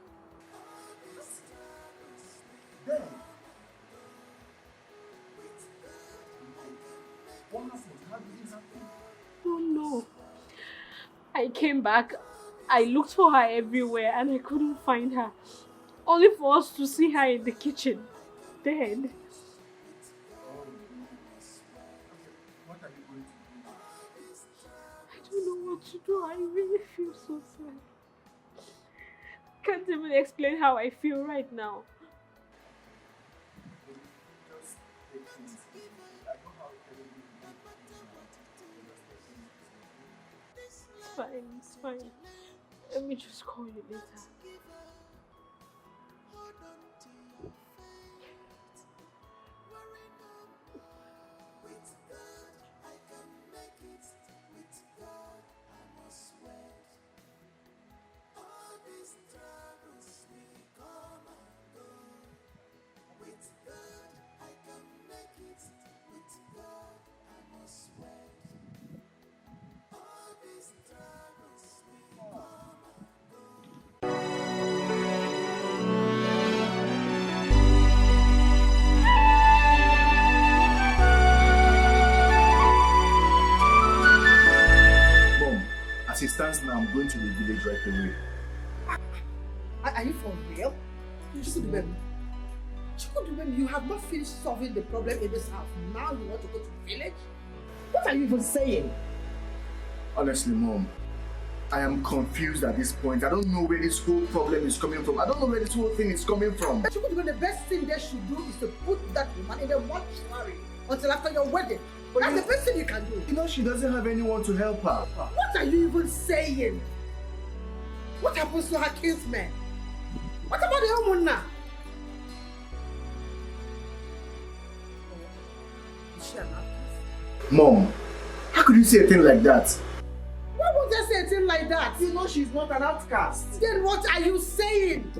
Don't know. I came back. I looked for her everywhere and I couldn't find her. Only for us to see her in the kitchen, dead. What are you going to do? I don't know what to do. I really feel so sad. Can't even explain how I feel right now. Just take things easy. I know how It's fine, it's fine. Let me just call you later. As it stands now, I'm going to the village right away. Are you for real? Chukudubem, you have not finished solving the problem in this house. Now you want to go to the village? What are you even saying? Honestly, Mom, I am confused at this point. I don't know where this whole problem is coming from. I don't know where this whole thing is coming from. Chukudubem, the best thing they should do is to put that woman in a mortuary until after your wedding. That's the best thing you can do. You know, she doesn't have anyone to help her. What are you even saying? What happens to her kinsmen? What about the woman now? Is she an actress? Mom, how could you say a thing like that? Why would I say a thing like that? You know she's not an outcast. Then what are you saying?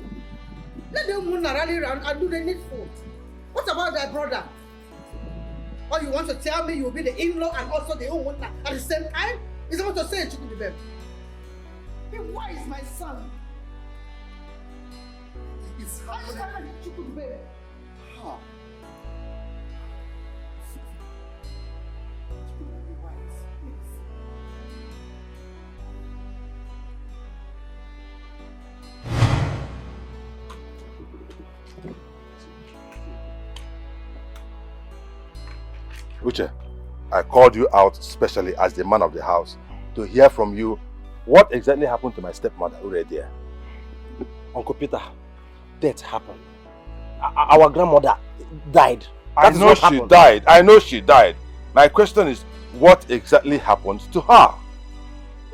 Let the woman rally around and do the needful. What about their brother? Or you want to tell me you will be the in-law and also the own woman at the same time? Is that what you're saying, Chukudubem? Then why is my son? It's happening, Chukudubem. Huh. Uche, I called you out specially as the man of the house to hear from you what exactly happened to my stepmother, Uredia. Uncle Peter, death happened. Our grandmother died. I know she died. I know she died. My question is, what exactly happened to her?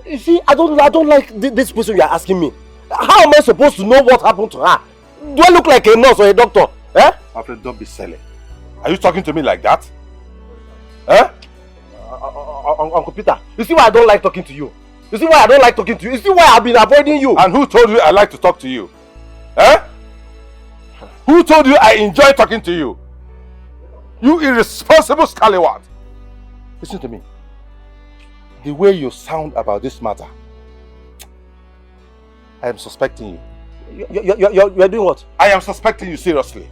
You see, I don't like this question you are asking me. How am I supposed to know what happened to her? Do I look like a nurse or a doctor? Eh? Alfred, don't be silly. Are you talking to me like that? Eh? Uncle Peter, you see why I don't like talking to you? You see why I don't like talking to you? You see why I've been avoiding you? And who told you I like to talk to you? Eh? Who told you I enjoy talking to you? You irresponsible scallywag. Listen to me. The way you sound about this matter, I am suspecting you. You're doing what? I am suspecting you seriously.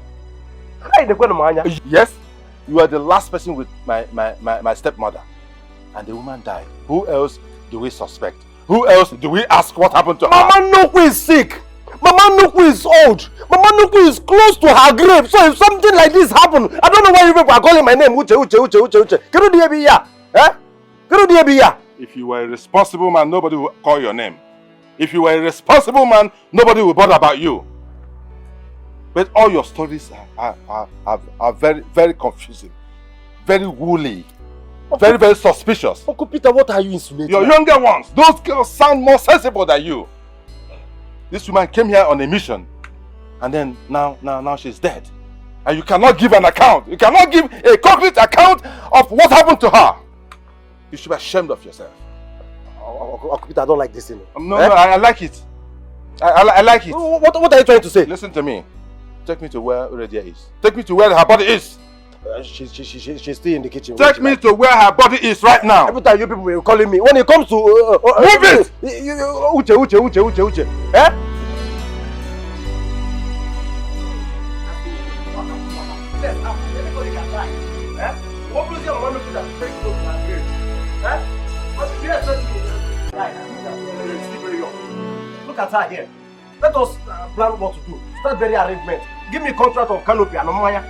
Yes, you are the last person with my stepmother. And the woman died. Who else do we suspect? Who else do we ask what happened to her? Mama Nukwu is sick. Mama Nukwu is old. Mama Nukwu is close to her grave. So if something like this happens, I don't know why you people are calling my name. Uche. If you were a responsible man, nobody will call your name. If you were a responsible man, nobody will bother about you. But all your stories are very, very confusing, very woolly, very, very suspicious. Uncle Peter, what are you insinuating? Your younger ones, those girls sound more sensible than you. This woman came here on a mission And then now she's dead. And you cannot give an account. You cannot give a concrete account of what happened to her. You should be ashamed of yourself. I don't like this, you know. No, I like it. I like it. What are you trying to say? Listen to me. Take me to where Uradia is. Take me to where her body is. She's still in the kitchen. Take me to where her body is right now. Every time you people were calling me. When it comes to... move it! Uche. Eh? Look at her here. Let us plan what to do. Start very arrangement. Give me a contract of canopy and Omaya.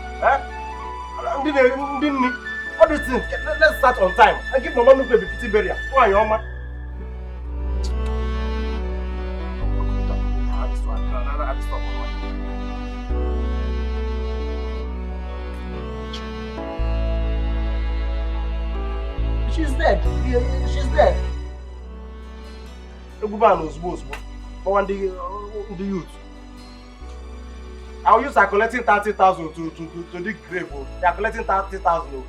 All these things. Let's start on time. And give Mama Nuke a befitting burial. Who are you, Mama? She's dead. She's dead. But when the youth, I'll use collecting 30,000 to dig grave. They are collecting 30,000.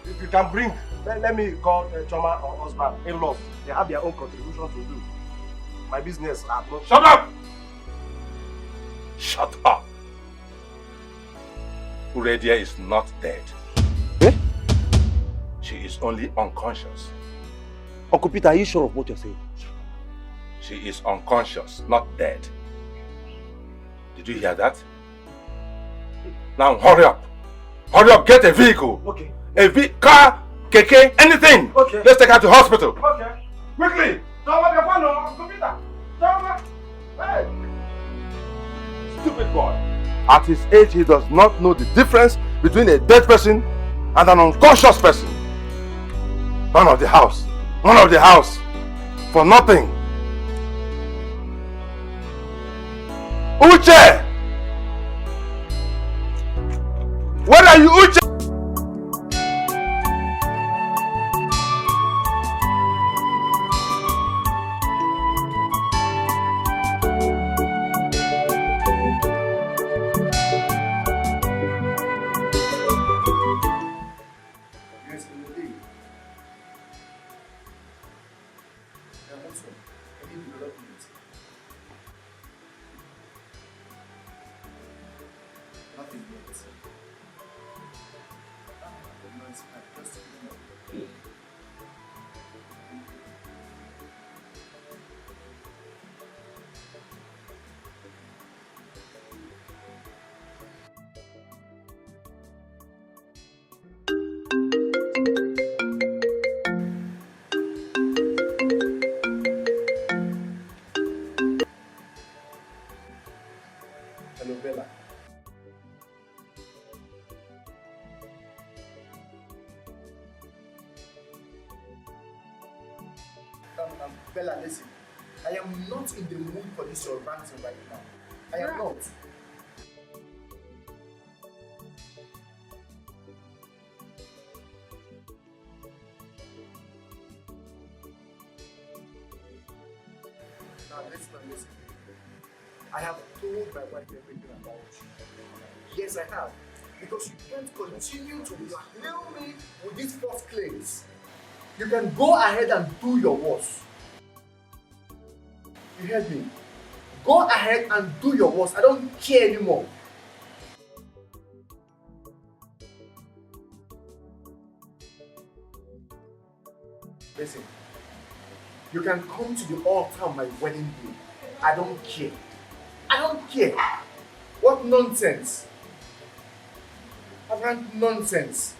If you can bring, let me call CHIOMA or husband, in-laws. They have their own contribution to do. My business, I have not. Shut up! Shut up! Uradia is not dead. Eh? She is only unconscious. Uncle Peter, are you sure of what you're saying? She is unconscious, not dead. Did you hear that? Now hurry up! Hurry up, get a vehicle! Okay. A car, keke, anything! Okay. Let's take her to hospital! Okay. Quickly! Hey! Stupid boy! At his age, he does not know the difference between a dead person and an unconscious person. Man of the house! Man of the house! For nothing! Uche! Where are you, Uche? Yes, indeed. And also, any development. Nothing yet. Just Hello, Bella. Bella, listen. I am not in the mood for this your ranting right now. I am not. Now listen. I have told my wife everything about you. Yes, I have. Because you can't continue to blackmail me with these false claims. You can go ahead and do your worst. You heard me? Go ahead and do your worst. I don't care anymore. Listen, you can come to the altar on my wedding day. I don't care. I don't care. What nonsense. Apparent nonsense.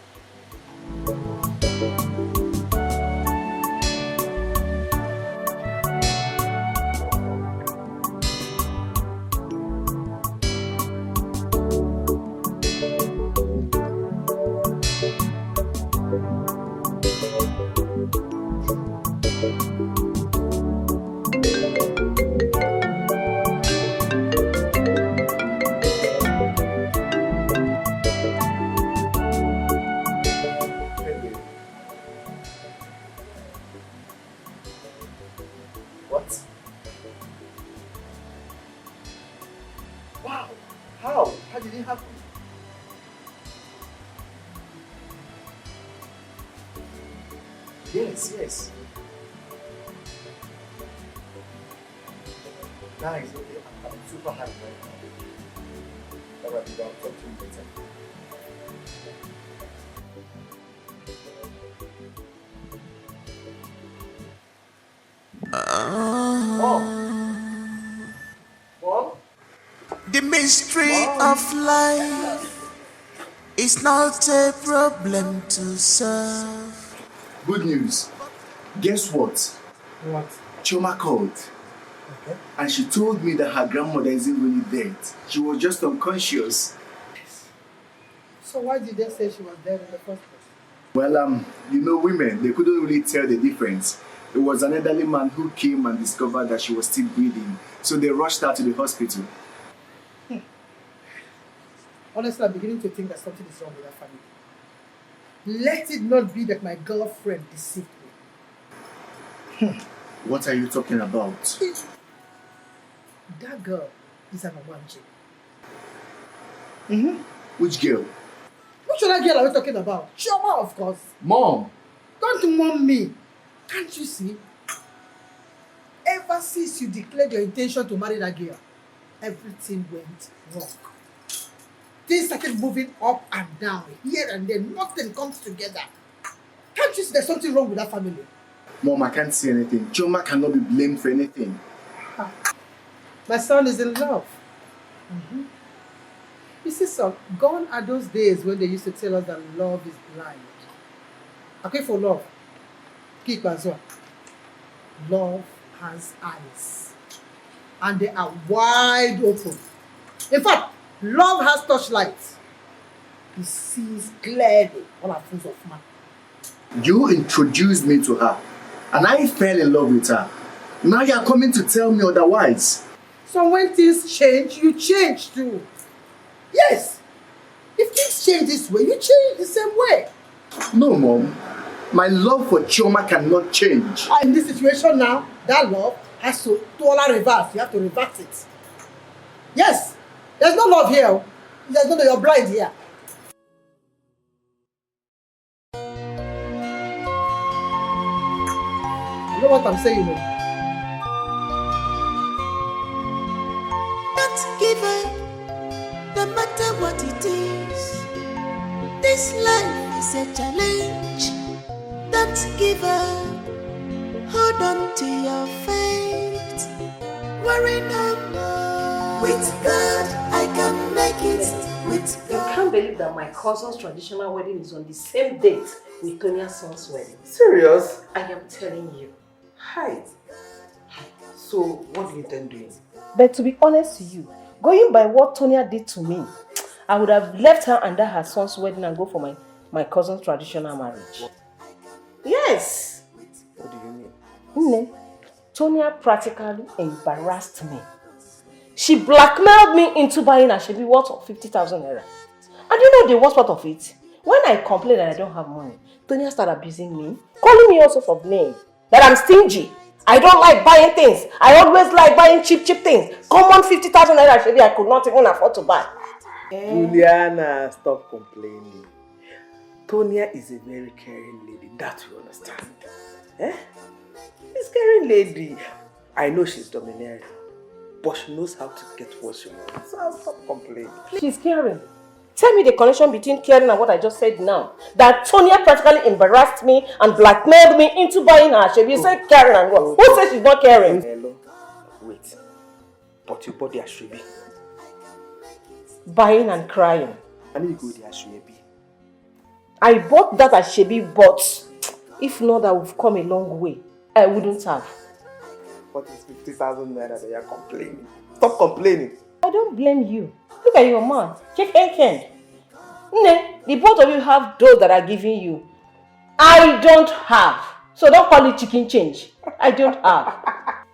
Wow. you didn't have food. Yes, yes. Nice, okay. I'm super happy right now. Alright, I'll talk to you later. Mom? The mystery of life is not a problem to solve. Good news. Guess what? What? CHIOMA called. Okay. And she told me that her grandmother isn't really dead. She was just unconscious. So why did they say she was dead in the first place? Well, you know, women, they couldn't really tell the difference. It was an elderly man who came and discovered that she was still breathing. So they rushed her to the hospital. Honestly, I'm beginning to think that something is wrong with that family. Let it not be that my girlfriend deceived me. What are you talking about? That girl is an Unwanted. Which girl? Which other girl are we talking about? CHIOMA, of course. Mom! Don't mom me. Can't you see? Ever since you declared your intention to marry that girl, everything went wrong. Things started moving up and down, here and there. Nothing comes together. Can't you see there's something wrong with that family? Mom, I can't see anything. CHIOMA cannot be blamed for anything. My son is in love. You see, son, gone are those days when they used to tell us that love is blind. Okay, for love, keep as well. Love has eyes, and they are wide open. In fact, love has touchlights. He sees clearly all our things of man. You introduced me to her, and I fell in love with her. Now you are coming to tell me otherwise. So when things change, you change too. Yes. If things change this way, you change the same way. No, Mom. My love for CHIOMA cannot change. In this situation now, that love has to totally reverse. You have to reverse it. Yes. There's no love here. There's no, you're blind here. You know what I'm saying? Don't give up, no matter what it is. This life is a challenge. Don't give up, hold on to your faith. Worry no more. With God, I can make it. With God. I can't believe that my cousin's traditional wedding is on the same date with Tonia's son's wedding. Serious? I am telling you. Hi. So, what do you intend doing? But to be honest to you, going by what Tonia did to me, I would have left her under her son's wedding and go for my cousin's traditional marriage. Yes. What do you mean? Tonia practically embarrassed me. She blackmailed me into buying a Shebi worth of 50,000 naira. And you know the worst part of it? When I complained that I don't have money, Tonia started abusing me, calling me all sorts of names. That I'm stingy. I don't like buying things. I always like buying cheap things. Common 50,000 naira Shebi I could not even afford to buy. Juliana, stop complaining. Tonia is a very caring lady, that you understand. This caring lady, I know she's domineering, but she knows how to get what she wants. So I'll stop complaining. She's caring. Tell me the connection between caring and what I just said now. That Tonia practically embarrassed me and blackmailed me into buying her Shebi. You said caring and what? Who says she's not caring? Hello. Wait. But you bought the Shebi. Buying and crying. I need to go the Shebi. I bought that at Shebi, but if not, I would have come a long way. I wouldn't have. What is 50,000 naira that you are complaining? Stop complaining. I don't blame you. Look at your man. Check hand. The both of you have those that are giving you. I don't have. So don't call it chicken change. I don't have.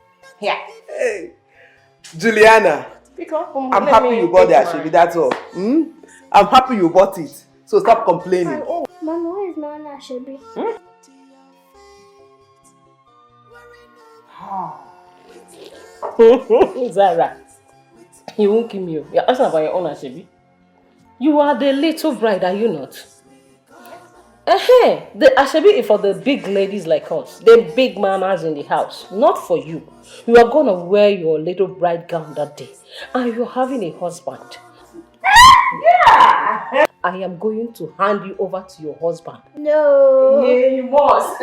Yeah. Hey, Juliana. I'm happy you bought the Shebi, that's all. I'm happy you bought it. So stop complaining. Mom, why is not an Shebi? Zara, you won't kill me. You're asking about your own Shebi. You are the little bride, are you not? The Ashebi is for the big ladies like us, the big mamas in the house, not for you. You are gonna wear your little bride gown that day, and you're having a husband. Yeah! I am going to hand you over to your husband. No. Yeah, you must.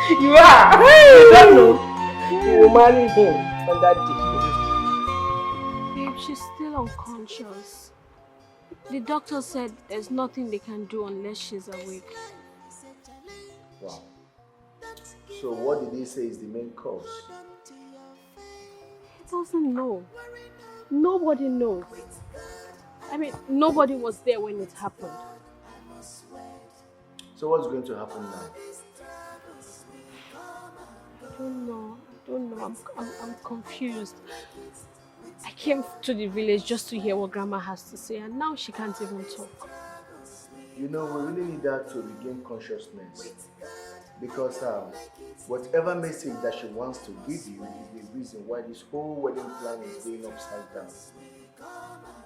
You are. You don't know. You will marry him on that day. Babe, she's still unconscious. The doctor said there's nothing they can do unless she's awake. Wow. So what did he say is the main cause? He doesn't know. Nobody knows. I mean, nobody was there when it happened. So what's going to happen now? I don't know. I'm confused. I came to the village just to hear what Grandma has to say, and now she can't even talk. You know, we really need her to regain consciousness. Because whatever message that she wants to give you is the reason why this whole wedding plan is going upside down.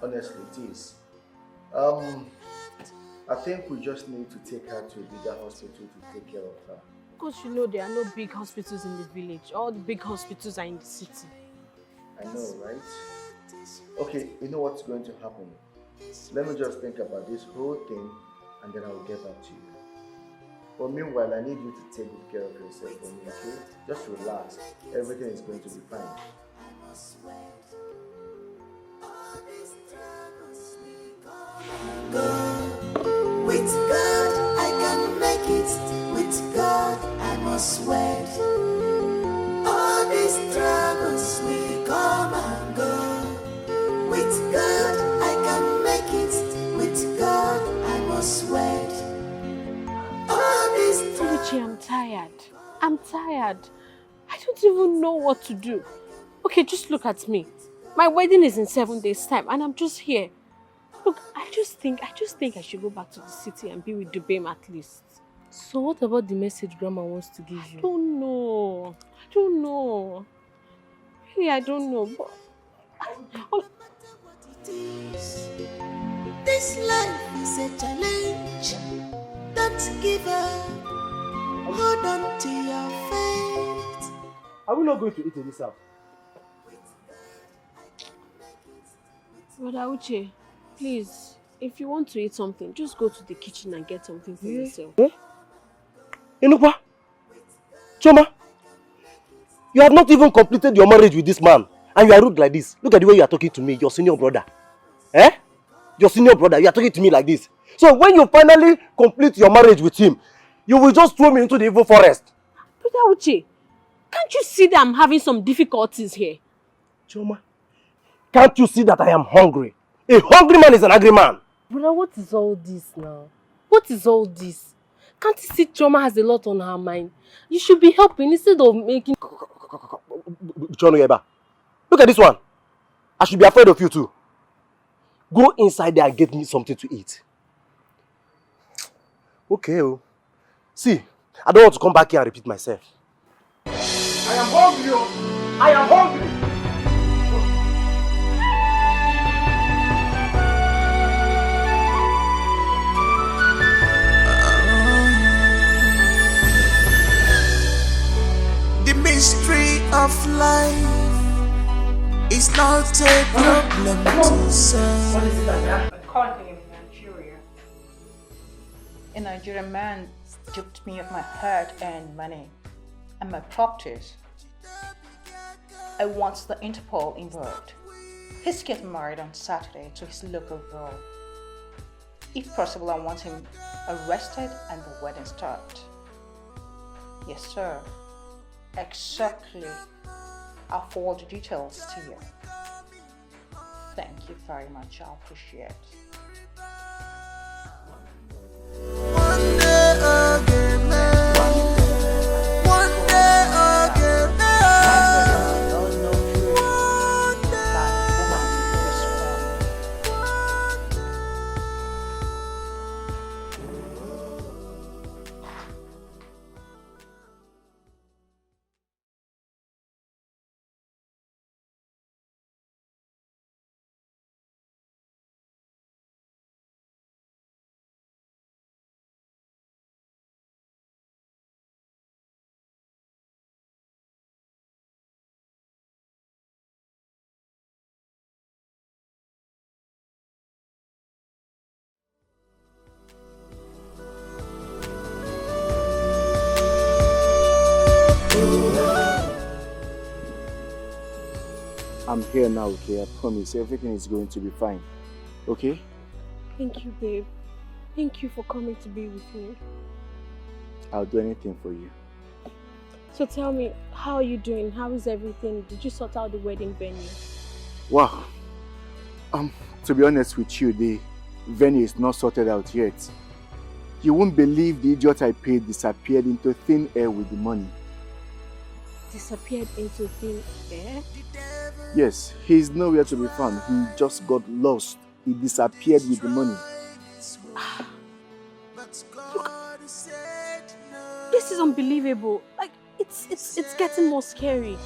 Honestly, it is. I think we just need to take her to a bigger hospital to take care of her. Because you know there are no big hospitals in the village. All the big hospitals are in the city. I know, right? Okay, you know what's going to happen? Let me just think about this whole thing and then I will get back to you. But meanwhile, I need you to take good care of yourself for me, okay? Just relax. Everything is going to be fine. With God, I can make it. With God, I must wait. All these troubles will come and go. With God, I can make it. With God, I must wait. All these Luchi, I'm tired. I'm tired. I don't even know what to do. Okay, just look at me. My wedding is in 7 days' time, and I'm just here. Look, I just think I should go back to the city and be with Dubem at least. So what about the message Grandma wants to give you? I don't know. Really, I don't know. But This life is a challenge. Don't give up. Hold on to your faith. Are we not going to eat in this house? Brother Uche, please, if you want to eat something, just go to the kitchen and get something for yourself. Inukwa? Chioma? You have not even completed your marriage with this man. And you are rude like this. Look at the way you are talking to me, your senior brother. Your senior brother, you are talking to me like this. So when you finally complete your marriage with him, you will just throw me into the evil forest. Brother Uche, can't you see that I'm having some difficulties here? Chioma, can't you see that I am hungry? A hungry man is an angry man. Brother, what is all this now? What is all this? Can't you see Chioma has a lot on her mind? You should be helping instead of making... Chioma, look at this one. I should be afraid of you too. Go inside there and get me something to eat. Okay. See, I don't want to come back here and repeat myself. I am hungry. I am hungry. The mystery of life is not a problem to solve. What is it that I'm calling in Nigeria? A Nigerian man stripped me of my heart and money and my properties. I want the Interpol involved. He's getting married on Saturday to his local girl. If possible, I want him arrested and the wedding start. Yes, sir. Exactly. I'll forward the details to you. Thank you very much. I appreciate it. I'm here now, okay? I promise everything is going to be fine. Okay? Thank you, babe. Thank you for coming to be with me. I'll do anything for you. So tell me, how are you doing? How is everything? Did you sort out the wedding venue? Wow. To be honest with you, the venue is not sorted out yet. You won't believe the idiot I paid disappeared into thin air with the money. Disappeared into thin air? Yes, he's nowhere to be found. He just got lost. He disappeared with the money. Look, this is unbelievable. Like, it's getting more scary.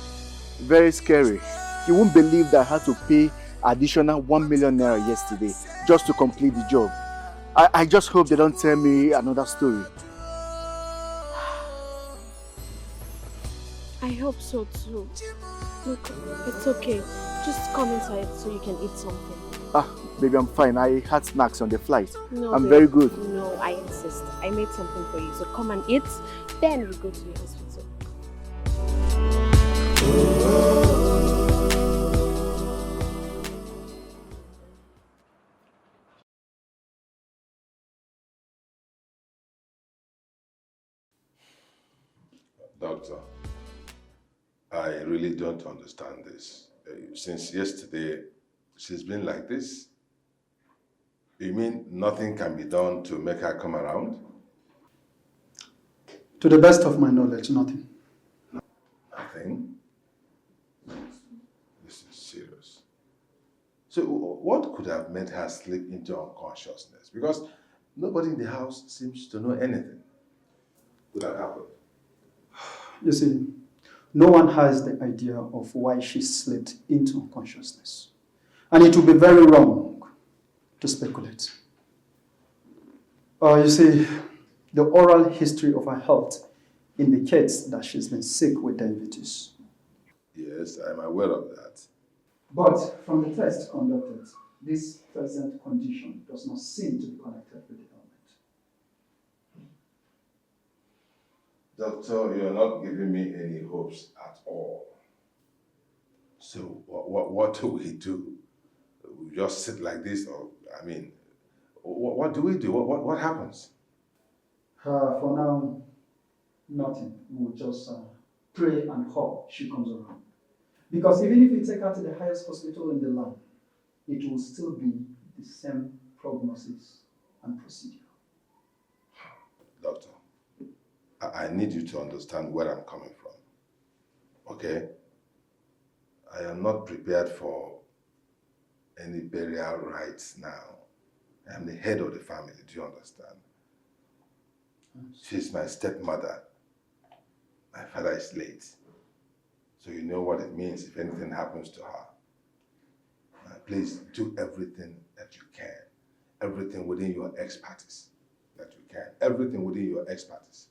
Very scary. You won't believe that I had to pay additional 1 million naira yesterday just to complete the job. I just hope they don't tell me another story. I hope so too. Look, it's okay. Just come inside so you can eat something. Baby, I'm fine. I had snacks on the flight. No, I'm babe. very good. No, I insist. I made something for you. So come and eat, then we go to the hospital. Doctor, I really don't understand this. Since yesterday, she's been like this. You mean nothing can be done to make her come around? To the best of my knowledge, nothing. Nothing? This is serious. So what could have made her slip into unconsciousness? Because nobody in the house seems to know anything. Could have happened. You see, no one has the idea of why she slipped into unconsciousness. And it would be very wrong to speculate. You see, the oral history of her health indicates that she's been sick with diabetes. Yes, I'm aware of that. But from the test conducted, this present condition does not seem to be connected with the ailment. Doctor, you're not giving me any hopes at all. So what do we do? We just sit like this, or, I mean, what do we do? What happens? For now, nothing. We'll just pray and hope she comes around. Because even if we take her to the highest hospital in the land, it will still be the same prognosis and procedure. Doctor, I need you to understand where I'm coming from, okay? I am not prepared for any burial rites now. I am the head of the family, do you understand? She's my stepmother. My father is late. So you know what it means if anything happens to her. Please do everything that you can. Everything within your expertise that you can. Everything within your expertise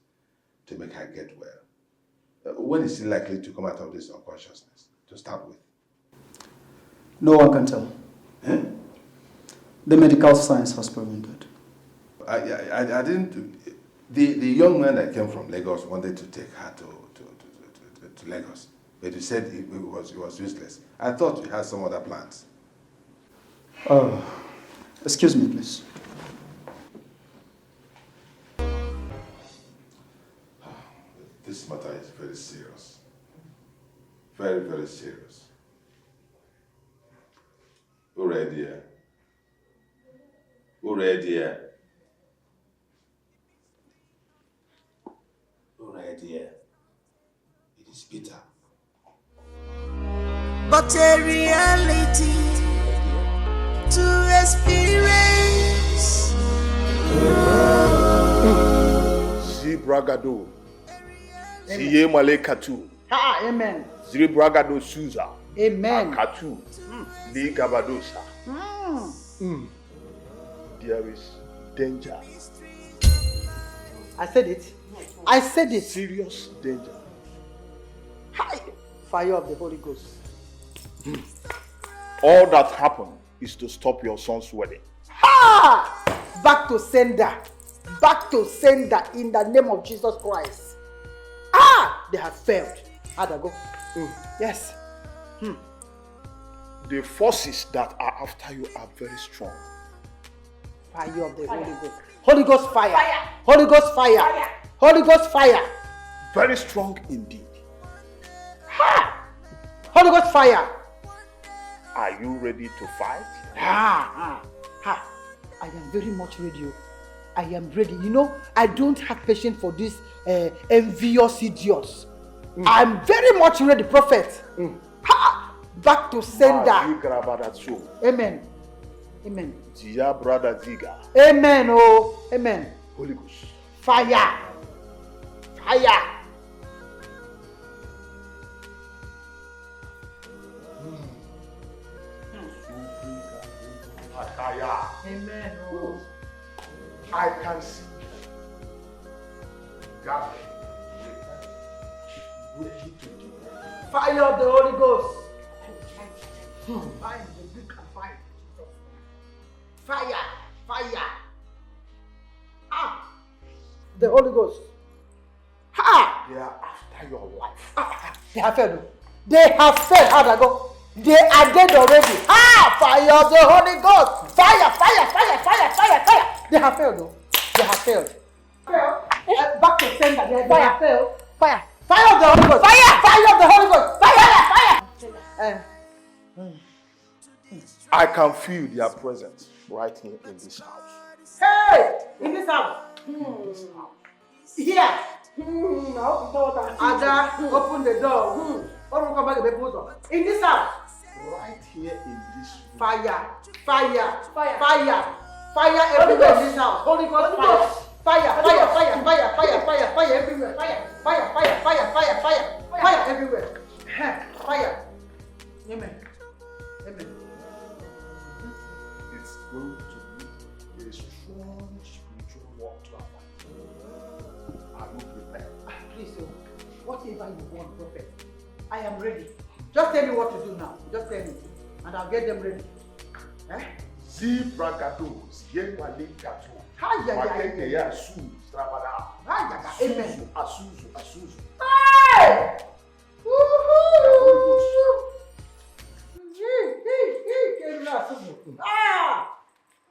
to make her get well. When is she likely to come out of this unconsciousness, to start with? No one can tell. The medical science has prevented. I didn't... The young man that came from Lagos wanted to take her to Lagos, but you said it was useless. I thought you had some other plans. Excuse me, please. This matter is very serious. Very, very serious. Already, it is bitter. But a reality to experience. Si bragado. Siye malekatu. Amen. Ziri bragado suza. Amen. Akatu. Li gabadosa. There is danger. I said it. I said it. Serious danger. Hi. Fire of the Holy Ghost. All that happened is to stop your son's wedding. Ha! Back to sender. Back to sender in the name of Jesus Christ. They have failed. How'd I go? Yes. The forces that are after you are very strong. Fire of the Holy Ghost. Holy Ghost fire. Holy Ghost fire. Holy Ghost fire. Very strong indeed. Holy Ghost fire. Are you ready to fight? I am very much ready. I am ready. You know, I don't have patience for these envious idiots. I'm very much ready, prophet. Back to sender. Amen. Amen. Amen. Oh, amen. Holy Ghost. Fire. Fire. Amen. Oh. I can see God. Fire of the Holy Ghost. Fire, the big fire. Fire, fire. The Holy Ghost. They are after your life. They have failed. They have failed. How'd I go? They are dead already. Fire of the Holy Ghost. Fire, fire, fire, fire, fire, fire. They have failed though. They have failed. Back to sender. They have failed. Fire. Fire of the Holy Ghost. Fire. Fire of the Holy Ghost. Fire. I can feel their presence right here in this house. Hey! In this house. Here. Ada, open the door. In this house. Right here in this room. Fire. Fire. Fire. Fire. Fire everywhere in this house. Holy Ghost fire. Fire. Fire. Fire. Fire. Fire. Fire. Fire everywhere. Fire. Fire. Fire. Fire. Fire. Fire. Fire everywhere. Fire. Amen. Amen. It's going to be a strong spiritual walk to our life. Are you prepared? Please, whatever you want, prophet. I am ready. Just tell me what to do now. Just tell me. And I'll get them ready. Zibragados, Yenwalikato. Amen. Asuzu. Hey!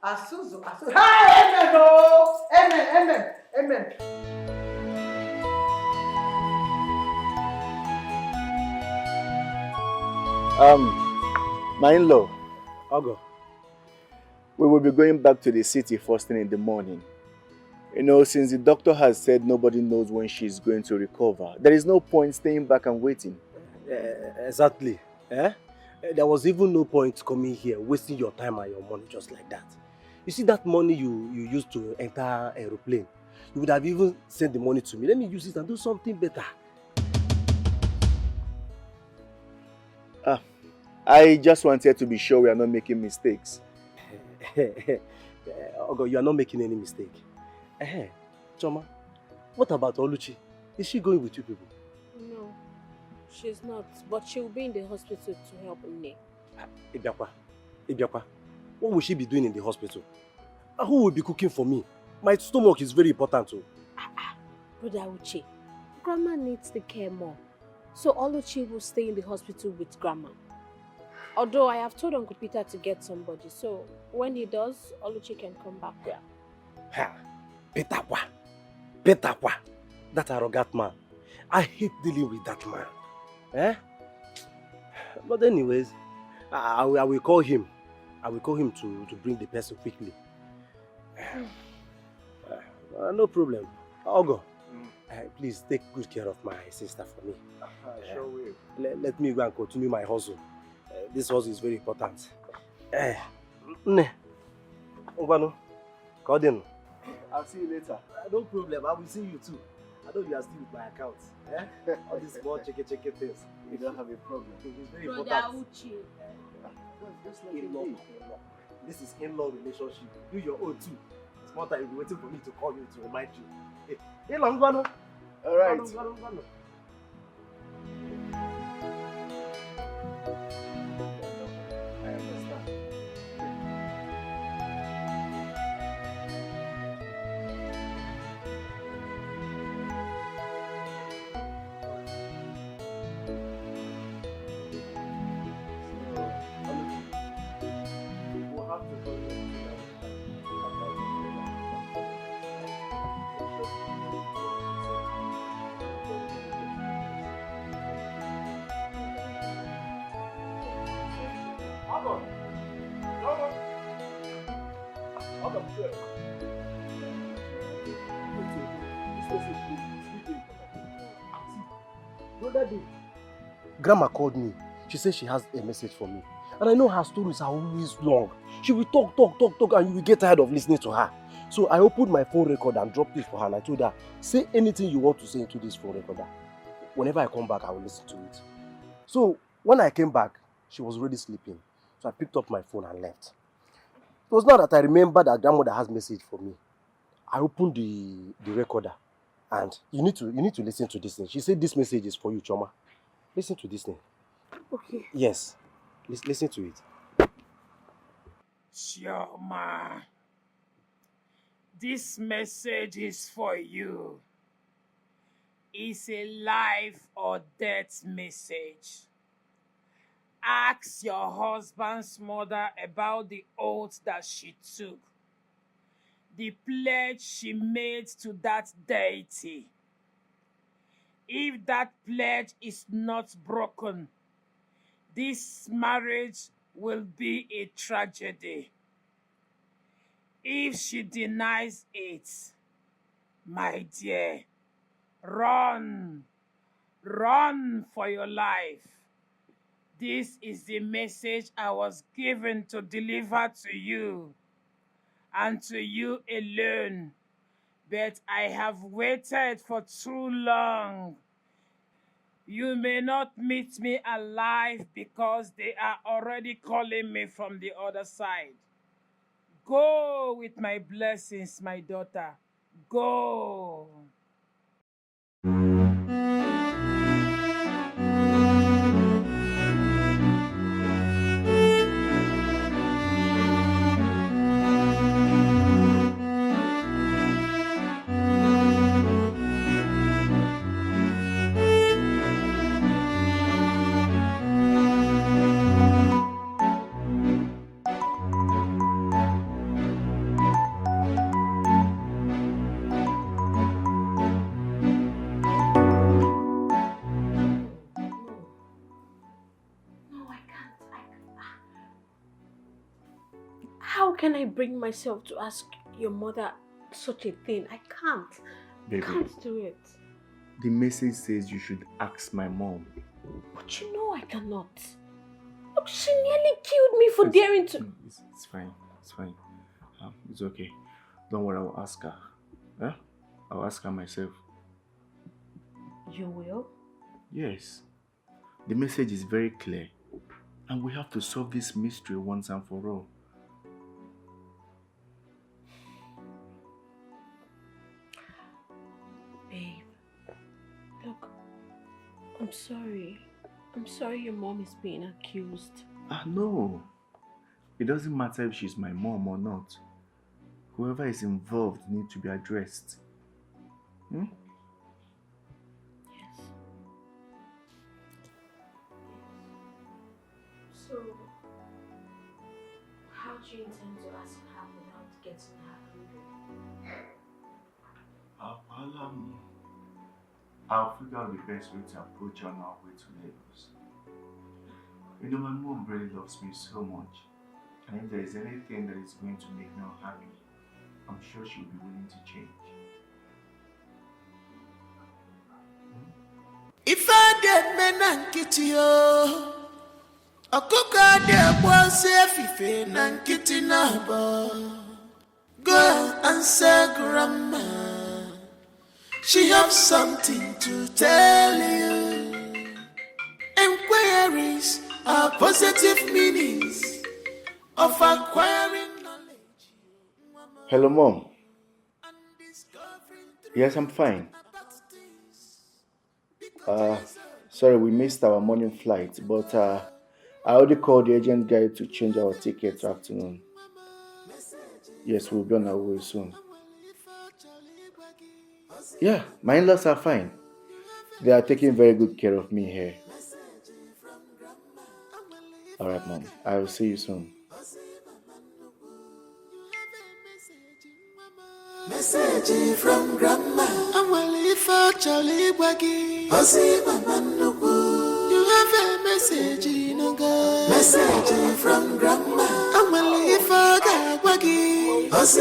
Asuzu. Amen. Oh. Amen. My in-law. Ogo. We will be going back to the city first thing in the morning. You know, since the doctor has said nobody knows when she's going to recover, there is no point staying back and waiting. Exactly. There was even no point coming here, wasting your time and your money just like that. You see that money you used to enter aeroplane, you would have even sent the money to me. Let me use it and do something better. I just wanted to be sure we are not making mistakes. Ogo, you are not making any mistake. Choma, what about Oluchi? Is she going with you people? No, she's not. But she will be in the hospital to help Nne. Ibiakwa, what will she be doing in the hospital? And who will be cooking for me? My stomach is very important too. Brother Uche, Grandma needs the care more. So Oluchi will stay in the hospital with Grandma. Although I have told Uncle Peter to get somebody, so when he does, Oluchi can come back here. Petakwa, that arrogant man. I hate dealing with that man. But anyways, I will call him. I will call him to bring the person quickly. No problem. Ogo, please take good care of my sister for me. Sure will. Let me go and continue my hustle. This hustle is very important. I'll see you later. No problem. I will see you too. I know you are still with my account. All these small check things. You don't have a problem. It's very Brother important. Uche. In-law. This is in-law relationship. Do your own too. Small time you'll be waiting for me to call you to remind you. Hey, Langwano. All right. I understand. out of here. The other day, Grandma called me. She said she has a message for me. And I know her stories are always long. She will talk, and you will get tired of listening to her. So I opened my phone recorder and dropped it for her, and I told her, say anything you want to say into this phone recorder. Whenever I come back, I will listen to it. So when I came back, she was already sleeping. So I picked up my phone and left. It was not that I remembered that grandmother has a message for me. I opened the recorder, and you need to listen to this thing. She said this message is for you, Chioma. Listen to this thing. Okay. Yes. Listen to it. CHIOMA, this message is for you. It's a life or death message. Ask your husband's mother about the oath that she took, the pledge she made to that deity. If that pledge is not broken, this marriage will be a tragedy. If she denies it, my dear, run for your life. This is the message I was given to deliver to you, and to you alone. But I have waited for too long. You may not meet me alive because they are already calling me from the other side. Go with my blessings, my daughter. Go. How can I bring myself to ask your mother such a thing? I can't. Baby, I can't do it. the message says you should ask my mom. But you know I cannot. Look, she nearly killed me for daring to... It's fine. It's fine. It's okay. Don't worry, I'll ask her. Huh? I'll ask her myself. You will? Yes. The message is very clear. And we have to solve this mystery once and for all. Babe, look, I'm sorry. I'm sorry your mom is being accused. No. It doesn't matter if she's my mom or not. Whoever is involved needs to be addressed. Hmm? Yes. So, how do you intend to ask her without getting her angry? I'll figure out the best way to approach her on our way to Lagos. You know, my mom really loves me so much. And if there is anything that is going to make me unhappy, I'm sure she'll be willing to change. If I did men and kitty, a cook out there was safe if and kitty number. Go and say, Grandma, she has something to tell you. Inquiries are positive meanings of acquiring knowledge. Hello, Mom. Yes, I'm fine. Sorry, we missed our morning flight, but I already called the agent guy to change our ticket to afternoon. Yes, we'll be on our way soon. Yeah, my in-laws are fine. They are taking very good care of me here. Alright, Mom. I will see you soon. Message from Grandma. I'm well for Charlie Waggy. You have a message, no go. Message from Grandma. I'm well for Waggy. There's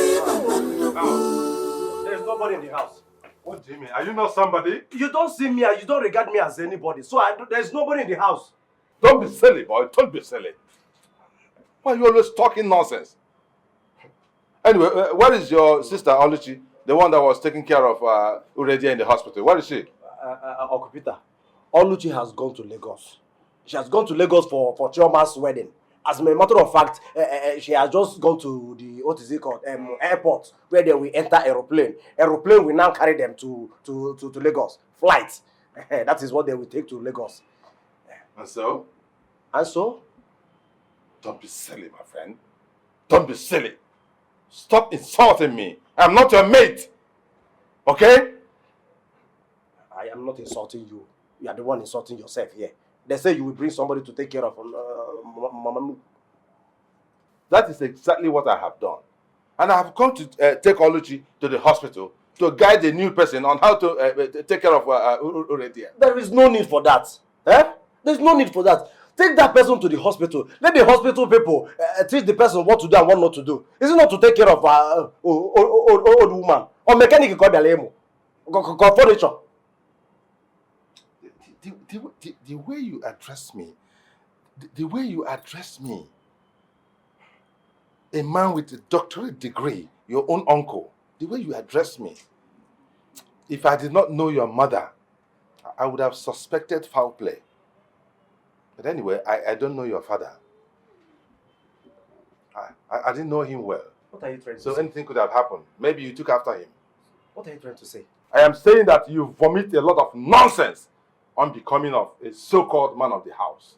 nobody in the house. What do you mean? Are you not somebody? You don't see me and you don't regard me as anybody. So there's nobody in the house. Don't be silly, boy. Don't be silly. Why are you always talking nonsense? Anyway, where is your sister, ALICHY? The one that was taking care of Uredia in the hospital. Where is she? Okupita, ALICHY has gone to Lagos. She has gone to Lagos for CHIOMA's wedding. As a matter of fact, she has just gone to the, what is it called, airport, where they will enter aeroplane. Aeroplane will now carry them to Lagos. Flight. That is what they will take to Lagos. And so? And so? Don't be silly, my friend. Don't be silly. Stop insulting me. I'm not your mate. Okay? I am not insulting you. You are the one insulting yourself here. They say you will bring somebody to take care of Mama. That is exactly what I have done. And I have come to take ALICHY to the hospital to guide the new person on how to take care of Uredia. There is no need for that. Eh? There's no need for that. Take that person to the hospital. Let the hospital people teach the person what to do and what not to do. Is it not to take care of old woman? Or mechanic furniture? The way you address me, the way you address me, a man with a doctorate degree, your own uncle, the way you address me, if I did not know your mother, I would have suspected foul play. But anyway, I don't know your father. I didn't know him well. What are you trying to say? So anything could have happened. Maybe you took after him. What are you trying to say? I am saying that you vomit a lot of nonsense on becoming of a so-called man of the house.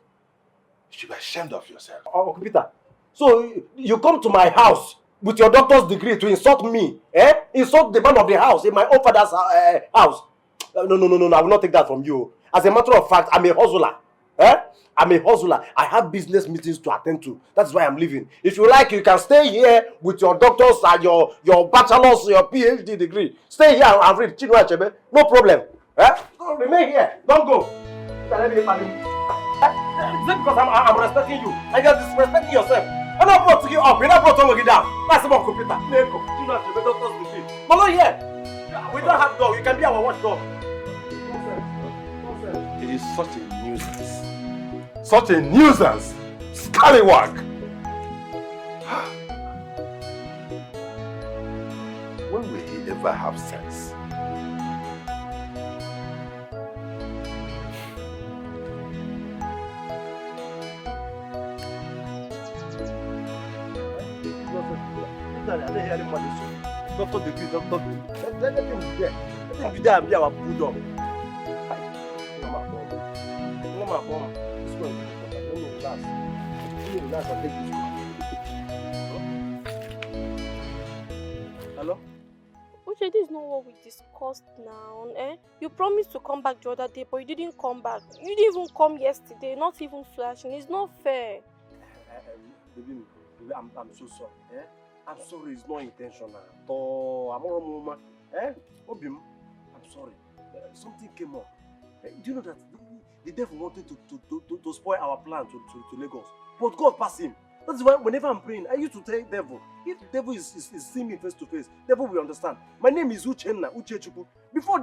You should be ashamed of yourself. Oh, Peter. So you come to my house with your doctor's degree to insult me, eh? Insult the man of the house in my own father's house. No, I will not take that from you. As a matter of fact, I'm a hustler. Eh? I'm a hustler. I have business meetings to attend to. That's why I'm leaving. If you like, you can stay here with your doctors and your bachelor's, your PhD degree. Stay here and read. No problem. Eh? Remain here. Don't go. Is it because I'm respecting you and you're disrespecting yourself? I'm not brought you up. You're not brought to down. That's about computer. But not here. We don't have dog. You can be our watchdog. It is such a nuisance. Such a nuisance. Scallywag. When will he ever have sense? Doctor degree, doctor degree. Let him be there. Let him be there and be our bulldog. Hello? Uche, this is not what we discussed now, eh? You promised to come back the other day, but you didn't come back. You didn't even come yesterday, not even flashing. It's not fair. Baby, I'm so sorry. Eh? I'm sorry, it's not intentional at all. I'm all mama. Eh? Obim, I'm sorry. Something came up. Do you know that the devil wanted to spoil our plan to Lagos? But God passed him. That's why whenever I'm praying, I used to tell the devil, if the devil is seeing me face to face, the devil will understand. My name is Uchechukwu. Before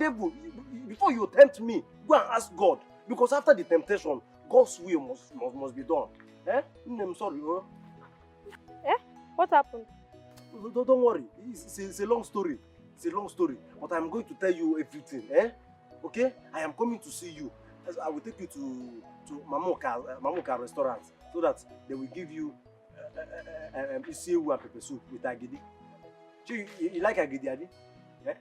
you tempt me, go and ask God. Because after the temptation, God's will must be done. Eh? I'm sorry. Huh? Eh? What happened? Don't worry. It's a long story. It's a long story. But I'm going to tell you everything. Eh? Okay? I am coming to see you. I will take you to Mamuka restaurant so that they will give you isiwu and pepper soup with agidi. You like agidi, Adi? Yeah?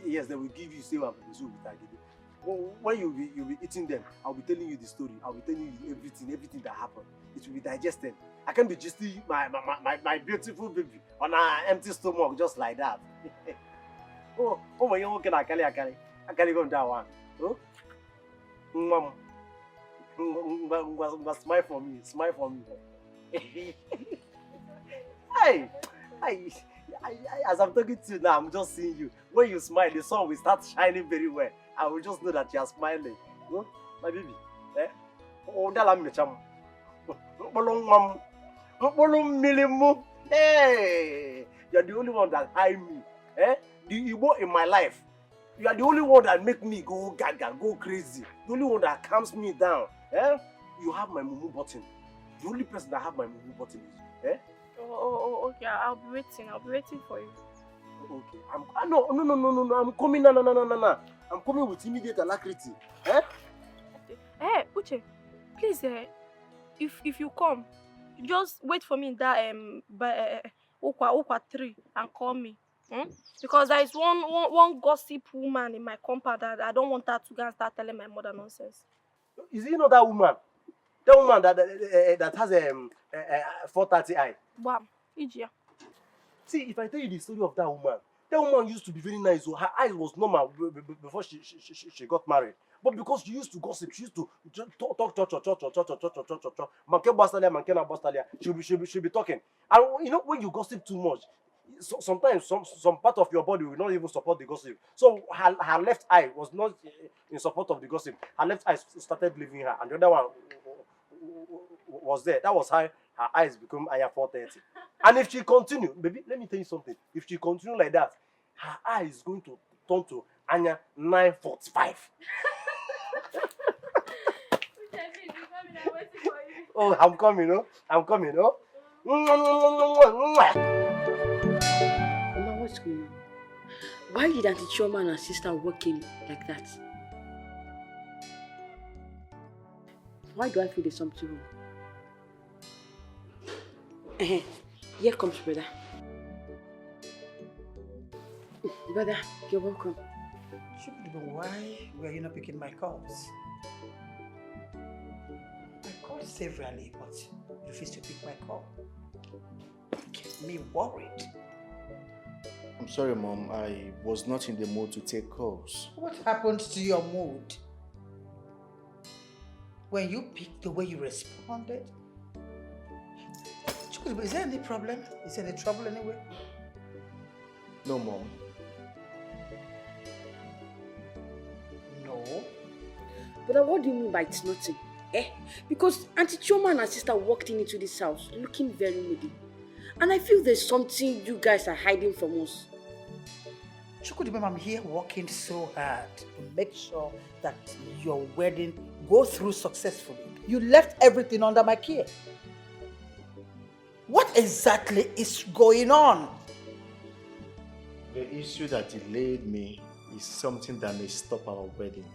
Yes, they will give you isiwu and pepper soup with agidi. When you'll be eating them, I'll be telling you the story. I'll be telling you everything that happened. It will be digested. I can't be just my beautiful baby on an empty stomach just like that. Oh my God, I can't go down one. Oh? Smile for me. Hey, as I'm talking to you now, I'm just seeing you. When you smile, the sun will start shining very well. I will just know that you are smiling. Oh, my baby. Eh? Oh, hey, You are the only one that hide me. Eh? The Igbo in my life. You are the only one that make me go gaga, go crazy. The only one that calms me down. Eh? You have my mumu button. The only person that have my mumu button is you. Eh? Okay. I'll be waiting. I'll be waiting for you. Okay. No. I'm coming. No. I'm coming with immediate alacrity. Eh? Hey, Uche, please, if you come, just wait for me in that Okwa 3 and call me. Because there is one gossip woman in my compound that I don't want her to go and start telling my mother nonsense. Is it not that woman? That woman that has 430 eye. Bam, Ijia. See, if I tell you the story of that woman used to be very nice. So her eyes was normal before she got married. But because she used to gossip, she used to talk. She'll be talking. And you know, when you gossip too much, sometimes some part of your body will not even support the gossip. So her left eye was not in support of the gossip. Her left eye started leaving her, and the other one was there. That was how her eyes become aya 430. And if she continue, baby, let me tell you something. If she continue like that, her eye is going to turn to aya 945. Oh, I'm coming, no? Mama, what's going on? Why did Auntie Chioma and her sister walk in like that? Why do I feel there's something wrong? Here comes brother. Brother, you're welcome. Why were you not picking my calls? I called severally, but you refused to pick my call. Get me worried. I'm sorry, Mom. I was not in the mood to take calls. What happened to your mood? When you picked the way you responded? Is there any problem? Is there any trouble anyway? No, Mom. No. But what do you mean by it's nothing? Because Auntie Chioma and her sister walked into this house looking very moody. And I feel there's something you guys are hiding from us. Chukudibem, I'm here working so hard to make sure that your wedding goes through successfully. You left everything under my care. What exactly is going on? The issue that delayed me is something that may stop our wedding.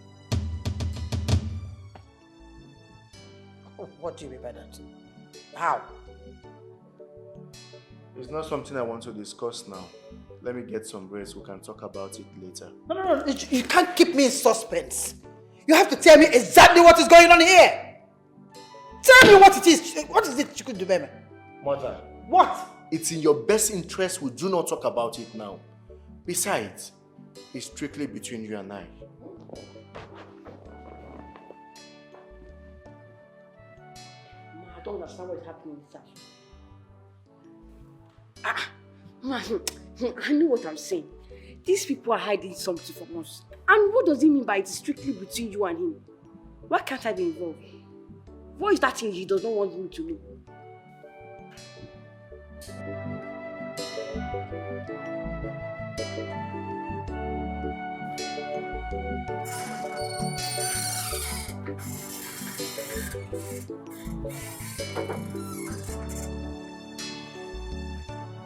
What do you mean by that? How? It's not something I want to discuss now. Let me get some rest. We can talk about it later. No. You can't keep me in suspense. You have to tell me exactly what is going on here. Tell me what it is. What is it, Chukudibem? Mother. What? It's in your best interest we do not talk about it now. Besides, it's strictly between you and I. I don't understand what is happening in this house. I know what I'm saying. These people are hiding something from us. And what does it mean by it's strictly between you and him? Why can't I be involved? What is that thing he does not want me to know?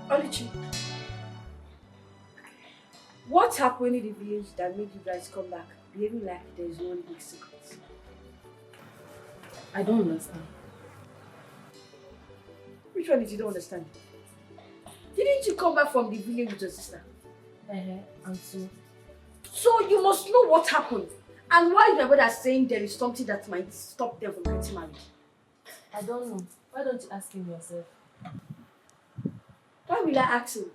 Alichi, what happened in the village that made you guys come back behaving like there is one big secret? I don't understand. Which one did you don't understand? Didn't you come back from the village with your sister? And so? So you must know what happened. And why your brother saying there is something that might stop them from getting married? I don't know. Why don't you ask him yourself? Why will I ask him?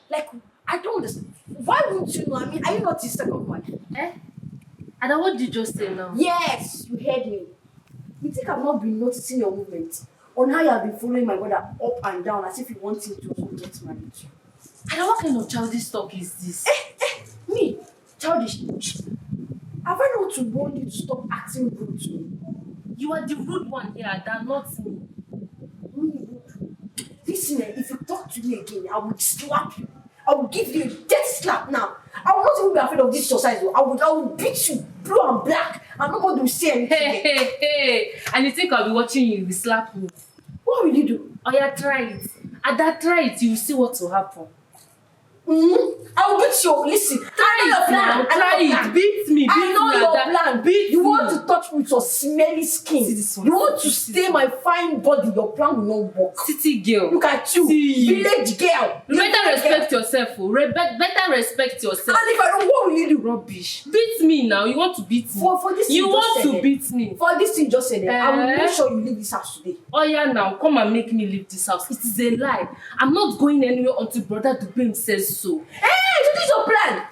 Like, I don't understand. Why won't you know? I mean, are you not his second wife? And what did you just say now? Yes, you heard me. You think I've not been noticing your movement? On how you have been following my brother up and down as if you want him to also get married? And what kind of childish talk is this? Me? Childish? Have I not to warn you to stop acting rude to me? You are the rude one here, that not me. This Listen, if you talk to me again, I will slap you. I will give you a death slap now. I will not even be afraid of this society. I will beat you blue and black, and nobody will say anything. Hey. And you think I'll be watching you, you slap me? What will you do? Oh yeah, try it. At that try it, you will see what will happen. I will beat you. Listen, try it now. Try it. Beat me. I know your plan. Beat you me. Want to touch me with your smelly skin. You want to stay my fine body. Your plan will not work. City girl. Look at you. Village girl. You better respect yourself. Better respect yourself. And if I don't, what will you do? Rubbish. Beat me now. You want to beat me? For this you want to beat me? For this thing you just said, I will make sure you leave this house today. Oh yeah, now come and make me leave this house. It is a lie. I'm not going anywhere until Brother Dubem says so. Hey, so this is your plan.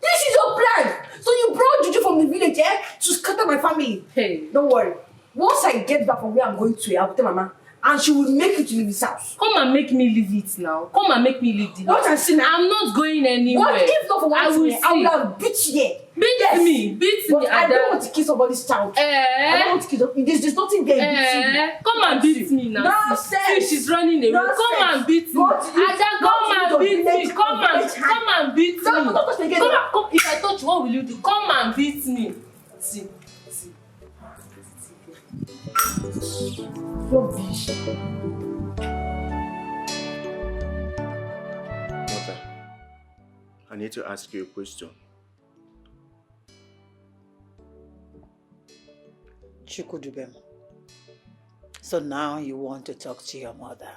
This is your plan. So you brought Juju from the village, to scatter my family. Hey, don't worry. Once I get back from where I'm going to, I will tell Mama, and she will make you to leave this house. Come and make me leave it now. Come and make me leave the house. What I see now? I'm not going anywhere. What if not for one thing? I will have beat you here. Beat me. But I don't want to kill somebody's child. I don't want to kill them. There's nothing there. Come and beat me now. Nonsense. See, she's running away. Nonsense. Come and beat me. Ada, come and beat me. Come and beat me. Don't touch me again. Come. If I touch you, what will you do? Come and beat me. See. Rubbish. Mother, I need to ask you a question. Chukudubem. So now you want to talk to your mother.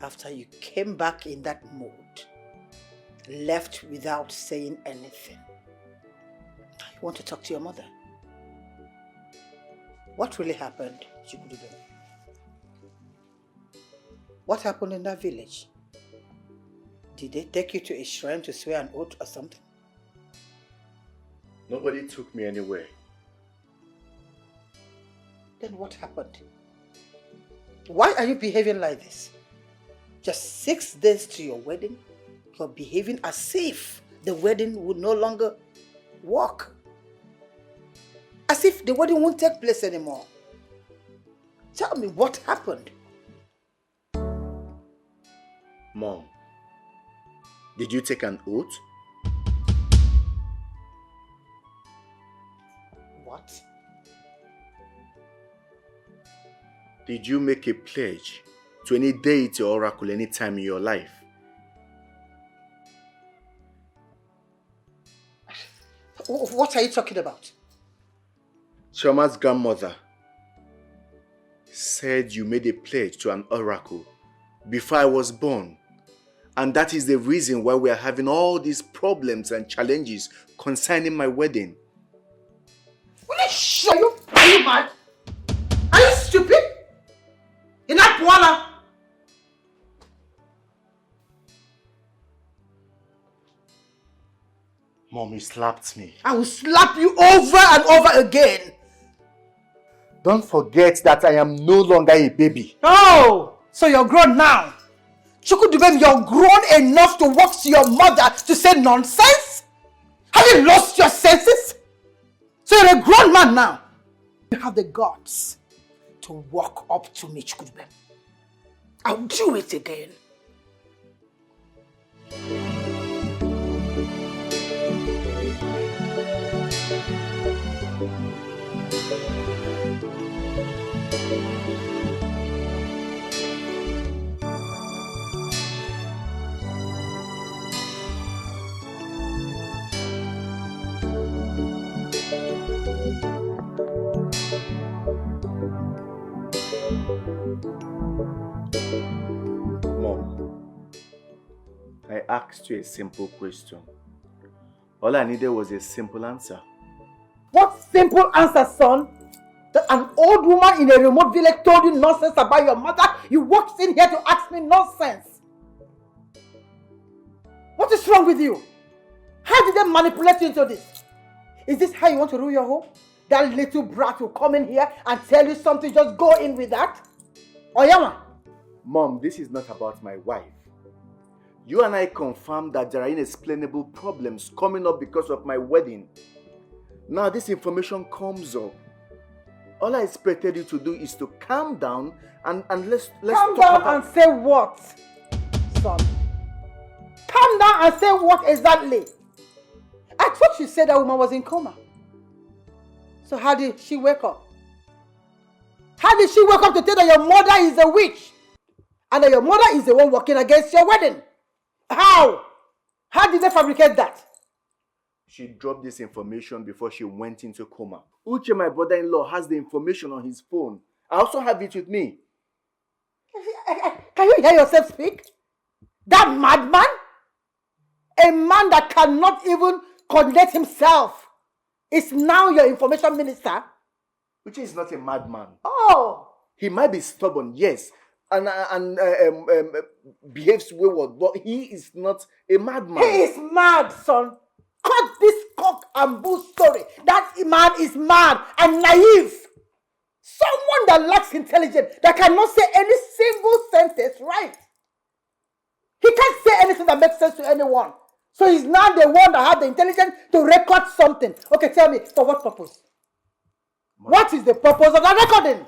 After you came back in that mood, left without saying anything. Now you want to talk to your mother. What really happened, Chukudubem? What happened in that village? Did they take you to a shrine to swear an oath or something? Nobody took me anywhere. Then what happened? Why are you behaving like this? Just 6 days to your wedding, you're behaving as if the wedding would no longer work. As if the wedding won't take place anymore. Tell me what happened. Mom, did you take an oath? What? Did you make a pledge to any deity or oracle any time in your life? What are you talking about? Chioma's grandmother said you made a pledge to an oracle before I was born. And that is the reason why we are having all these problems and challenges concerning my wedding. Will you show you? Are you mad? Are you stupid? You're not Puana. Mom, you slapped me. I will slap you over and over again. Don't forget that I am no longer a baby. Oh, so you're grown now. Chukudubem, you're grown enough to walk to your mother to say nonsense? Have you lost your senses? So you're a grown man now. You have the guts to walk up to me, Chukudubem. I'll do it again. Mom, I asked you a simple question. All I needed was a simple answer. What simple answer, son? That an old woman in a remote village told you nonsense about your mother? You walked in here to ask me nonsense. What is wrong with you? How did they manipulate you into this? Is this how you want to rule your home? That little brat will come in here and tell you something, just go in with that? Oyama? Mom, this is not about my wife. You and I confirmed that there are inexplainable problems coming up because of my wedding. Now this information comes up. All I expected you to do is to calm down and let's Calm talk down about... and say what, son? Calm down and say what exactly? I thought you said that woman was in coma. So how did she wake up? How did she wake up to tell that your mother is a witch? And that your mother is the one working against your wedding? How? How did they fabricate that? She dropped this information before she went into coma. Uche, my brother-in-law, has the information on his phone. I also have it with me. Can you hear yourself speak? That madman? A man that cannot even coordinate himself is now your information minister? Uche is not a madman. Oh! He might be stubborn, yes, and behaves wayward, but he is not a madman. He is mad, son. Cut this cock and bull story. That man is mad and naive. Someone that lacks intelligence, that cannot say any single sentence right. He can't say anything that makes sense to anyone. So he's now the one that has the intelligence to record something. Okay, tell me, for what purpose? What is the purpose of that recording?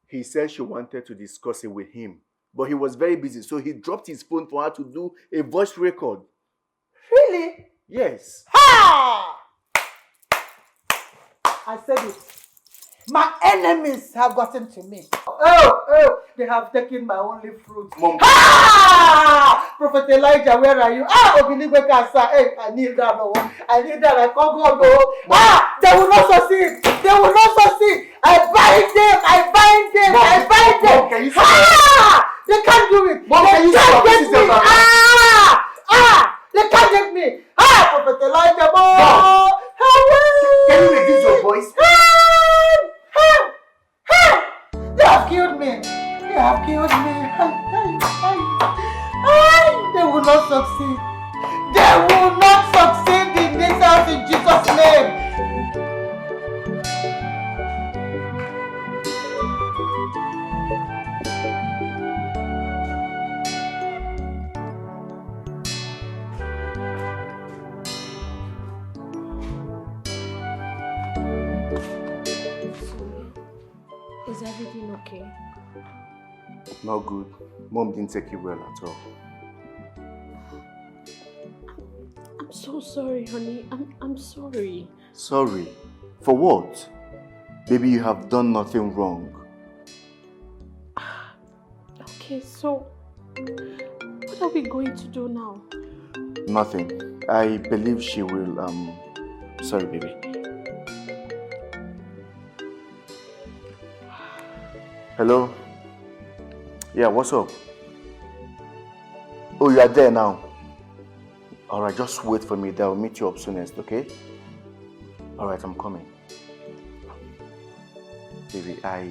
He said she wanted to discuss it with him, but he was very busy, so he dropped his phone for her to do a voice record. Really? Yes. Ha! I said it. My enemies have gotten to me. Oh, they have taken my only fruit. Mom. Ah! Prophet Elijah, where are you? Ah, Obiligwe Kasa. Hey, I need that. No. I need that. I can't go. Ah, they will not succeed. They will not succeed. I bind them. Mom, I bind them. Mom, can you Ah! They can't do it. Mom, they can you can't stop? get This is me. your bad. They can't get me. Ah, Prophet Elijah, Mom. Can you reduce your voice? They have killed me. They have killed me. They will not succeed. They will not succeed in this house in Jesus' name. Is everything okay? Not good. Mom didn't take it well at all. I'm so sorry, honey. I'm sorry. Sorry? For what? Baby, you have done nothing wrong. Okay, so what are we going to do now? Nothing. I believe she will, sorry, baby. Hello? Yeah, what's up? Oh, you are there now? Alright, just wait for me. I'll meet you up soonest, okay? Alright, I'm coming. Baby, I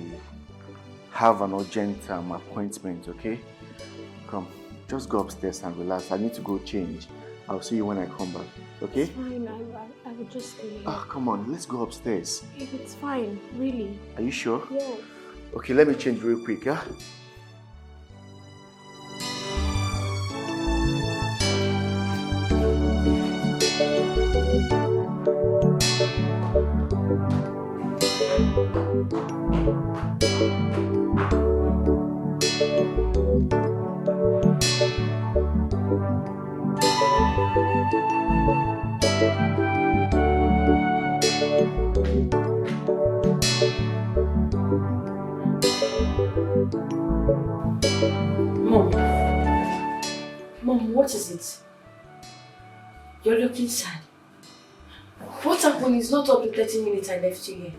have an urgent appointment, okay? Come, just go upstairs and relax. I need to go change. I'll see you when I come back, okay? It's fine, I will just stay here. Ah, come on, let's go upstairs. It's fine, really. Are you sure? Yeah. Okay, let me change real quick, huh? Mom, what is it? You're looking sad. What happened? It's not up to 30 minutes I left you here.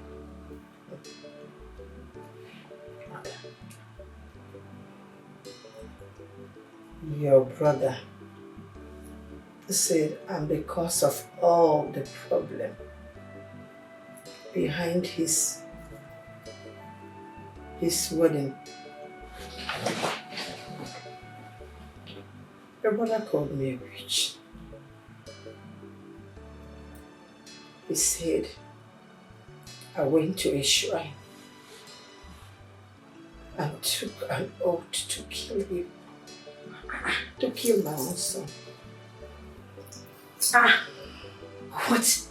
Your brother said, and because of all the problem behind his wedding, your brother called me a witch. He said, I went to a shrine and took an oath to kill him, to kill my own son. What?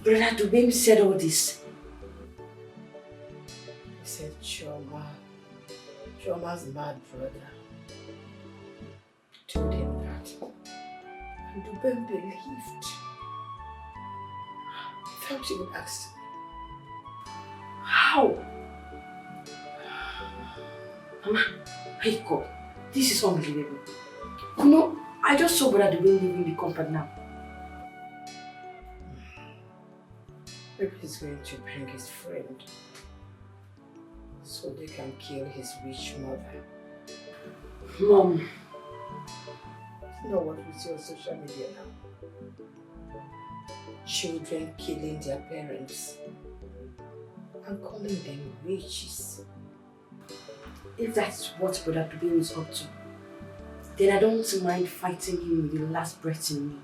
Brother Dubem said all this. He said, Chioma's mad brother told him that. And Dubem believed. I thought he would ask me. How? Mama, hey God, this is unbelievable. You know, I just saw Brother Dubem leaving the compound now. Maybe he's going to bring his friend so they can kill his witch mother. Mom. You know what we see on social media now? Children killing their parents and calling them witches. If that's what Brother Dubem is up to, then I don't mind fighting him with the last breath in me.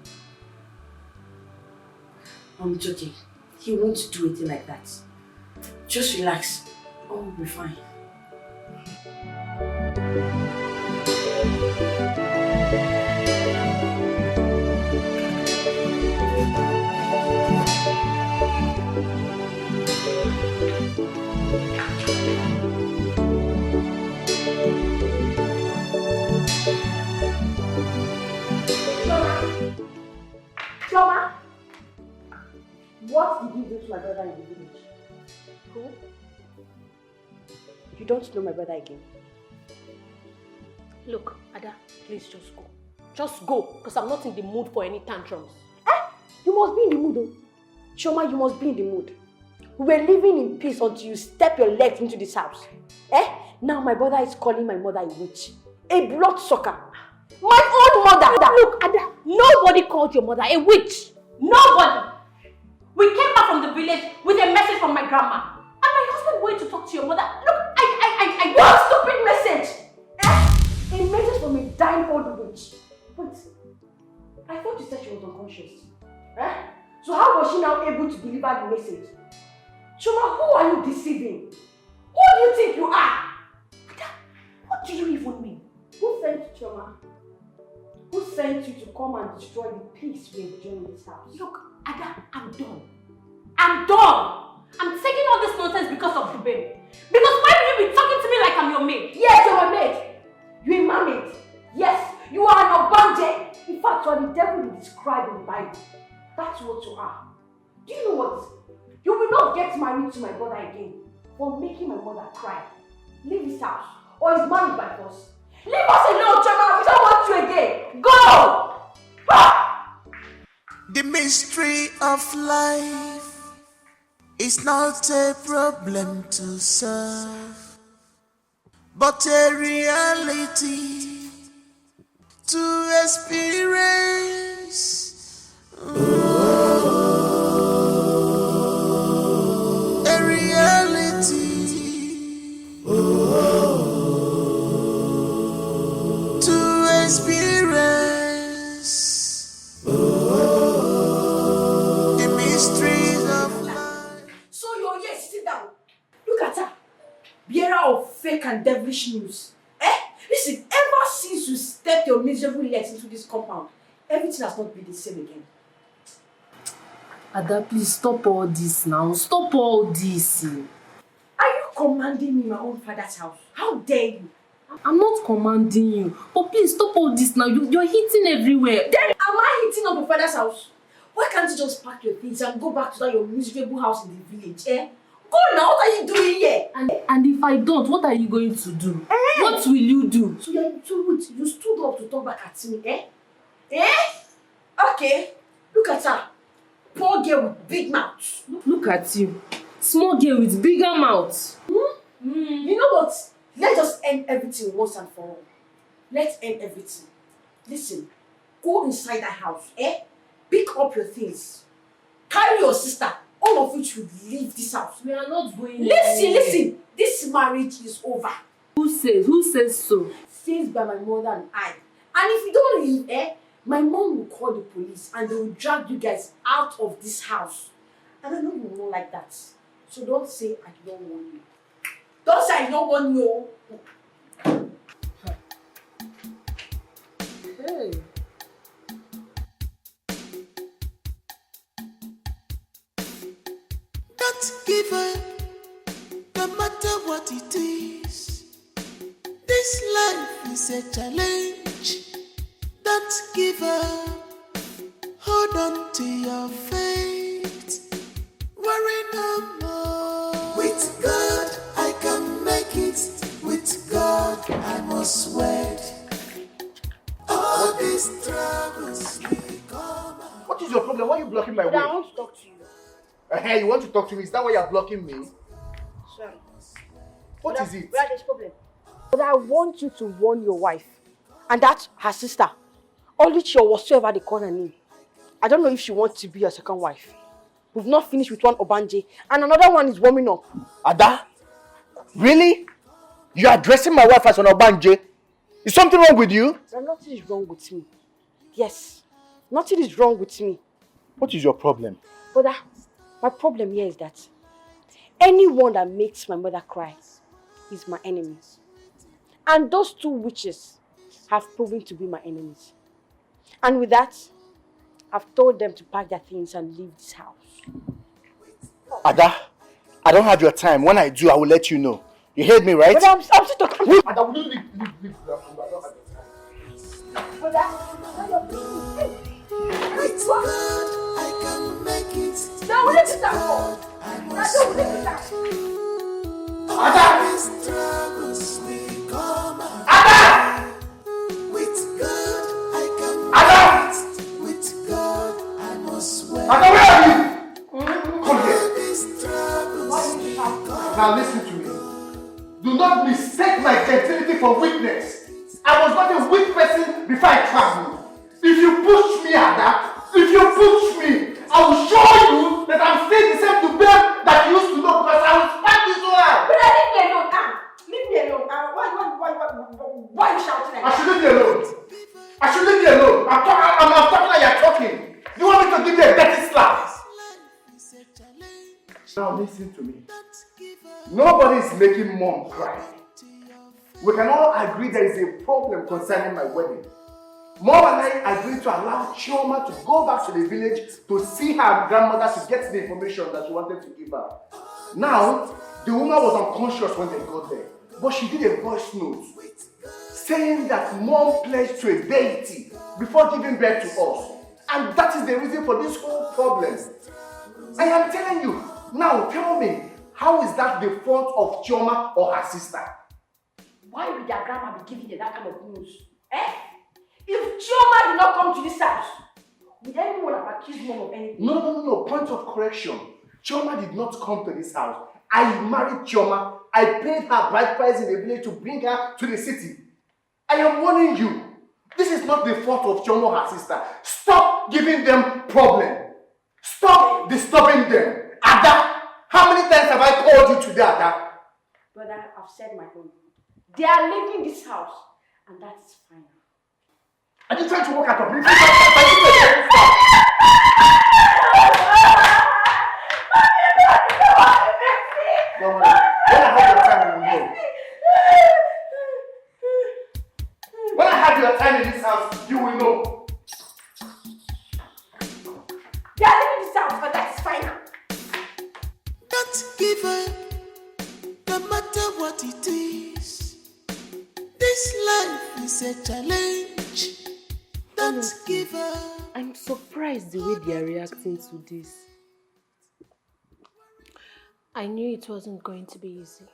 It's okay. He won't do anything like that. Just relax. All will be fine. Chioma, what did you do to my brother in the village? Who? You don't know my brother again. Look, Ada, please just go. Just go, because I'm not in the mood for any tantrums. You must be in the mood though. Chioma, you must be in the mood. We were living in peace until you step your legs into this house. Now my brother is calling my mother a witch. A bloodsucker. My own mother. Look, Ada, nobody called your mother a witch. Nobody. We came back from the village with a message from my grandma. And my husband went to talk to your mother. Look, What stupid message? A message from a dying old witch. But I thought you said she was unconscious. So how was she now able to deliver the message? Chioma, who are you deceiving? Who do you think you are? What do you even mean? Who sent you, Chioma? Who sent you to come and destroy the peace we enjoy in this house? Look, Ada, I'm done. I'm done. I'm taking all this nonsense because of Dubem. Because why will you be talking to me like I'm your maid? Yes, you're my maid. You're my maid. Yes, you are an abandoned. In fact, you are the devil you describe in the Bible. That's what you are. Do you know what? You will not get married to my brother again for making my mother cry. Leave this house or is married by force. Leave us alone, Chioma. We don't want you again. Go! The mystery of life is not a problem to solve, but a reality to experience. A reality to experience. The mysteries of life. So you're here, sit down. Look at her. Bearer of fake and devilish news. Listen, ever since you stepped your miserable legs into this compound, everything has not been the same again. Ada, please stop all this now. Stop all this. Are you commanding me in my own father's house? How dare you? I'm not commanding you. But please stop all this now. You're hitting everywhere. Then am I hitting up your father's house? Why can't you just pack your things and go back to that your miserable house in the village? Go now, what are you doing here? And if I don't, what are you going to do? What will you do? So you stood up to talk back at me, Okay, look at her. Poor girl with big mouth. Look at you. Small girl with bigger mouth. You know what? Let's just end everything once and for all. Let's end everything. Listen, go inside that house, Pick up your things. Carry your sister. All of which will leave this house. We are not going. Listen. This marriage is over. Who says so? Says by my mother and I. And if you don't leave, my mom will call the police and they will drag you guys out of this house. And I know you won't like that. So don't say I don't want you. Don't say I don't want you. Hey. Don't give up, no matter what it is. This life is a challenge. Don't give up, hold on to your faith. Worry no more. With God, I can make it. With God, I must wed. All these troubles become. What is your problem? Why are you blocking my way? I want to talk to you. Hey, you want to talk to me? Is that why you're blocking me? Sorry. What is it? Where is problem? But I want you to warn your wife. And that's her sister. ALICHY or whatsoever they call her name. I don't know if she wants to be your second wife. We've not finished with one Obanje. And another one is warming up. Ada? Really? You are addressing my wife as an Obanje? Is something wrong with you? Nothing is wrong with me. Yes. Nothing is wrong with me. What is your problem? Brother, my problem here is that anyone that makes my mother cry is my enemy. And those two witches have proven to be my enemies. And with that, I've told them to pack their things and leave this house. Ada, I don't have your time. When I do, I will let you know. You heard me, right? But I'm still talking. Ada, will you leave that room? I don't have your time. But with God, I can make it. No, will you stop? No, will you stop? Ada! Struggles become. Ada! With God, I can make it. With God, I must wait. Ada, where are you? Come here. Now listen to me. Do not mistake my gentility for weakness. I was not a weak person before I traveled. If you push me, Ada, if you push me, I will show you that I'm still the same to them that you used to know because I will smack this one out. But leave me alone. Leave me alone. Why are you shouting like that? I should leave you alone. I should leave you alone. I'm talking like you're talking. You want me to give you a dirty slap? Now listen to me. Nobody is making mom cry. We can all agree there is a problem concerning my wedding. Mom and I agreed to allow CHIOMA to go back to the village to see her grandmother to get the information that she wanted to give her. Now, the woman was unconscious when they got there, but she did a voice note saying that mom pledged to a deity before giving birth to us. And that is the reason for this whole problem. I am telling you, now tell me, how is that the fault of CHIOMA or her sister? Why would their grandma be giving you that kind of news? Eh? If CHIOMA did not come to this house, would anyone have accused mom of anything? No. Point of correction. CHIOMA did not come to this house. I married CHIOMA. I paid her bride price in the village to bring her to the city. I am warning you. This is not the fault of CHIOMA or her sister. Stop giving them problem. Stop disturbing them. Ada, how many times have I called you today, Ada? Brother, I've said my own. They are leaving this house, and that is fine. Are you trying to work at a place? Don't worry. When I have your time, you will know. When I have your time in this house, you will know. They are leaving this house, but that is fine. Don't give up, no matter what it is. This life is a challenge. Don't give up. I'm surprised the way they are reacting to this. I knew it wasn't going to be easy.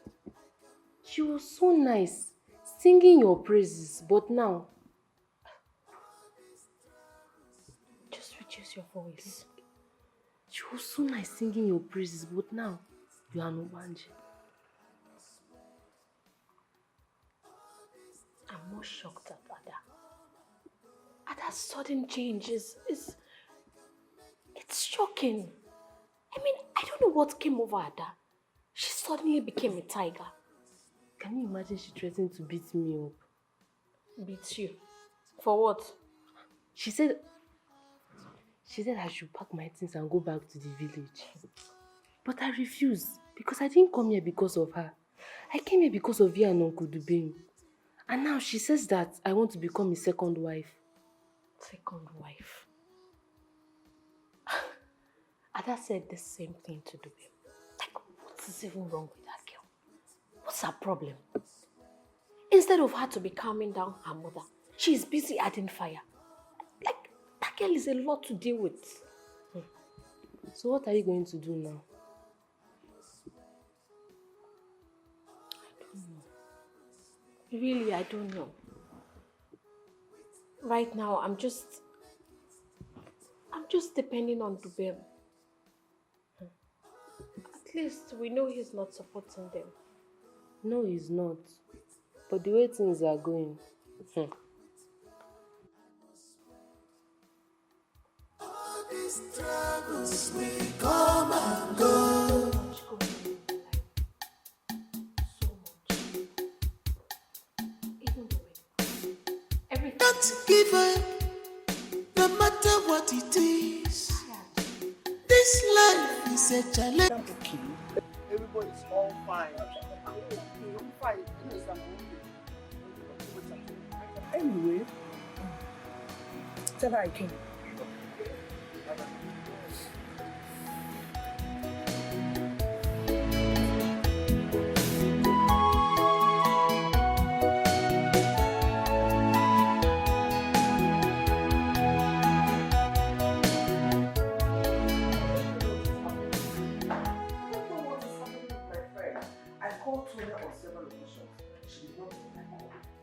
She was so nice, singing your praises, but now... Just reduce your voice. She was so nice singing your praises, but now you are no Obanje. I'm more shocked at Ada. Ada's sudden changes is... It's shocking. I mean, I don't know what came over Ada. She suddenly became a tiger. Can you imagine she threatened to beat me up? Beat you? For what? She said I should pack my things and go back to the village. But I refused because I didn't come here because of her. I came here because of you and Uncle Dubin. And now she says that I want to become his second wife. Second wife? Ada said the same thing to Dubin. I is even wrong with that girl? What's her problem? Instead of her to be calming down her mother, she's busy adding fire. Like, that girl is a lot to deal with. So what are you going to do now? I don't know. Really, I don't know. Right now, I'm just depending on Dubem. At least we know he's not supporting them. No, he's not. But the way things are going. All these troubles will come and go. Don't give up, no matter what it is. This life is a challenge. Everybody's all fine. I'm fine. Anyway, tell her I came.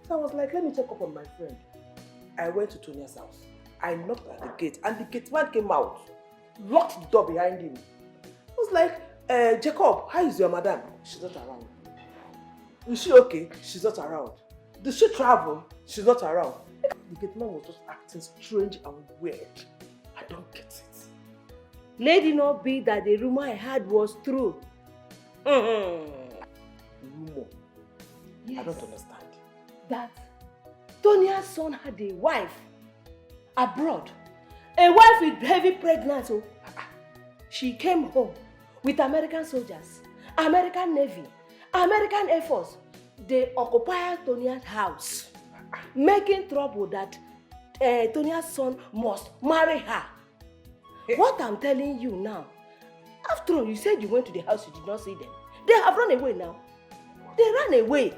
So I was like, let me check up on my friend. I went to Tonia's house. I knocked at the gate and the gate man came out. Locked the door behind him. I was like, Jacob, how is your madam? She's not around. Is she okay? She's not around. Did she travel? She's not around. The gate man was just acting strange and weird. I don't get it. Let it not be that the rumor I heard was true. Rumor? Yes. I don't understand. That Tonia's son had a wife abroad. A wife with heavy pregnancy. Oh. She came home with American soldiers, American Navy, American Air Force. They occupied Tonia's house, making trouble that Tonia's son must marry her. What I'm telling you now, after all, you said you went to the house, you did not see them. They have run away now. They ran away.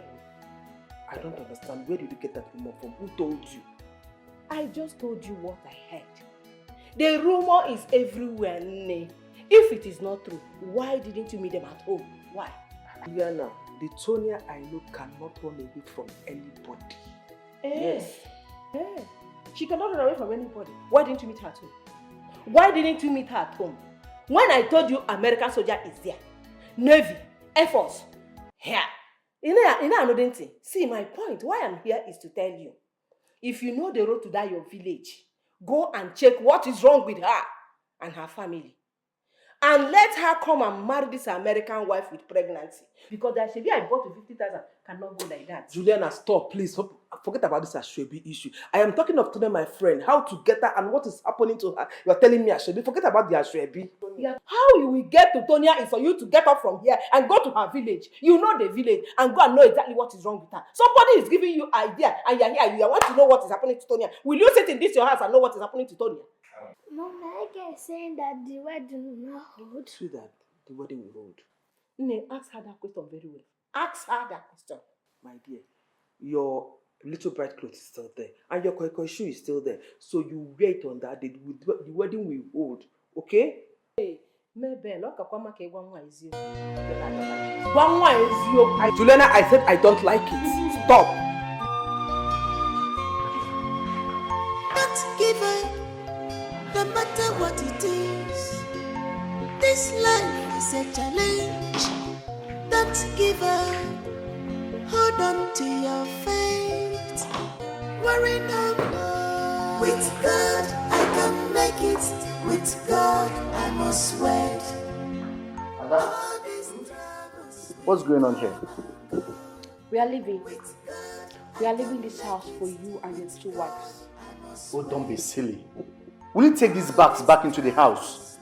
I don't understand. Where did you get that rumor from? Who told you? I just told you what I heard. The rumor is everywhere. If it is not true, why didn't you meet them at home? Why? Liana, the Tonia I know cannot run away from anybody. Yes. She cannot run away from anybody. Why didn't you meet her at home? Why didn't you meet her at home? When I told you American soldier is there, Navy, Air Force, here. You know another thing. See, my point, why I'm here is to tell you, if you know the road to that your village, go and check what is wrong with her and her family. And let her come and marry this American wife with pregnancy. Because that Ashwebi I bought to 50,000 cannot go like that. Juliana, stop, please. Forget about this Ashwebi issue. I am talking of today, my friend, how to get her and what is happening to her. You are telling me Ashwebi. Forget about the Ashwebi. Yeah. How you will get to Tonia is for you to get up from here and go to her village. You know the village and go and know exactly what is wrong with her. Somebody is giving you idea and you are here. You want to know what is happening to Tonia. Will you sit in this your house and know what is happening to Tonia? Mom, I get saying that the wedding will not hold. Sweetheart, the wedding will hold. Ne, ask her that question very well. Ask her that question. My dear, your little bright clothes is still there and your koi shoe is still there. So you wait on that. The wedding will hold. Okay? Hey, maybe look at Kwama ke one is you. One is you. Juliana, I said I don't like it. Stop. Don't give up, no matter what it is. This life is a challenge. Don't give up. Hold on to your faith. Worry no more. With God, I can make it. With God, I must wait. What's going on here? We are leaving. We are leaving this house for you and your two wives. Oh, don't be silly. Will you take these bags back into the house?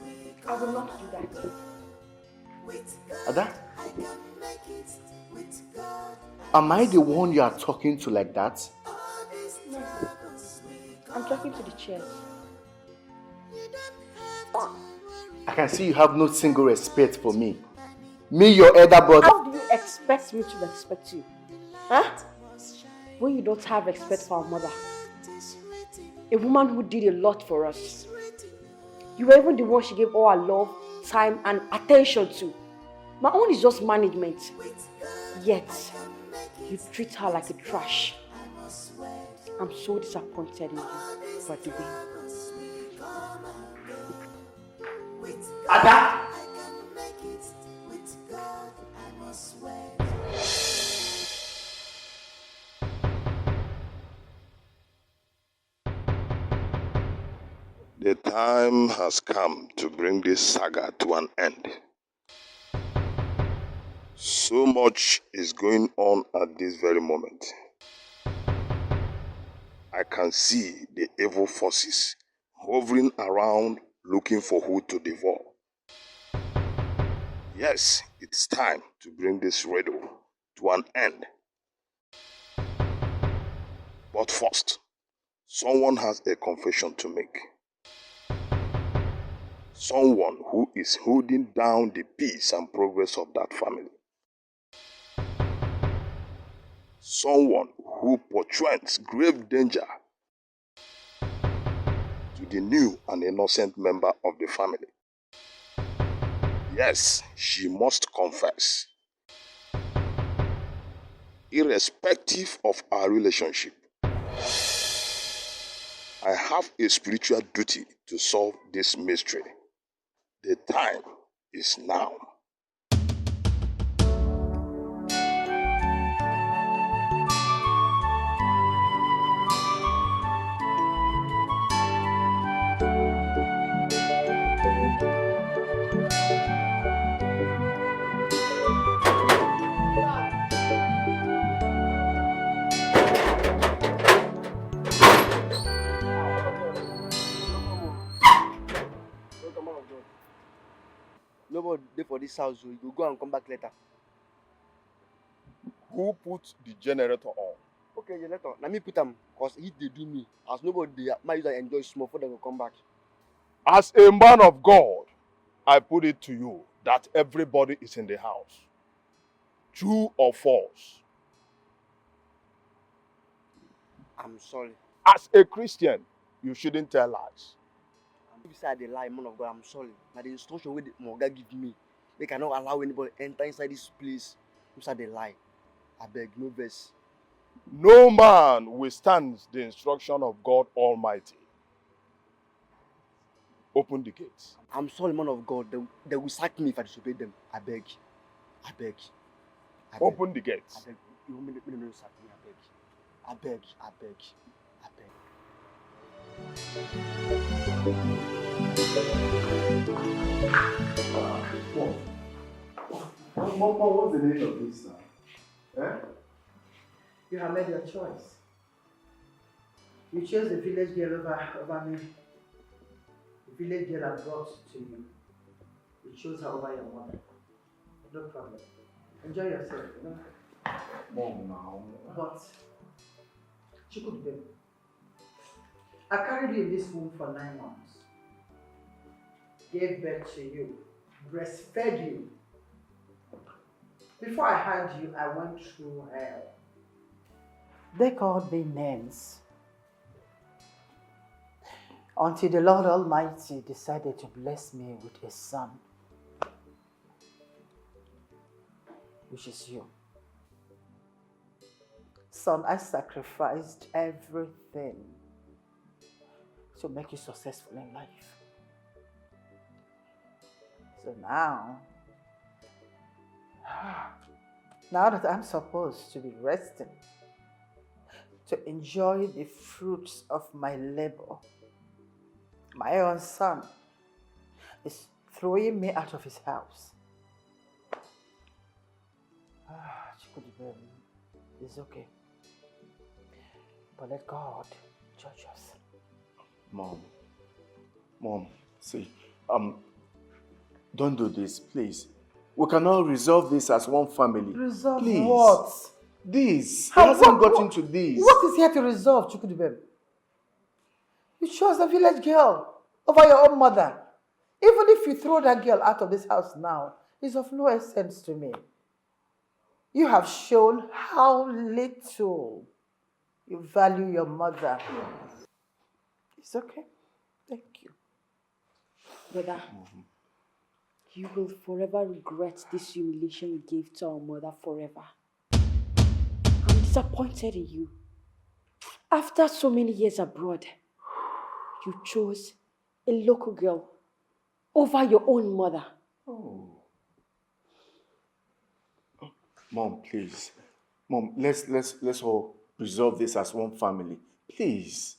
I will not do that. Ada? Am I the one you are talking to like that? No. I'm talking to the chairs. I can see you have no single respect for me. Me, your elder brother. How do you expect me to respect you? Huh? When you don't have respect for our mother. A woman who did a lot for us. You were even the one she gave all her love, time and attention to. My own is just management. Yet, you treat her like a trash. I'm so disappointed in you, Fredrick. Ada! The time has come to bring this saga to an end. So much is going on at this very moment. I can see the evil forces hovering around looking for who to devour. Yes, it's time to bring this riddle to an end. But first, someone has a confession to make. Someone who is holding down the peace and progress of that family. Someone who portends grave danger to the new and innocent member of the family. Yes, she must confess. Irrespective of our relationship, I have a spiritual duty to solve this mystery. The time is now. Nobody dey for this house, so you go go and come back later. Who put the generator on? Okay, generator. Let me put them, cause he dey do me. As nobody dey, my user enjoy small for them to come back. As a man of God, I put it to you that everybody is in the house. True or false? I'm sorry. As a Christian, you shouldn't tell lies. If you say I dey lie, man of God, I'm sorry. Now the instruction wey my oga give me, they cannot allow anybody enter inside this place. You say they lie. I beg, no verse. No man withstands the instruction of God Almighty. Open the gates. I'm sorry, man of God. They will sack me if I disobey them. I beg. I beg. I beg. Open the gates. I beg. You want me to sack me? I beg. I beg. I beg. I beg. Mama, what's the name of this now? Eh? You have made your choice. You chose the village girl over me. The village girl I brought to you. You chose her over your mother. No problem. Enjoy yourself, you know? Mom, now. But, CHUKWUKA, I carried you in this womb for 9 months. Gave birth to you. Breastfed you. Before I had you, I went through hell. They called me names. Until the Lord Almighty decided to bless me with a son. Which is you. Son, I sacrificed everything to make you successful in life. So now that I'm supposed to be resting, to enjoy the fruits of my labor, my own son is throwing me out of his house. CHUKWUKA, it's okay. But let God judge us. Mom, see, don't do this, please. We cannot resolve this as one family. Resolve please. what? This. He hasn't gotten to this. What is here to resolve, CHUKWUKA? You chose the village girl over your own mother. Even if you throw that girl out of this house now, is of no essence to me. You have shown how little you value your mother. It's okay. Thank you. Brother, you will forever regret this humiliation you gave to our mother forever. I'm disappointed in you. After so many years abroad, you chose a local girl over your own mother. Oh. Mom, please. Mom, let's all resolve this as one family. Please.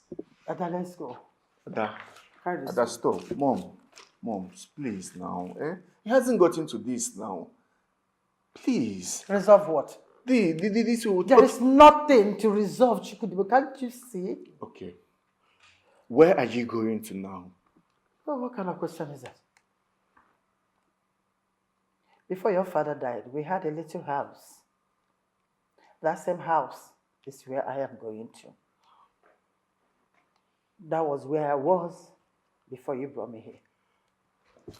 Ada, let's go. Ada, stop. Mom, please now. He hasn't gotten to this now. Please. Resolve what? This will... There is nothing to resolve, Chukwuka. Can't you see? Okay. Where are you going to now? Oh, what kind of question is that? Before your father died, we had a little house. That same house is where I am going to. That was where I was before you brought me here.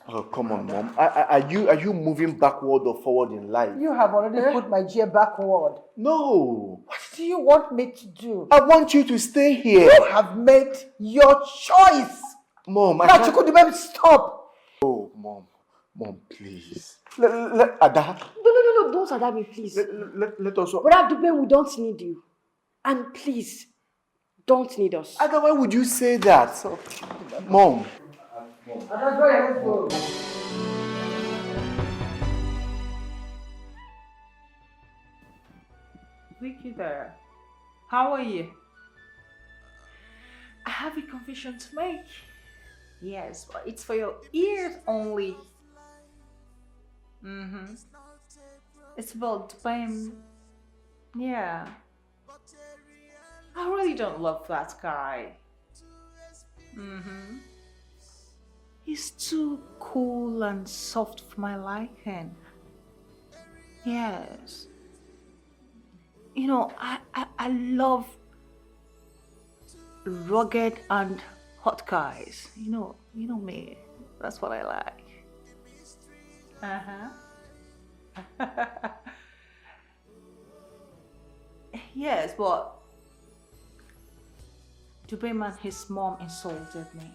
Oh, come on, Mom. Are you moving backward or forward in life? You have already put my gear backward. No. What do you want me to do? I want you to stay here. You have made your choice. Mom, now you could maybe stop. Oh, Mom, please. Let Ada. No, don't Ada me, please. Let us. Brother Dube, we don't need you. And please, don't need us. Ada, why would you say that? Mom. Ada, go. Vicky there. How are you? I have a confession to make. Yes, but it's for your ears only. It's about Dwayne. Yeah. I really don't love that guy. He's too cool and soft for my liking. Yes. You know, I love rugged and hot guys. You know me. That's what I like. Yes, but Dubeman, his mom insulted me.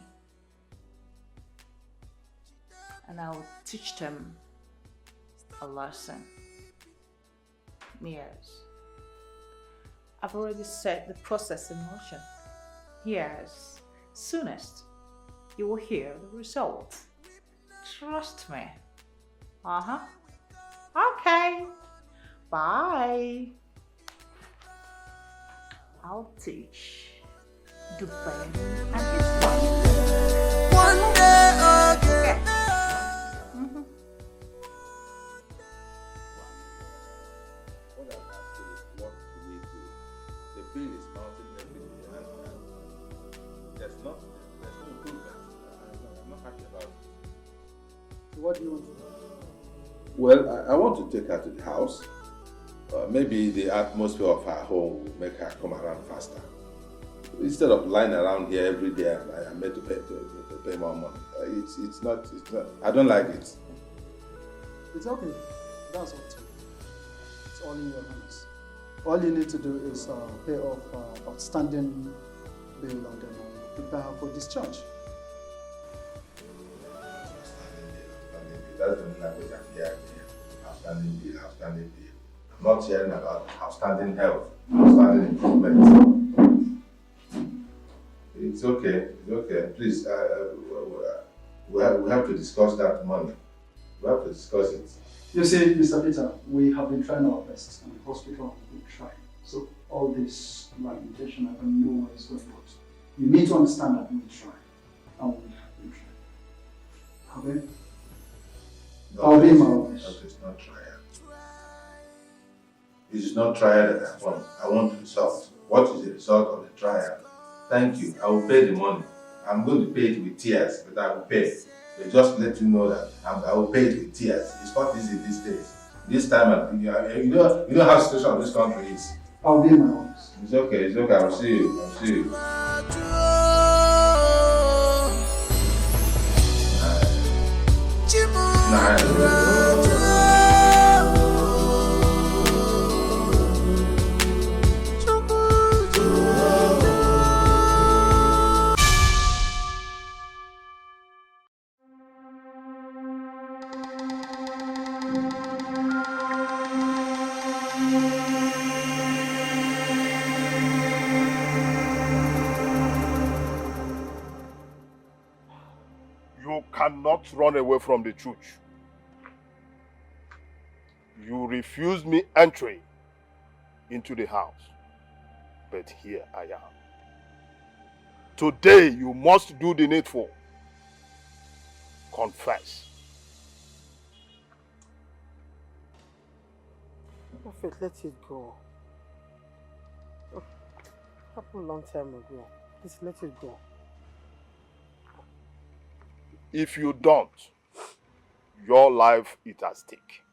And I'll teach them a lesson. Yes. I've already set the process in motion. Yes. Soonest, you will hear the result. Trust me. Okay. Bye. I'll teach Dubai and his wife. One day again. What do we do? The bill is mounting every day, and there's no improvement. I'm not happy about it. So what do you want to do? Well, I want to take her to the house. Maybe the atmosphere of her home will make her come around faster. Instead of lying around here every day, I'm made to pay more money. It's not. I don't like it. It's okay. That's up to you. It's all in your hands. All you need to do is pay off outstanding bill and then prepare her for discharge. That's the language I'm hearing here. Outstanding bill. I'm not hearing about outstanding health, outstanding improvement. It's okay. Please, we have to discuss that money. We have to discuss it. You see, Mr. Peter, we have been trying our best, and the hospital has been trying. So all this lamentation, I don't know where it's going to go. You need to understand that we try, and we have been trying. Okay? I'll be in my office. It's not trial. It is not trial that I want. I want the result. What is the result of the trial? Thank you. I will pay the money. I'm going to pay it with tears, but I will pay. But just let you know that I will pay it with tears. It's not easy these days. This time, you know how the situation of this country is. I'll be in my office. It's okay. I will see you. Nah. not run away from the truth. You refused me entry into the house, but here I am. Today you must do the needful. Confess. Prophet, let it go. It happened a long time ago. Please let it go. If you don't, your life is at stake.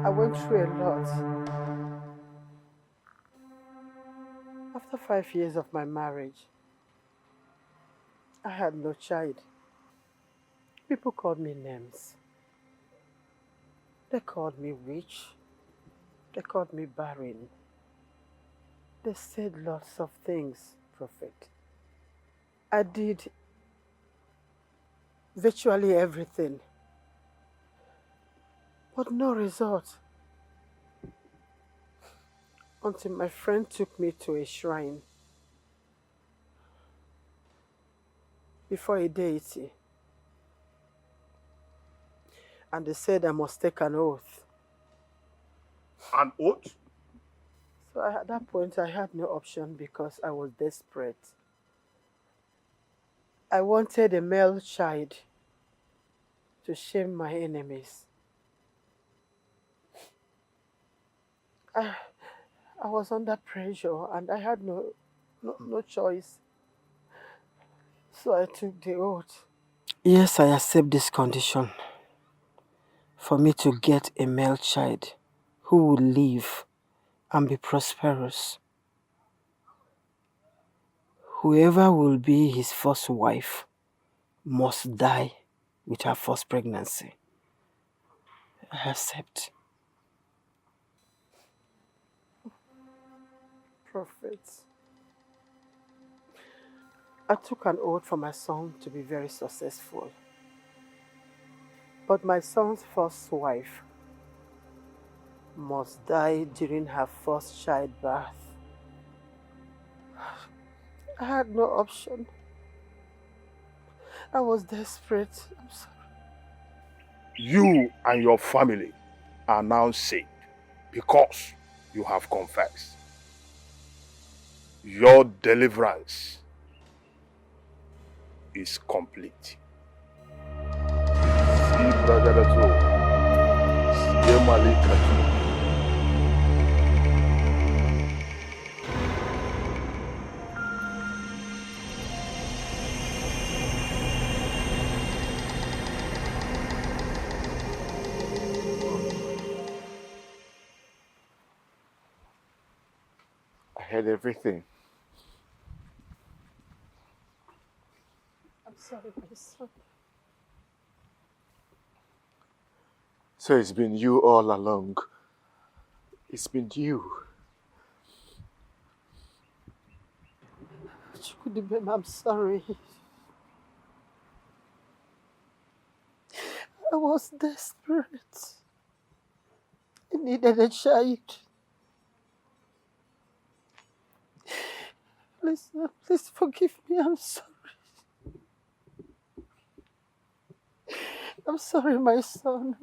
I went through a lot. After 5 years of my marriage, I had no child. People called me names. They called me witch. They called me barren. They said lots of things, Prophet. I did virtually everything, but no result. Until my friend took me to a shrine before a deity, and they said I must take an oath. An oath? So at that point I had no option because I was desperate. I wanted a male child to shame my enemies. I was under pressure and I had no choice. So I took the oath. Yes, I accept this condition. For me to get a male child who will live and be prosperous. Whoever will be his first wife must die with her first pregnancy. I accept. Prophet, I took an oath for my son to be very successful. But my son's first wife must die during her first childbirth. I had no option. I was desperate. I'm sorry. You and your family are now safe because you have confessed. Your deliverance is complete. I heard everything. I'm sorry, my son. So it's been you all along. It's been you. Chukudibem, I'm sorry. I was desperate. I needed a child. Please forgive me. I'm sorry. I'm sorry, my son.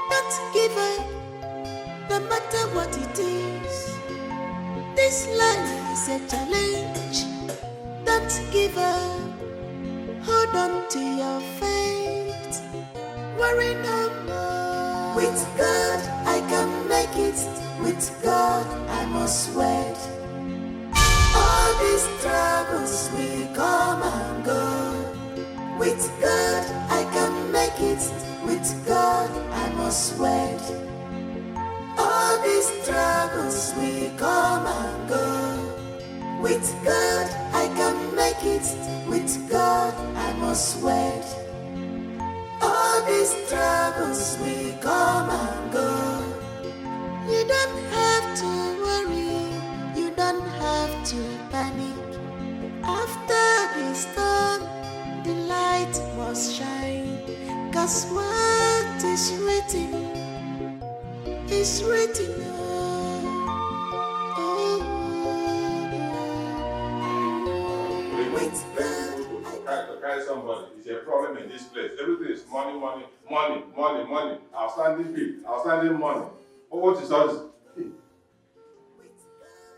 Don't give up, no matter what it is. This life is a challenge. Don't give up, hold on to your faith. Worry no more. With God, I can make it. With God, I must wait. All these troubles will come and go. With God, I can make it. With God, I must wait. All these troubles will come and go. With God, I can make it. With God, I must wait. All these troubles may come and go. You don't have to worry, you don't have to panic. After the storm, the light must shine. 'Cause what is written is written. Carry somebody. It's a problem in this place. Everything is money, money, money, money, money. Outstanding bill, outstanding money. Oh, what is all this? Hey.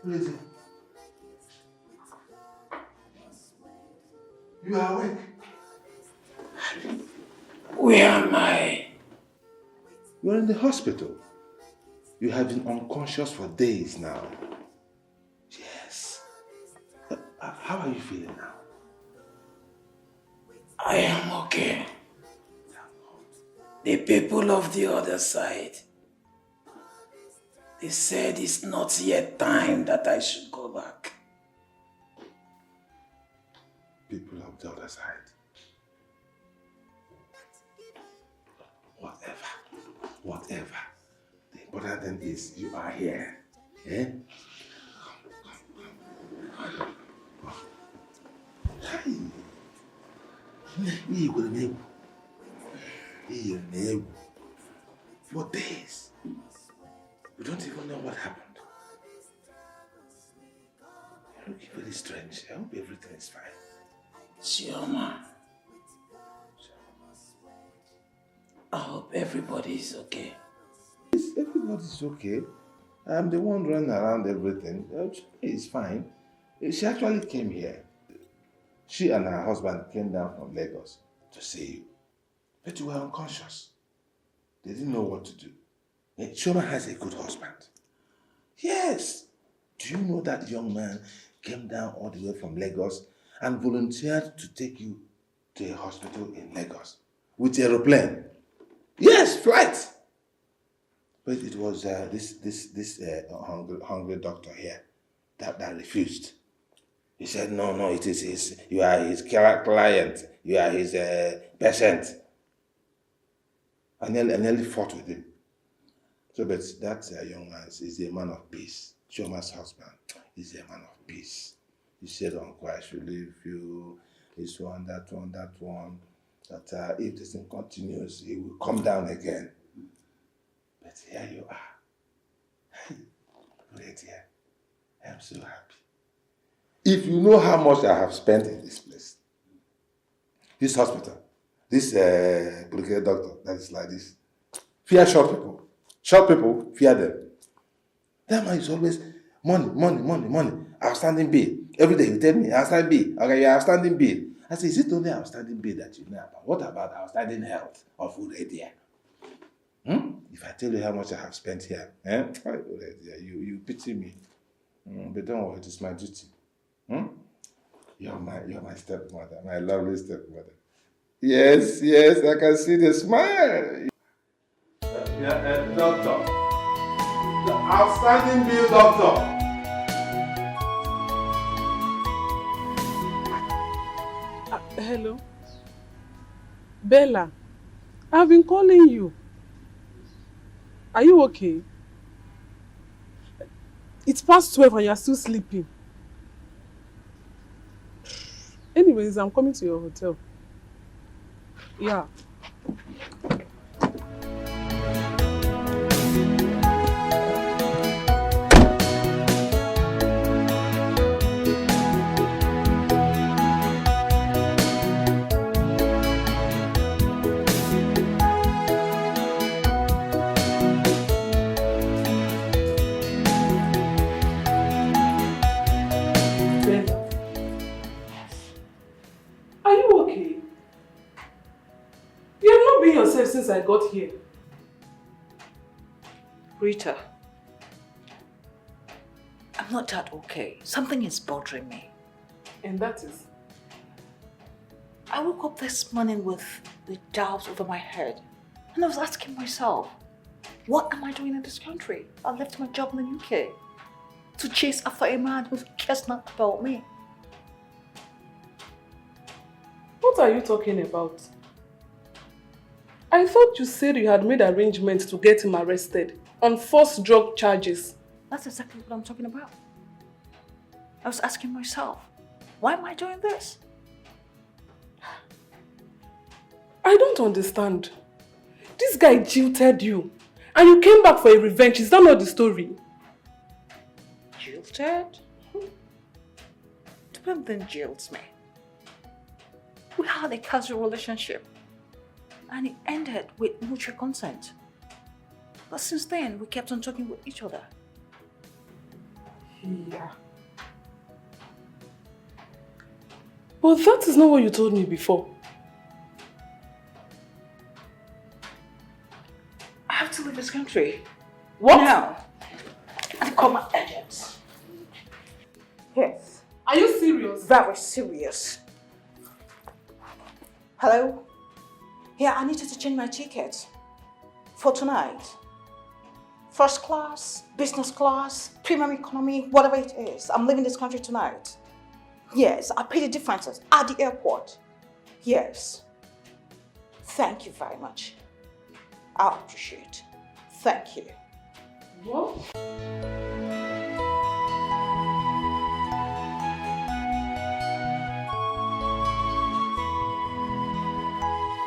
Who is it? You are awake. Where am I? You are in the hospital. You have been unconscious for days now. Yes. How are you feeling now? I am okay. The people of the other side, they said it's not yet time that I should go back. People of the other side. Whatever. The important thing is you are here. Eh? For days. We don't even know what happened. You're looking very strange. I hope everything is fine. CHIOMA, I hope everybody is okay. Yes, everybody's okay. I'm the one running around everything. It's fine. She actually came here. She and her husband came down from Lagos to see you. But you were unconscious. They didn't know what to do. CHIOMA has a good husband. Yes. Do you know that young man came down all the way from Lagos and volunteered to take you to a hospital in Lagos with an aeroplane? Yes, flight. But it was this hungry doctor here that refused. He said, no, it is you are his client, you are his patient. I nearly fought with him. So, but that young man is a man of peace. CHIOMA's husband is a man of peace. He said, Uncle, I should leave you. This one, that one, that one. That if this thing continues, he will come down again. But here you are. Right here. I'm so happy. If you know how much I have spent in this place, this hospital, this brigade doctor that is like this, fear short people. Short people, fear them. That man is always money, outstanding bill. Every day you tell me, outstanding bill. Okay, your outstanding bill. I say, is it only outstanding bill that you know about? What about outstanding health or food idea? If I tell you how much I have spent here, you pity me. But don't worry, it is my duty. You're my stepmother, my lovely stepmother. Yes, I can see the smile. Doctor. The outstanding bill, doctor. Hello? Bella, I've been calling you. Are you okay? It's past 12 and you're still sleeping. Anyways, I'm coming to your hotel. Yeah. Since I got here. Rita, I'm not that okay. Something is bothering me. And that is? I woke up this morning with the doubts over my head. And I was asking myself, what am I doing in this country? I left my job in the UK to chase after a man who cares not about me. What are you talking about? I thought you said you had made arrangements to get him arrested on false drug charges. That's exactly what I'm talking about. I was asking myself, why am I doing this? I don't understand. This guy jilted you and you came back for a revenge. Is that not the story? Jilted? Depends then jilts me. We had a casual relationship and it ended with mutual consent. But since then, we kept on talking with each other. Yeah. But that is not what you told me before. I have to leave this country. What? Now. And call my agents. Yes. Are you serious? Very serious. Hello? Yeah, I needed to change my ticket for tonight. First class, business class, premium economy, whatever it is. I'm leaving this country tonight. Yes, I pay the differences at the airport. Yes. Thank you very much. I appreciate it. Thank you. What?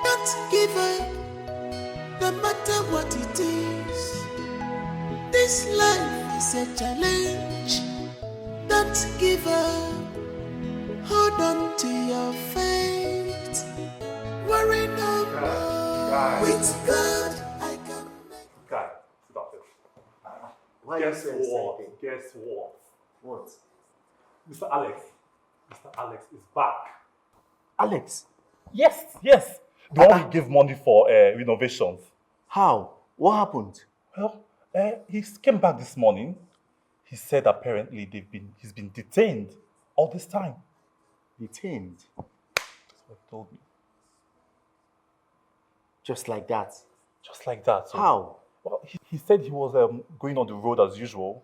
Don't give up, no matter what it is. This life is a challenge. Don't give up, hold on to your faith. Worry no more. With God, I can make. Guy, sit down. Why Guess you saying what? something? Guess what? What? Mr. Alex. Mr. Alex is back. Alex? Yes, yes. The one we gave money for renovations. How? What happened? Well, he came back this morning. He said apparently he's been detained all this time. Detained? That's what he told me. Just like that? Just like that. So, how? Well, he said he was going on the road as usual,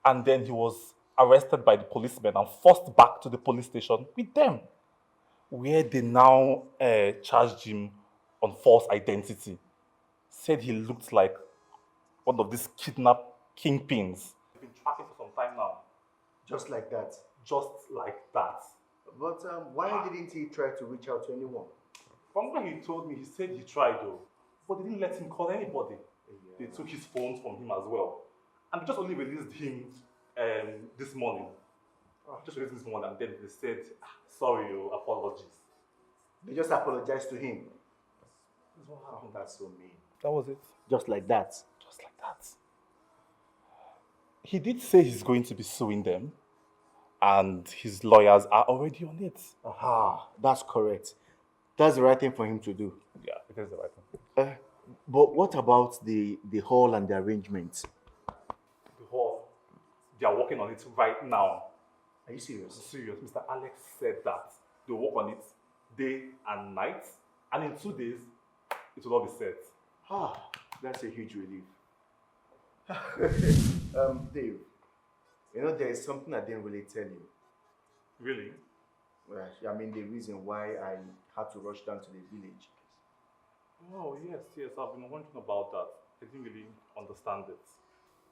and then he was arrested by the policemen and forced back to the police station with them, where they now charged him on false identity. Said he looked like one of these kidnap kingpins. They've been tracking for some time now. Just like that? Just like that. But why didn't he try to reach out to anyone? From what he told me, he said he tried though, but they didn't let him call anybody. They took his phones from him as well. And they just only released him this morning. Just released this morning, and then they said, sorry, apologies. They just apologized to him. That's what happened. That's so mean. That was it. Just like that? Just like that. He did say he's going to be suing them, and his lawyers are already on it. Aha, that's correct. That's the right thing for him to do. Yeah, it is the right thing. But what about the hall and the arrangements? The hall, they are working on it right now. Are you serious? Serious. Mr. Alex said that they work on it day and night, and in 2 days, it will all be set. That's a huge relief. Dave, you know, there is something I didn't really tell you. Really? Well, I mean, the reason why I had to rush down to the village. Oh, yes, I've been wondering about that. I didn't really understand it.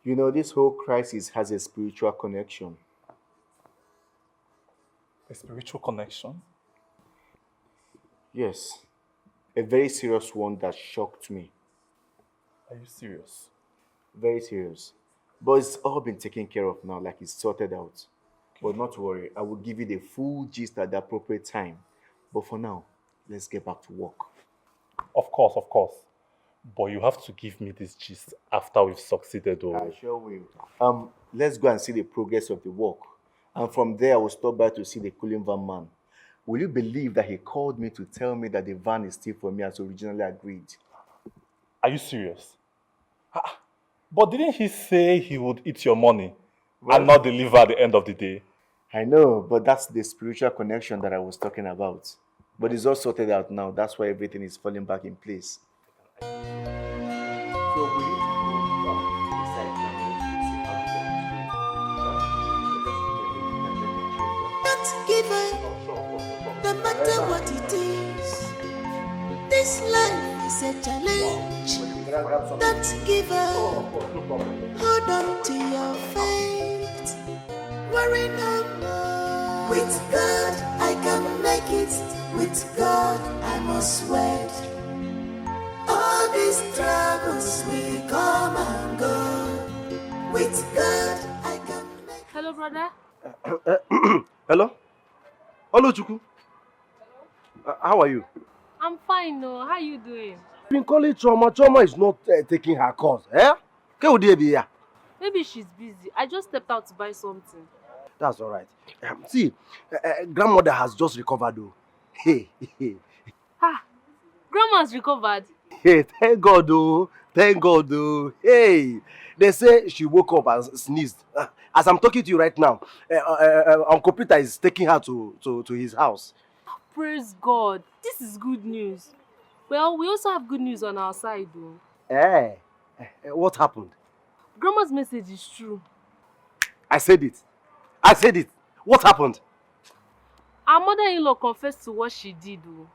You know, this whole crisis has a spiritual connection. A spiritual connection? Yes. A very serious one that shocked me. Are you serious? Very serious. But it's all been taken care of now, like it's sorted out. Okay. But not to worry, I will give you the full gist at the appropriate time. But for now, let's get back to work. Of course. But you have to give me this gist after we've succeeded. I sure will. Let's go and see the progress of the work. And from there, I will stop by to see the cooling van man. Will you believe that he called me to tell me that the van is still for me as originally agreed? Are you serious? But didn't he say he would eat your money and not deliver at the end of the day? I know, but that's the spiritual connection that I was talking about. But it's all sorted out now. That's why everything is falling back in place. So we need to go inside Don't give up, no matter what it is. This life is a challenge. Don't give up. Hold on to your faith. Worry no more. With God, I can make it. With God, I must wait. All these troubles will come and go. With God, I can make it. Hello, brother. Hello? Hello, Chukwu. How are you? I'm fine, no. How are you doing? I've been calling Chioma. Chioma is not taking her course. Eh? Maybe she's busy. I just stepped out to buy something. That's all right. See, grandmother has just recovered though. Hey, Ah, grandma's recovered. hey, thank God though. Thank God though. Hey, they say she woke up and sneezed. As I'm talking to you right now, Uncle Peter is taking her to his house. Praise God. This is good news. Well, we also have good news on our side though. Eh, what happened? Grandma's message is true. I said it. I said it. What happened? Our mother-in-law confessed to what she did though.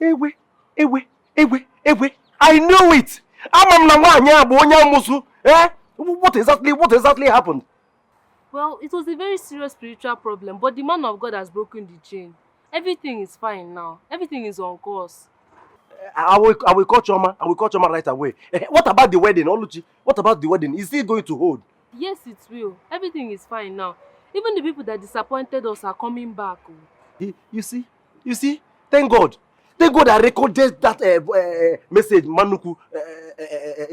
Ewe. I know it. What exactly happened? Well, it was a very serious spiritual problem, but the man of God has broken the chain. Everything is fine now. Everything is on course. I will call Chioma. I will call Chioma right away. What about the wedding, Oluchi? What about the wedding? Is it going to hold? Yes, it will. Everything is fine now. Even the people that disappointed us are coming back. You see? Thank God. Thank God I recorded that message Manuku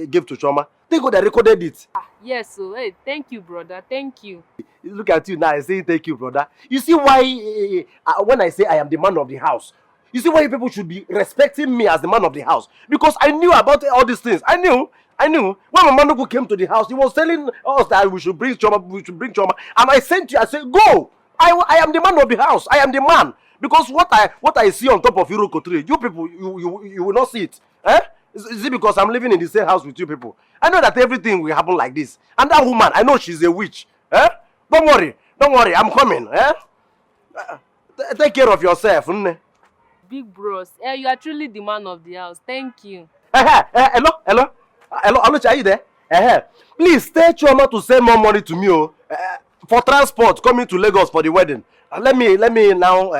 gave to Chioma. Thank God I recorded it. Yes, so hey, thank you, brother. Thank you. Look at you now, I say thank you, brother. You see why when I say I am the man of the house, you see why people should be respecting me as the man of the house? Because I knew about all these things. I knew. When Manuku came to the house, he was telling us that we should bring Chioma. And I sent you, I said, go! I am the man of the house. I am the man. Because what I see on top of Iroko tree, you people, you will not see it. Eh? Is it because I'm living in the same house with you people? I know that everything will happen like this. And that woman, I know she's a witch. Eh? Don't worry, I'm coming. Eh? Take care of yourself. Big bros, you are truly the man of the house. Thank you. Hello, are you there? Please tell Chioma to send more money to me for transport coming to Lagos for the wedding. Let me now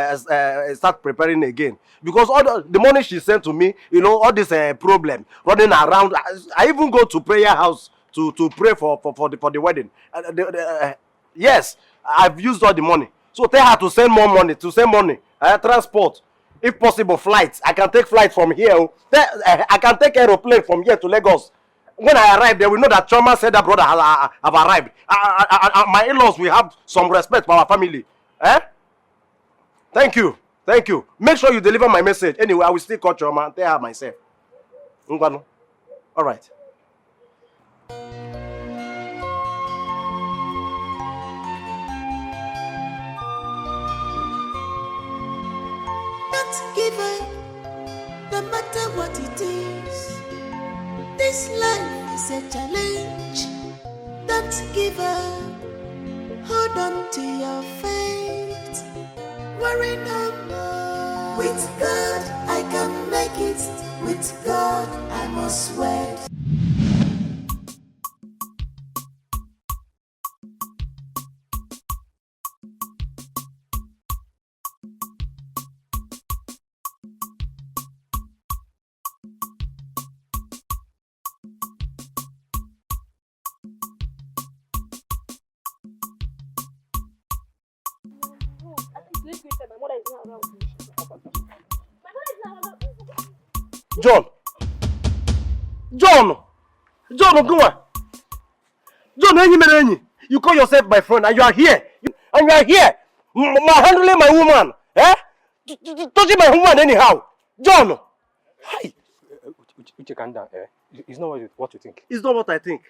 start preparing again, because all the money she sent to me, all this problem running around. I even go to prayer house to pray for the wedding. Yes, I've used all the money. So tell her to send more money, transport. If possible, flights. I can take flight from here. I can take aeroplane from here to Lagos. When I arrive, they will know that Chioma said that brother have arrived. My in-laws will have some respect for our family. Eh? Thank you. Make sure you deliver my message. Anyway, I will still call Chioma and tell her myself. All right. Don't give up, no matter what it is. This life is a challenge. Don't give up. Hold on to your faith. Worry no more. With God, I can make it. With God, I must wait. John, you call yourself my friend and you are here. Handling my woman. Eh? Touching my woman anyhow. John. Hi. Uche, calm down. It's not what you think. It's not what I think.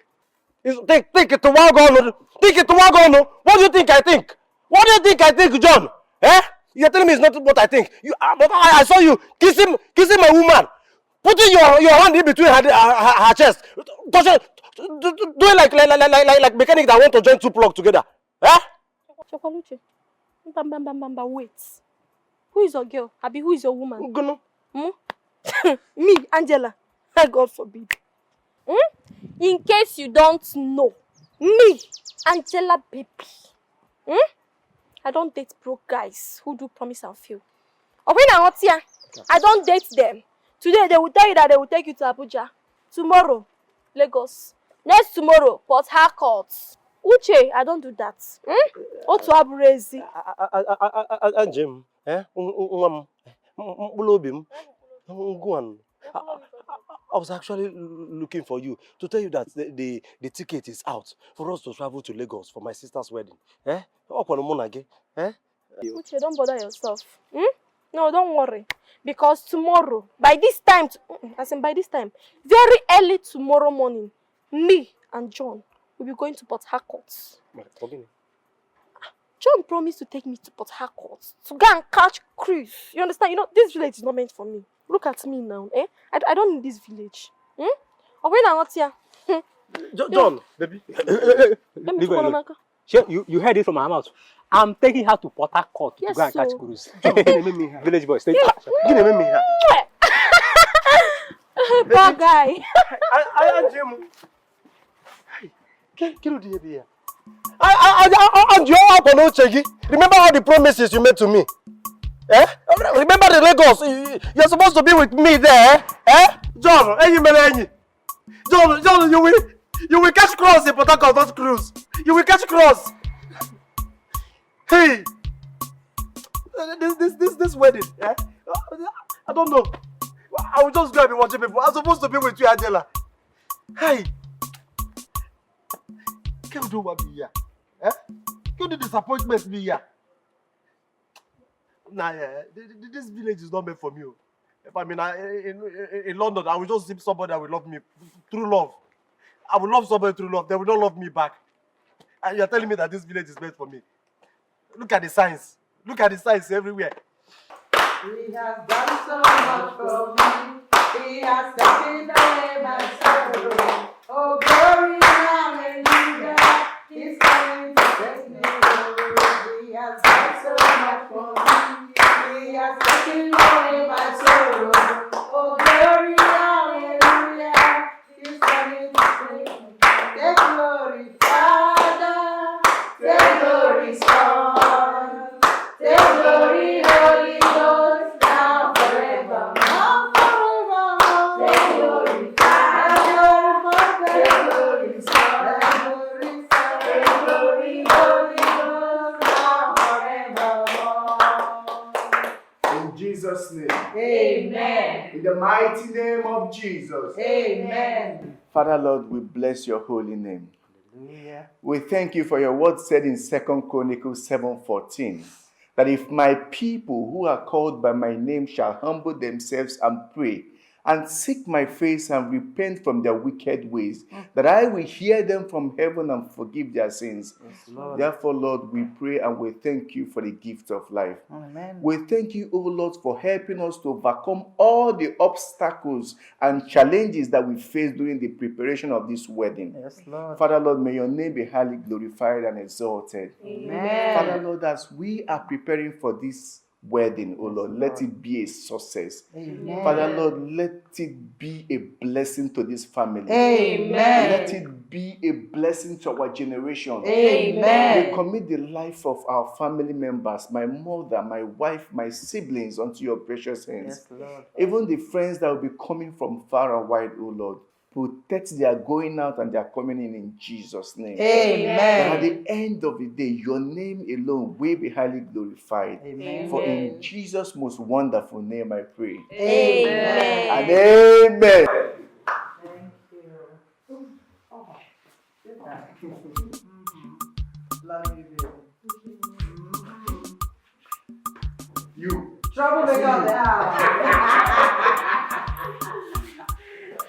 Think it to one go. What do you think I think? What do you think I think, John? Eh? You're telling me it's not what I think. But I saw you kissing my woman. Putting your hand in between her chest. Do it like mechanic that want to join two plugs together. Eh? Chokaluche. Wait. Who is your girl? Abi, who is your woman? Gono. Me, Angela. God forbid. In case you don't know, me, Angela baby, I don't date broke guys who do promise and fail. Or when I'm not here, I don't date them. Today they will tell you that they will take you to Abuja. Tomorrow, Lagos. Next tomorrow, Port Harcourt. Uche, I don't do that. Or to Aburezi. Jim, I was actually looking for you to tell you that the ticket is out for us to travel to Lagos for my sister's wedding. Uche, don't bother yourself. No, don't worry. Because tomorrow, by this time, very early tomorrow morning, me and John will be going to Port Harcourt. John promised to take me to Port Harcourt to go and catch cruise. You understand? You know, this village is not meant for me. Look at me now, I don't need this village. Or when I'm not here. John, baby. You heard it from my mouth. I'm taking her to Port Harcourt to go and catch cruise. Village boy, stay. Poor guy. Remember all the promises you made to me? Remember the Lagos? You're supposed to be with me there. John, John, you will catch cross in Port Harcourt, not cruise. You will catch cross. Hey, this wedding, I don't know. I will just go and be watching people. I'm supposed to be with you, Angela. Hey, can't do what be here. Can't do disappointment me here. Nah, this village is not meant for me. If I'm in London, I will just see somebody that will love me. True love. I will love somebody through love. They will not love me back. And you're telling me that this village is meant for me. Look at the signs. Look at the signs everywhere. He has done so much for me. He has taken away my sorrow. Oh, glory, hallelujah. He's coming to take me away. He has done so much for me. He has taken away my sorrow. Oh, glory, hallelujah. He's coming to take me. Take glory, Father. Take glory, Son. Take glory, Holy Ghost, now forever. Now forever. Take glory, Father. Take glory, Son. Take glory, Holy Ghost, now forevermore. In Jesus' name. Amen. In the mighty name of Jesus. Amen. Father Lord, we bless your holy name. Hallelujah. We thank you for your word said in 2 Chronicles 7:14. That if my people who are called by my name shall humble themselves and pray and seek my face and repent from their wicked ways, that I will hear them from heaven and forgive their sins. Yes, Lord. Therefore, Lord, we pray and we thank you for the gift of life. Amen. We thank you, O Lord, for helping us to overcome all the obstacles and challenges that we face during the preparation of this wedding. Yes, Lord. Father, Lord, may your name be highly glorified and exalted. Amen. Father, Lord, as we are preparing for this wedding, oh Lord, let it be a success. Amen. Father, Lord, let it be a blessing to this family. Amen. Let it be a blessing to our generation. Amen. We commit the life of our family members, my mother, my wife, my siblings, unto your precious hands. Yes, Lord. Even the friends that will be coming from far and wide, oh Lord, protect their going out and their coming in Jesus' name. Amen. And at the end of the day, your name alone will be highly glorified. Amen. For in Jesus' most wonderful name I pray. Amen. And amen. Thank you. Oh, love you, baby. You. Troublemaker of the house.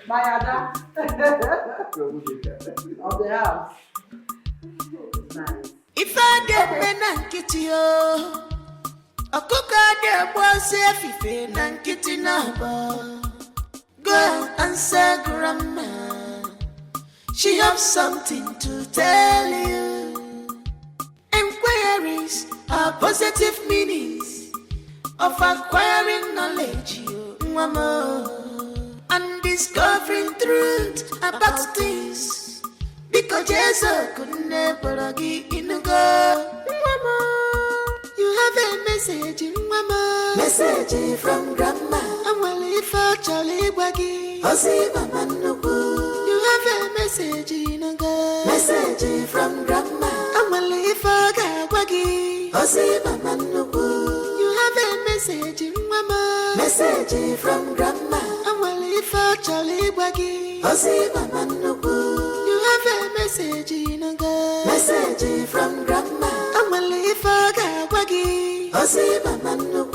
My Ada. Of the house. Nice. If I get men and kitty, a cook out there was if you and kitty number. Go and say, Grandma, she has something to tell you. Inquiries are positive meanings of acquiring knowledge, Mama. And this discovering truth about things. Because Jesus could never give in a go. Mama, you have a message, Mama. Message from Grandma. I'm well for Charlie Waggy. Ozzy Mama Nubu. You have a message in a go. Message from Grandma. I'm well for Gagwagi. Ozzy Mama Nubu. You have a message, Mama. Message from Grandma. I'm well for Charlie Waggy. Ozzy Mama Nubu. You have a message in a go. Message from Grandma. I'm well for Gagwagi. Ozzy Mama Nubu.